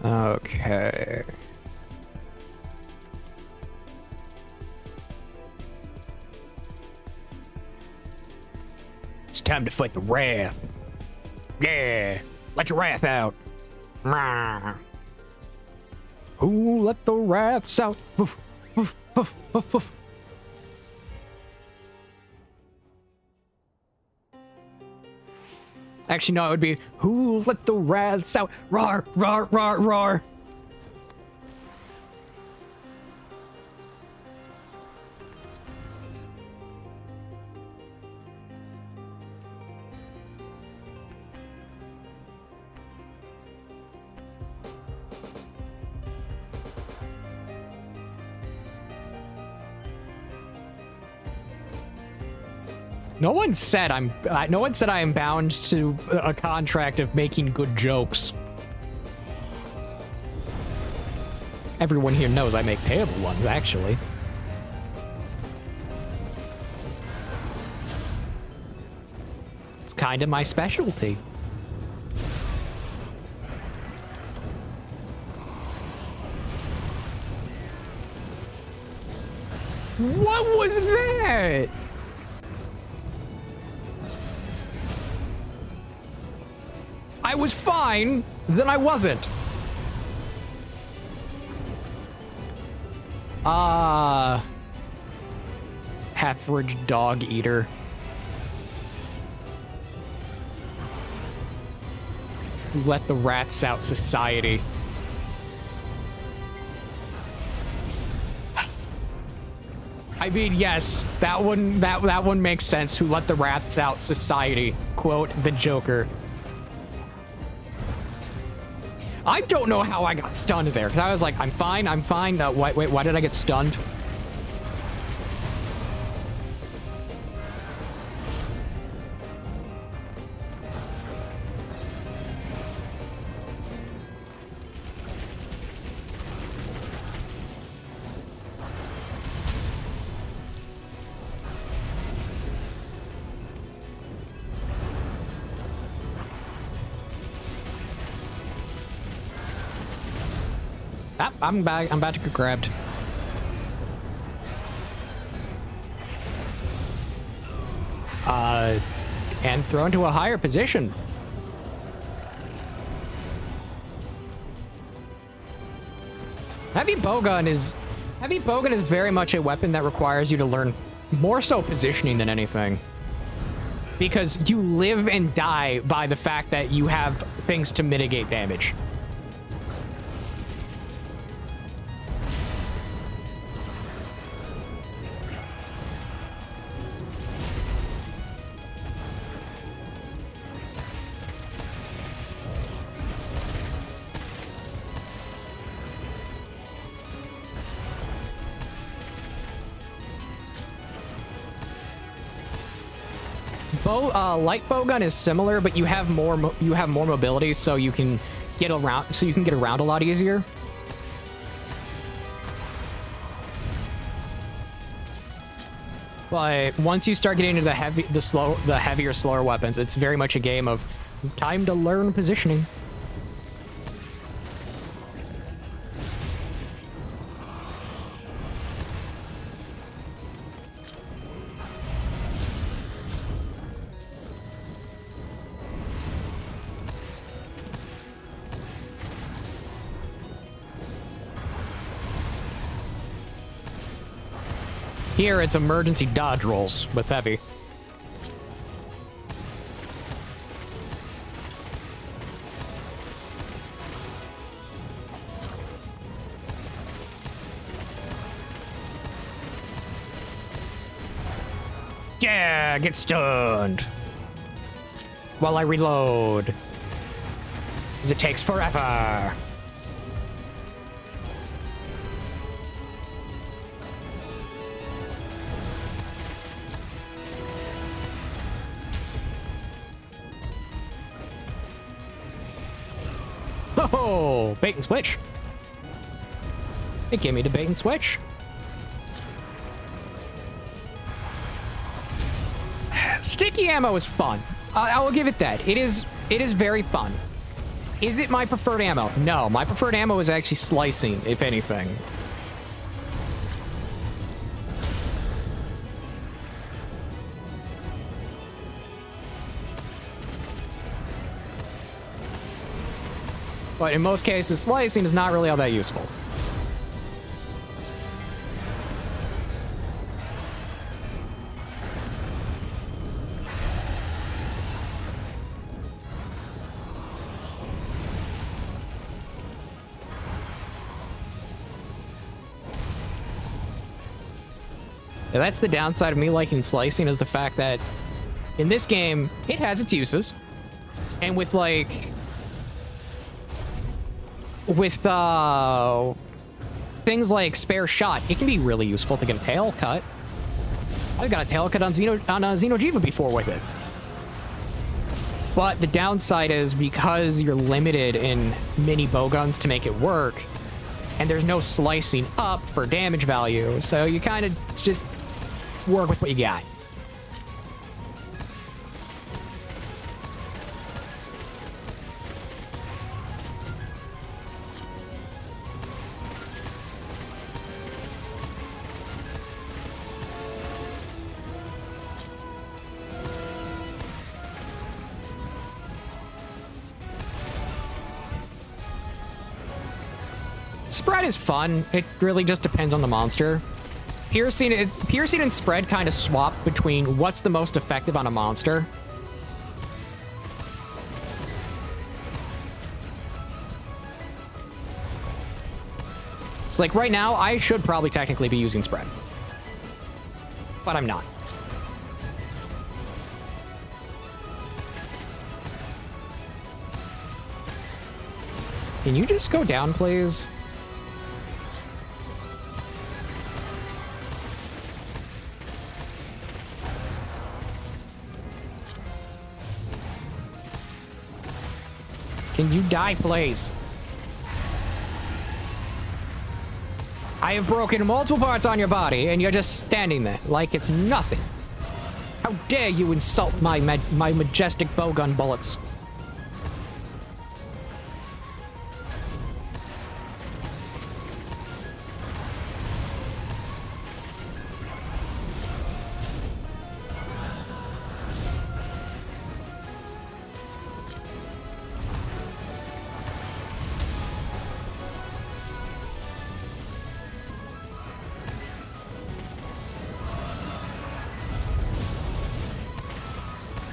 Okay. It's time to fight the Wrath. Yeah, let your wrath out. Who let the wraths out? Woof, woof, woof, woof, woof. Actually, no, it would be, who let the wraths out? Roar, roar, roar, roar. No one said I am bound to a contract of making good jokes. Everyone here knows I make terrible ones, actually. It's kind of my specialty. What was that? I was fine, then I wasn't. Half-ridge dog eater. Let the rats out society. I mean, yes, that one makes sense. Who let the rats out society? Quote the Joker. I don't know how I got stunned there, because I was like, I'm fine, I'm fine. Wait, why did I get stunned? Ah, I'm back. I'm about to get grabbed. And thrown to a higher position. Heavy bowgun is very much a weapon that requires you to learn more so positioning than anything. Because you live and die by the fact that you have things to mitigate damage. Light bowgun is similar, but you have more mobility, so you can get around. So you can get around a lot easier. But once you start getting into the heavier, slower weapons, it's very much a game of time to learn positioning. Here, it's emergency dodge rolls with heavy. Yeah, get stunned. While I reload. Because it takes forever. Oh, bait and switch. It gave me the bait and switch. Sticky ammo is fun. I will give it that. It is very fun. Is it my preferred ammo? No, my preferred ammo is actually slicing, if anything. But in most cases, slicing is not really all that useful. Yeah, that's the downside of me liking slicing, is the fact that in this game, it has its uses. And with things like spare shot, it can be really useful to get a tail cut. I've got a tail cut on Xeno'jiiva before with it. But the downside is, because you're limited in mini bowguns to make it work, and there's no slicing up for damage value, so you kind of just work with what you got. Spread is fun. It really just depends on the monster. Piercing and spread kind of swap between what's the most effective on a monster. It's like right now, I should probably technically be using spread, but I'm not. Can you just go down, please? Can you die, please? I have broken multiple parts on your body, and you're just standing there like it's nothing. How dare you insult my majestic bowgun bullets?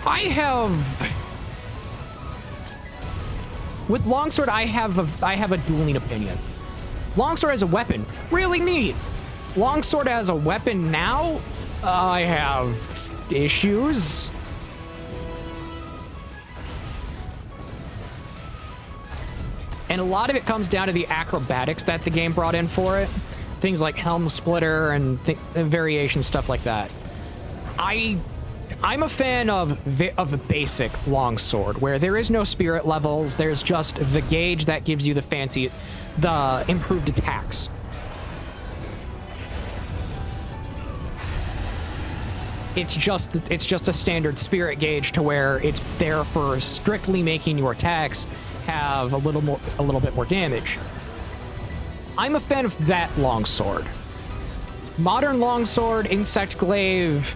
I have... With longsword, I have a dueling opinion. Longsword as a weapon, really neat. Longsword as a weapon now, I have issues. And a lot of it comes down to the acrobatics that the game brought in for it. Things like helm splitter and variation stuff like that. I'm a fan of a basic longsword where there is no spirit levels. There's just the gauge that gives you the improved attacks. It's just a standard spirit gauge to where it's there for strictly making your attacks have a little bit more damage. I'm a fan of that longsword. Modern longsword, insect glaive,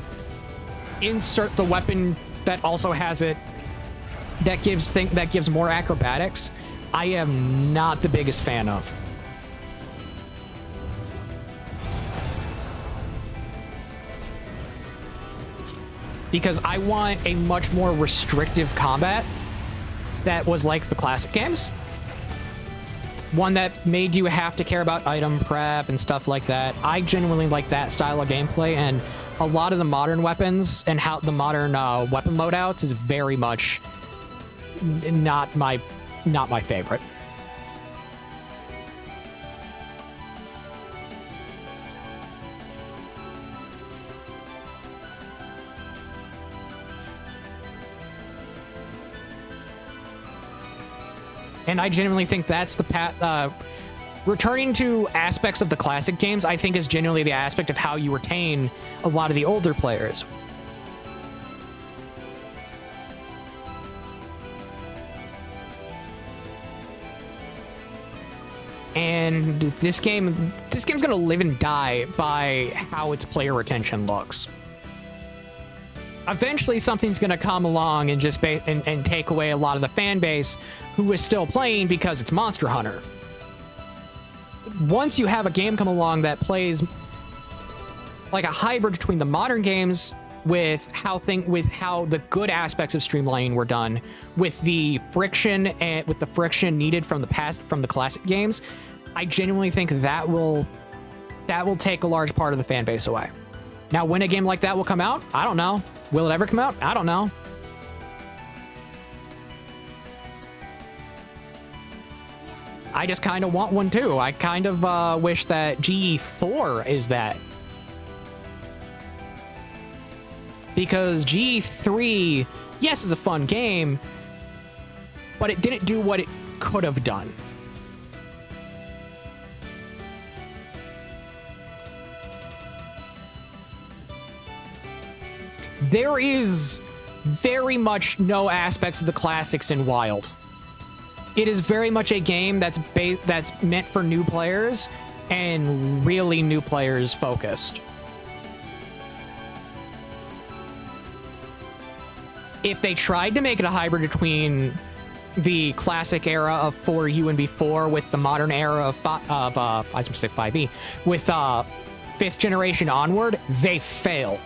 insert the weapon that also has it that gives more acrobatics. I am not the biggest fan of. Because I want a much more restrictive combat that was like the classic games. One that made you have to care about item prep and stuff like that. I genuinely like that style of gameplay, and a lot of the modern weapons and how the modern weapon loadouts is very much not my favorite. And I genuinely think that's the path. Returning to aspects of the classic games, I think, is genuinely the aspect of how you retain a lot of the older players. And this game's gonna live and die by how its player retention looks. Eventually, something's gonna come along and just and take away a lot of the fan base who is still playing because it's Monster Hunter. Once you have a game come along that plays like a hybrid between the modern games with how the good aspects of streamlining were done, with the friction needed from the classic games, I genuinely think that will take a large part of the fan base away. Now, when a game like that will come out, I don't know. Will it ever come out? I don't know. I just kind of want one too. I kind of wish that GE4 is that. Because GE3, yes, is a fun game, but it didn't do what it could have done. There is very much no aspects of the classics in Wild. It is very much a game that's meant for new players and really new players focused. If they tried to make it a hybrid between the classic era of 4U and B4 with the modern era of I was going to say 5E, with 5th generation onward, they failed.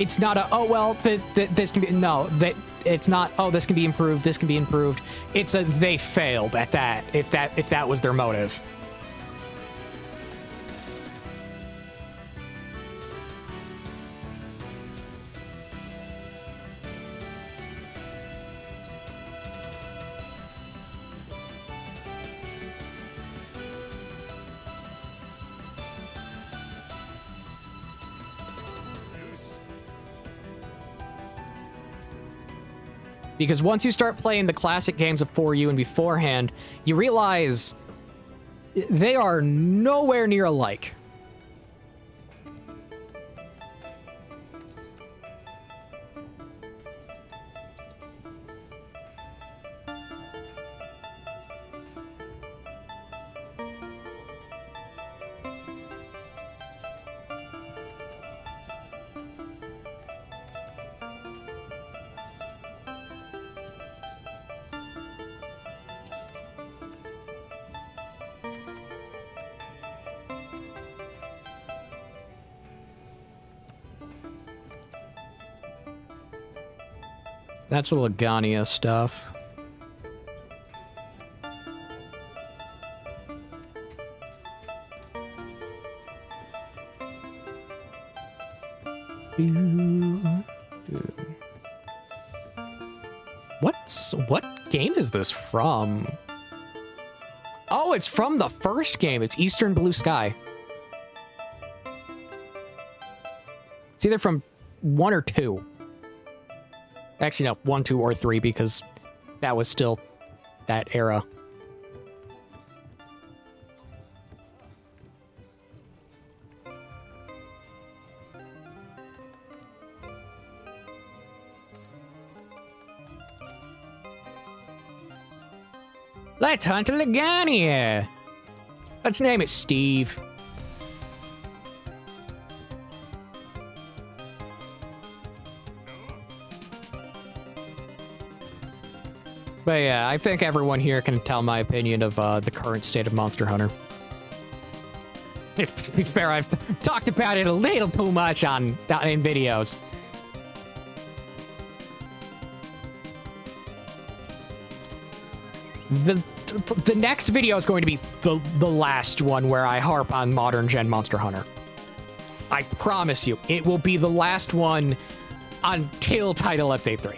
It's not a, oh, well, this can be, no, it's not, oh, this can be improved, this can be improved. It's a, they failed at that, if that was their motive. Because once you start playing the classic games of 4U and beforehand, you realize they are nowhere near alike. That's the Lagania stuff. What game is this from? Oh, it's from the first game. It's Eastern Blue Sky. It's either from 1 or 2. Actually, no, 1, 2, or 3, because that was still that era. Let's hunt a Lagania. Let's name it Steve. But yeah, I think everyone here can tell my opinion of the current state of Monster Hunter. If to be fair, I've talked about it a little too much in videos. The next video is going to be the last one where I harp on modern gen Monster Hunter. I promise you, it will be the last one until Title Update 3.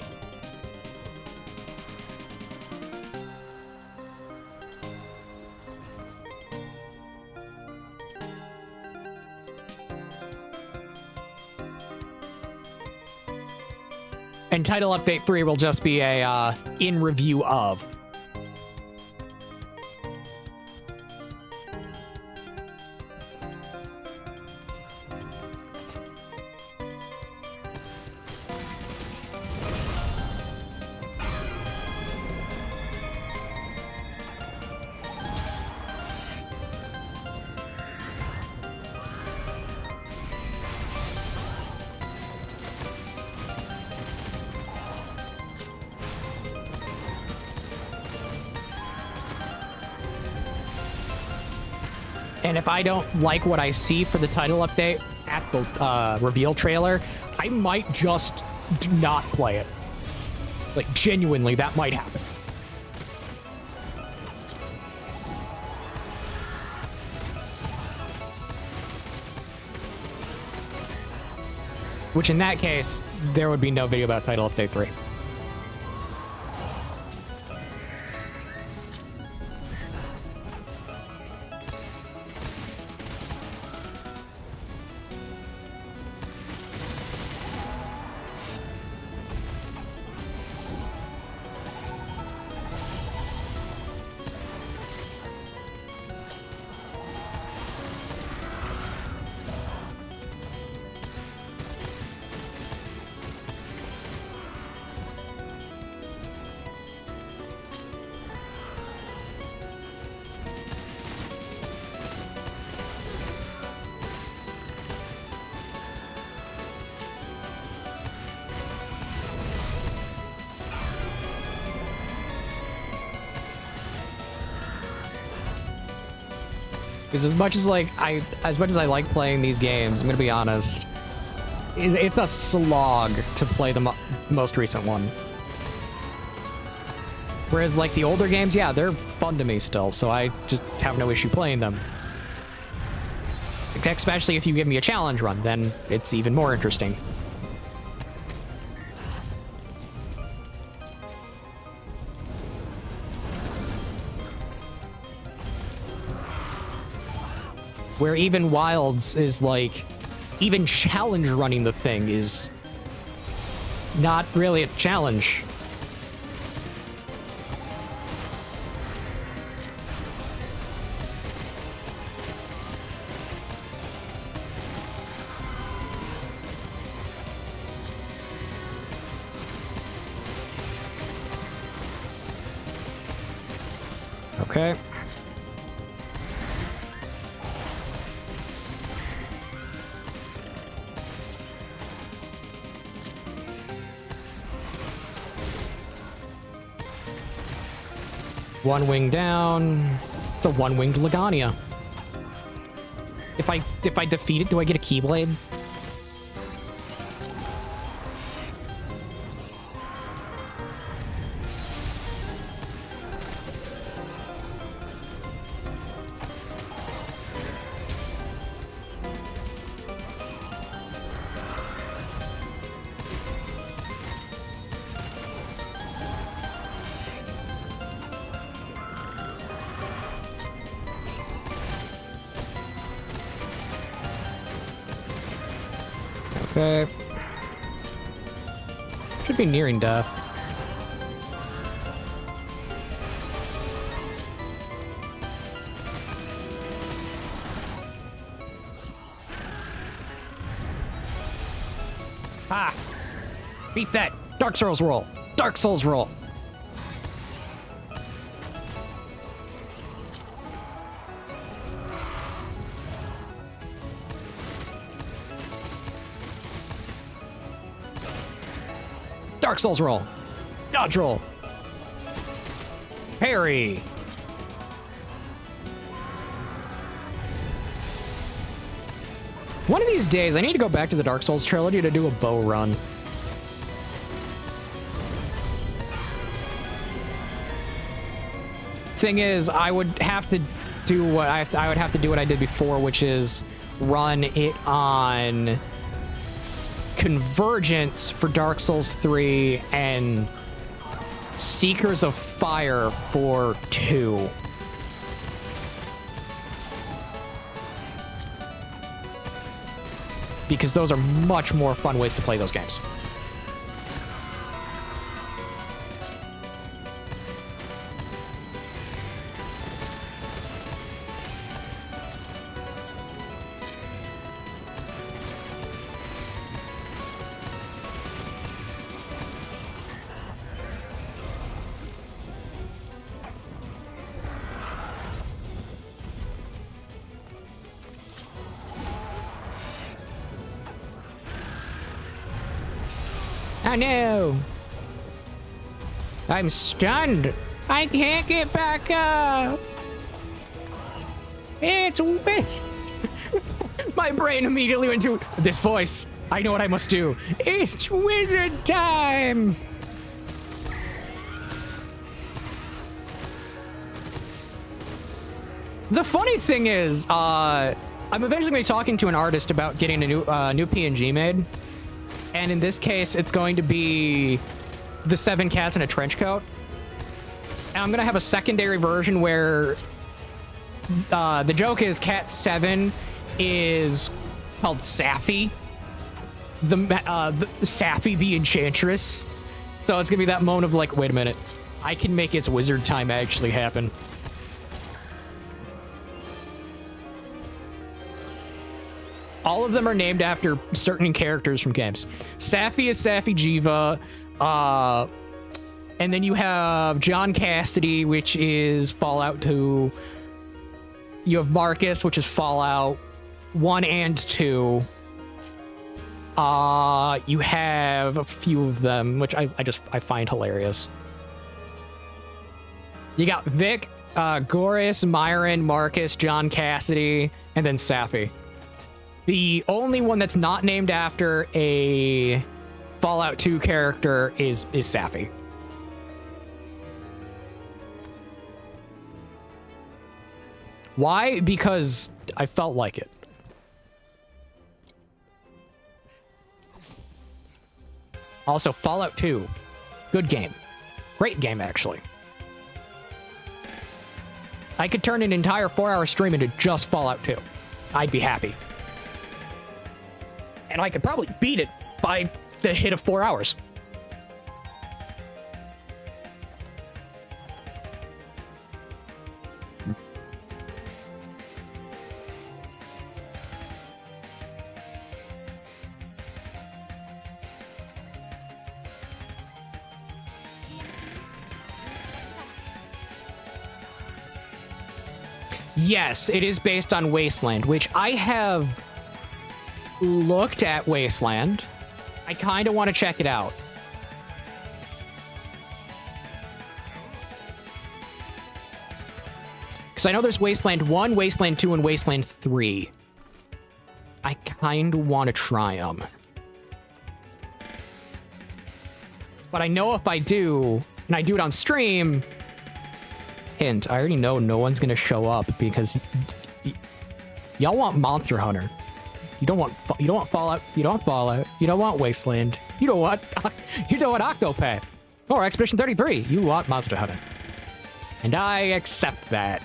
And Title Update 3 will just be a in review of. And if I don't like what I see for the title update at the reveal trailer, I might just not play it. Like, genuinely, that might happen. Which, in that case, there would be no video about Title Update 3. Because as much as I like playing these games, I'm gonna be honest, it's a slog to play the most recent one. Whereas like the older games, yeah, they're fun to me still, so I just have no issue playing them. Especially if you give me a challenge run, then it's even more interesting. Where even Wilds is like, even challenge running the thing is not really a challenge. Okay. One wing down. It's a one-winged Lagania. If I defeat it, do I get a Keyblade? Okay. Should be nearing death. Ah! Beat that! Dark Souls roll! Dark Souls roll! Dark Souls roll! Dodge roll! Parry! One of these days, I need to go back to the Dark Souls trilogy to do a bow run. Thing is, I would have to do what I would have to do what I did before, which is run it on Convergence for Dark Souls 3 and Seekers of Fire for 2. Because those are much more fun ways to play those games. Oh no! I'm stunned! I can't get back up! It's my brain immediately went to this voice. I know what I must do. It's wizard time! The funny thing is, I'm eventually going to be talking to an artist about getting a new PNG made. And in this case, it's going to be the 7 cats in a trench coat. And I'm going to have a secondary version where the joke is Cat 7 is called Sappy. The Sappy the Enchantress. So it's going to be that moment of like, wait a minute. I can make its wizard time actually happen. All of them are named after certain characters from games. Sappy is Sappy Jiva. And then you have John Cassidy, which is Fallout 2. You have Marcus, which is Fallout 1 and 2. You have a few of them, which I find hilarious. You got Vic, Goris, Myron, Marcus, John Cassidy, and then Sappy. The only one that's not named after a Fallout 2 character is Sappy. Why? Because I felt like it. Also, Fallout 2. Good game. Great game, actually. I could turn an entire 4-hour stream into just Fallout 2. I'd be happy. And I could probably beat it by the hit of 4 hours. Yes, it is based on Wasteland, which I have looked at Wasteland. I kind of want to check it out. Because I know there's Wasteland 1, Wasteland 2, and Wasteland 3. I kind of want to try them. But I know if I do, and I do it on stream... Hint, I already know no one's going to show up because y'all want Monster Hunter. You don't want Fallout. You don't want Fallout. You don't want Wasteland. You don't want Octopath or Expedition 33. You want Monster Hunter, and I accept that.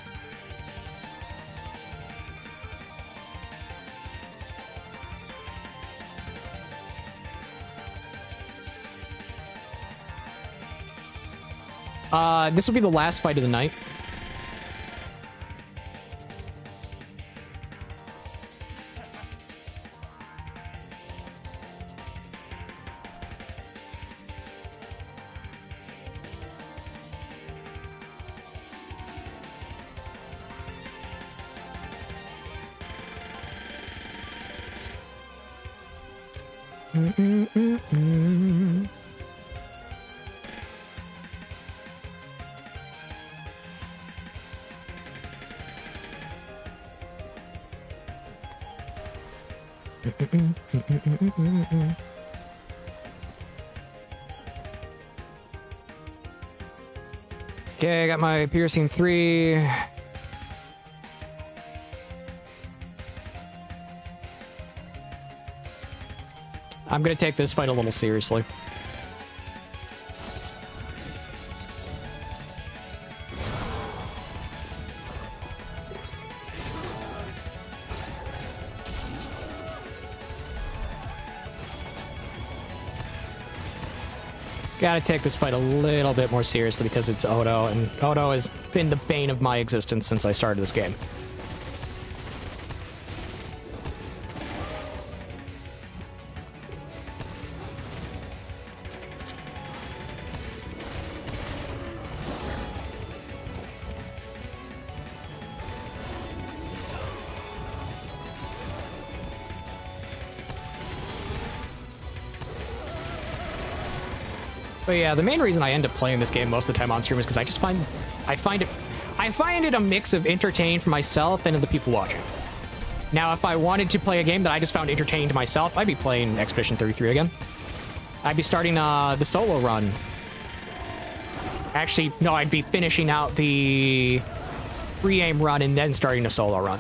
This will be the last fight of the night. Okay, I got my piercing 3. I'm gonna take this fight a little seriously. Gotta take this fight a little bit more seriously because it's Odo, and Odo has been the bane of my existence since I started this game. But yeah, the main reason I end up playing this game most of the time on stream is because I find it a mix of entertaining for myself and the people watching. Now, if I wanted to play a game that I just found entertaining to myself, I'd be playing Expedition 33 again. I'd be starting the solo run. Actually, no, I'd be finishing out the pre-aim run and then starting a solo run.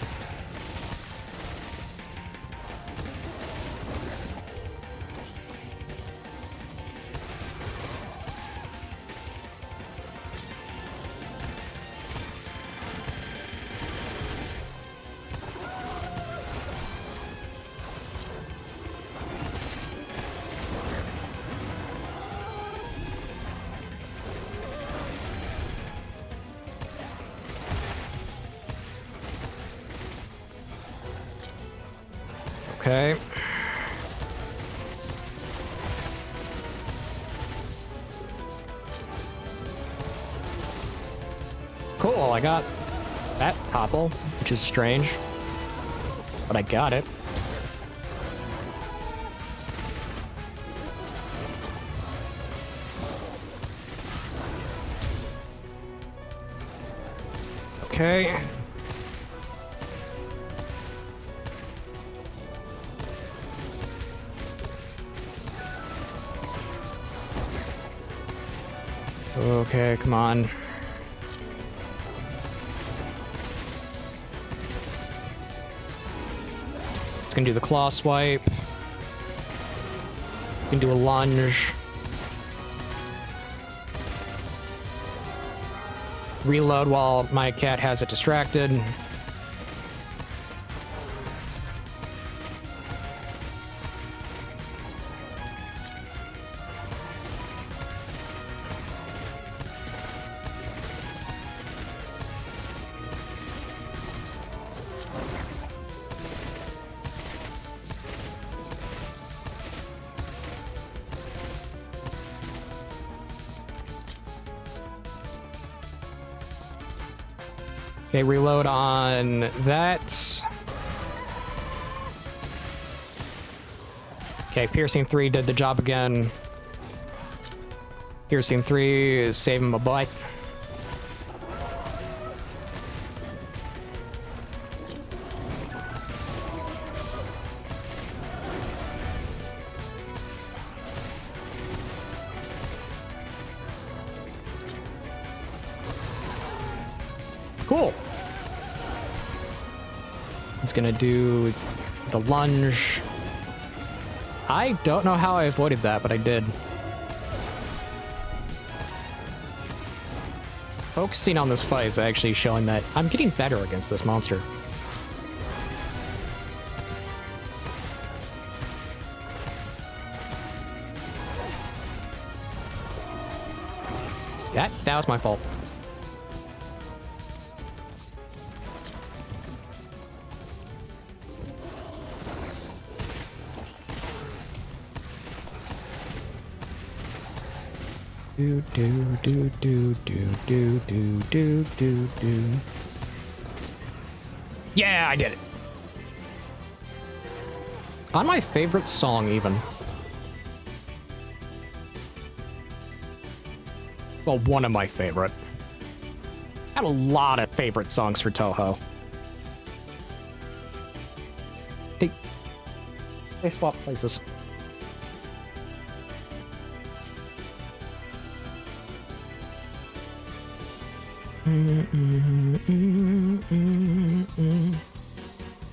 Okay. Cool, I got that topple, which is strange, but I got it. Okay. Okay, come on. It's gonna do the claw swipe. Can do a lunge. Reload while my cat has it distracted. Okay, reload on that. Okay, piercing 3 did the job again. Piercing 3 is saving my butt. Cool. He's gonna do the lunge. I don't know how I avoided that, but I did. Focusing on this fight is actually showing that I'm getting better against this monster. That was my fault. Do do do do do do do do do do. Yeah, I did it. On my favorite song, even. Well, one of my favorite. I had a lot of favorite songs for Toho. They swap places.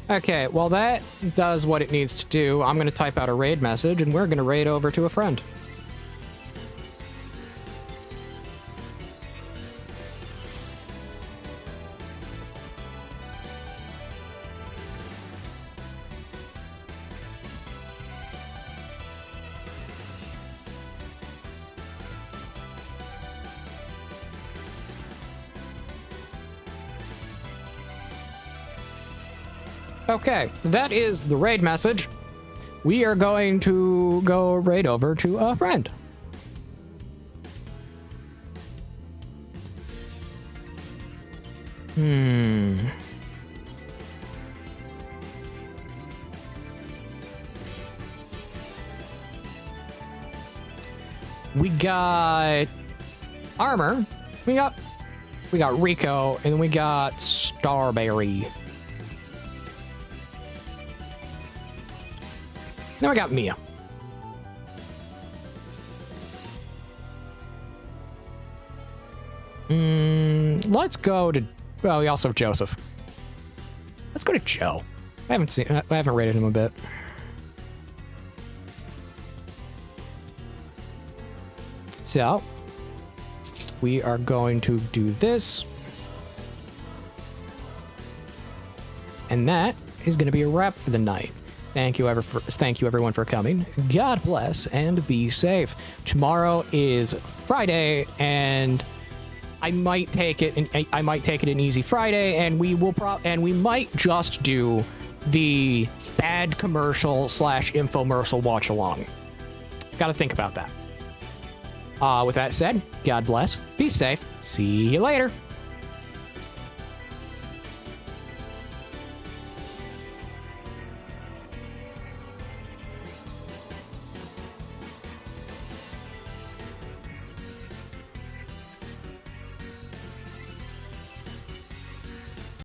Okay, well that does what it needs to do. I'm going to type out a raid message and we're going to raid over to a friend. Okay, that is the raid message. We are going to go raid over to a friend. We got Armor. We got Rico, and we got Starberry. Then we got Mia. Let's go to... Well, we also have Joseph. Let's go to Joe. I haven't rated him a bit. So, we are going to do this. And that is going to be a wrap for the night. Thank you everyone for coming. God bless and be safe. Tomorrow is Friday, and I might take it an easy Friday, and we might just do the bad commercial / infomercial watch along. Got to think about that. With that said, God bless, be safe, see you later.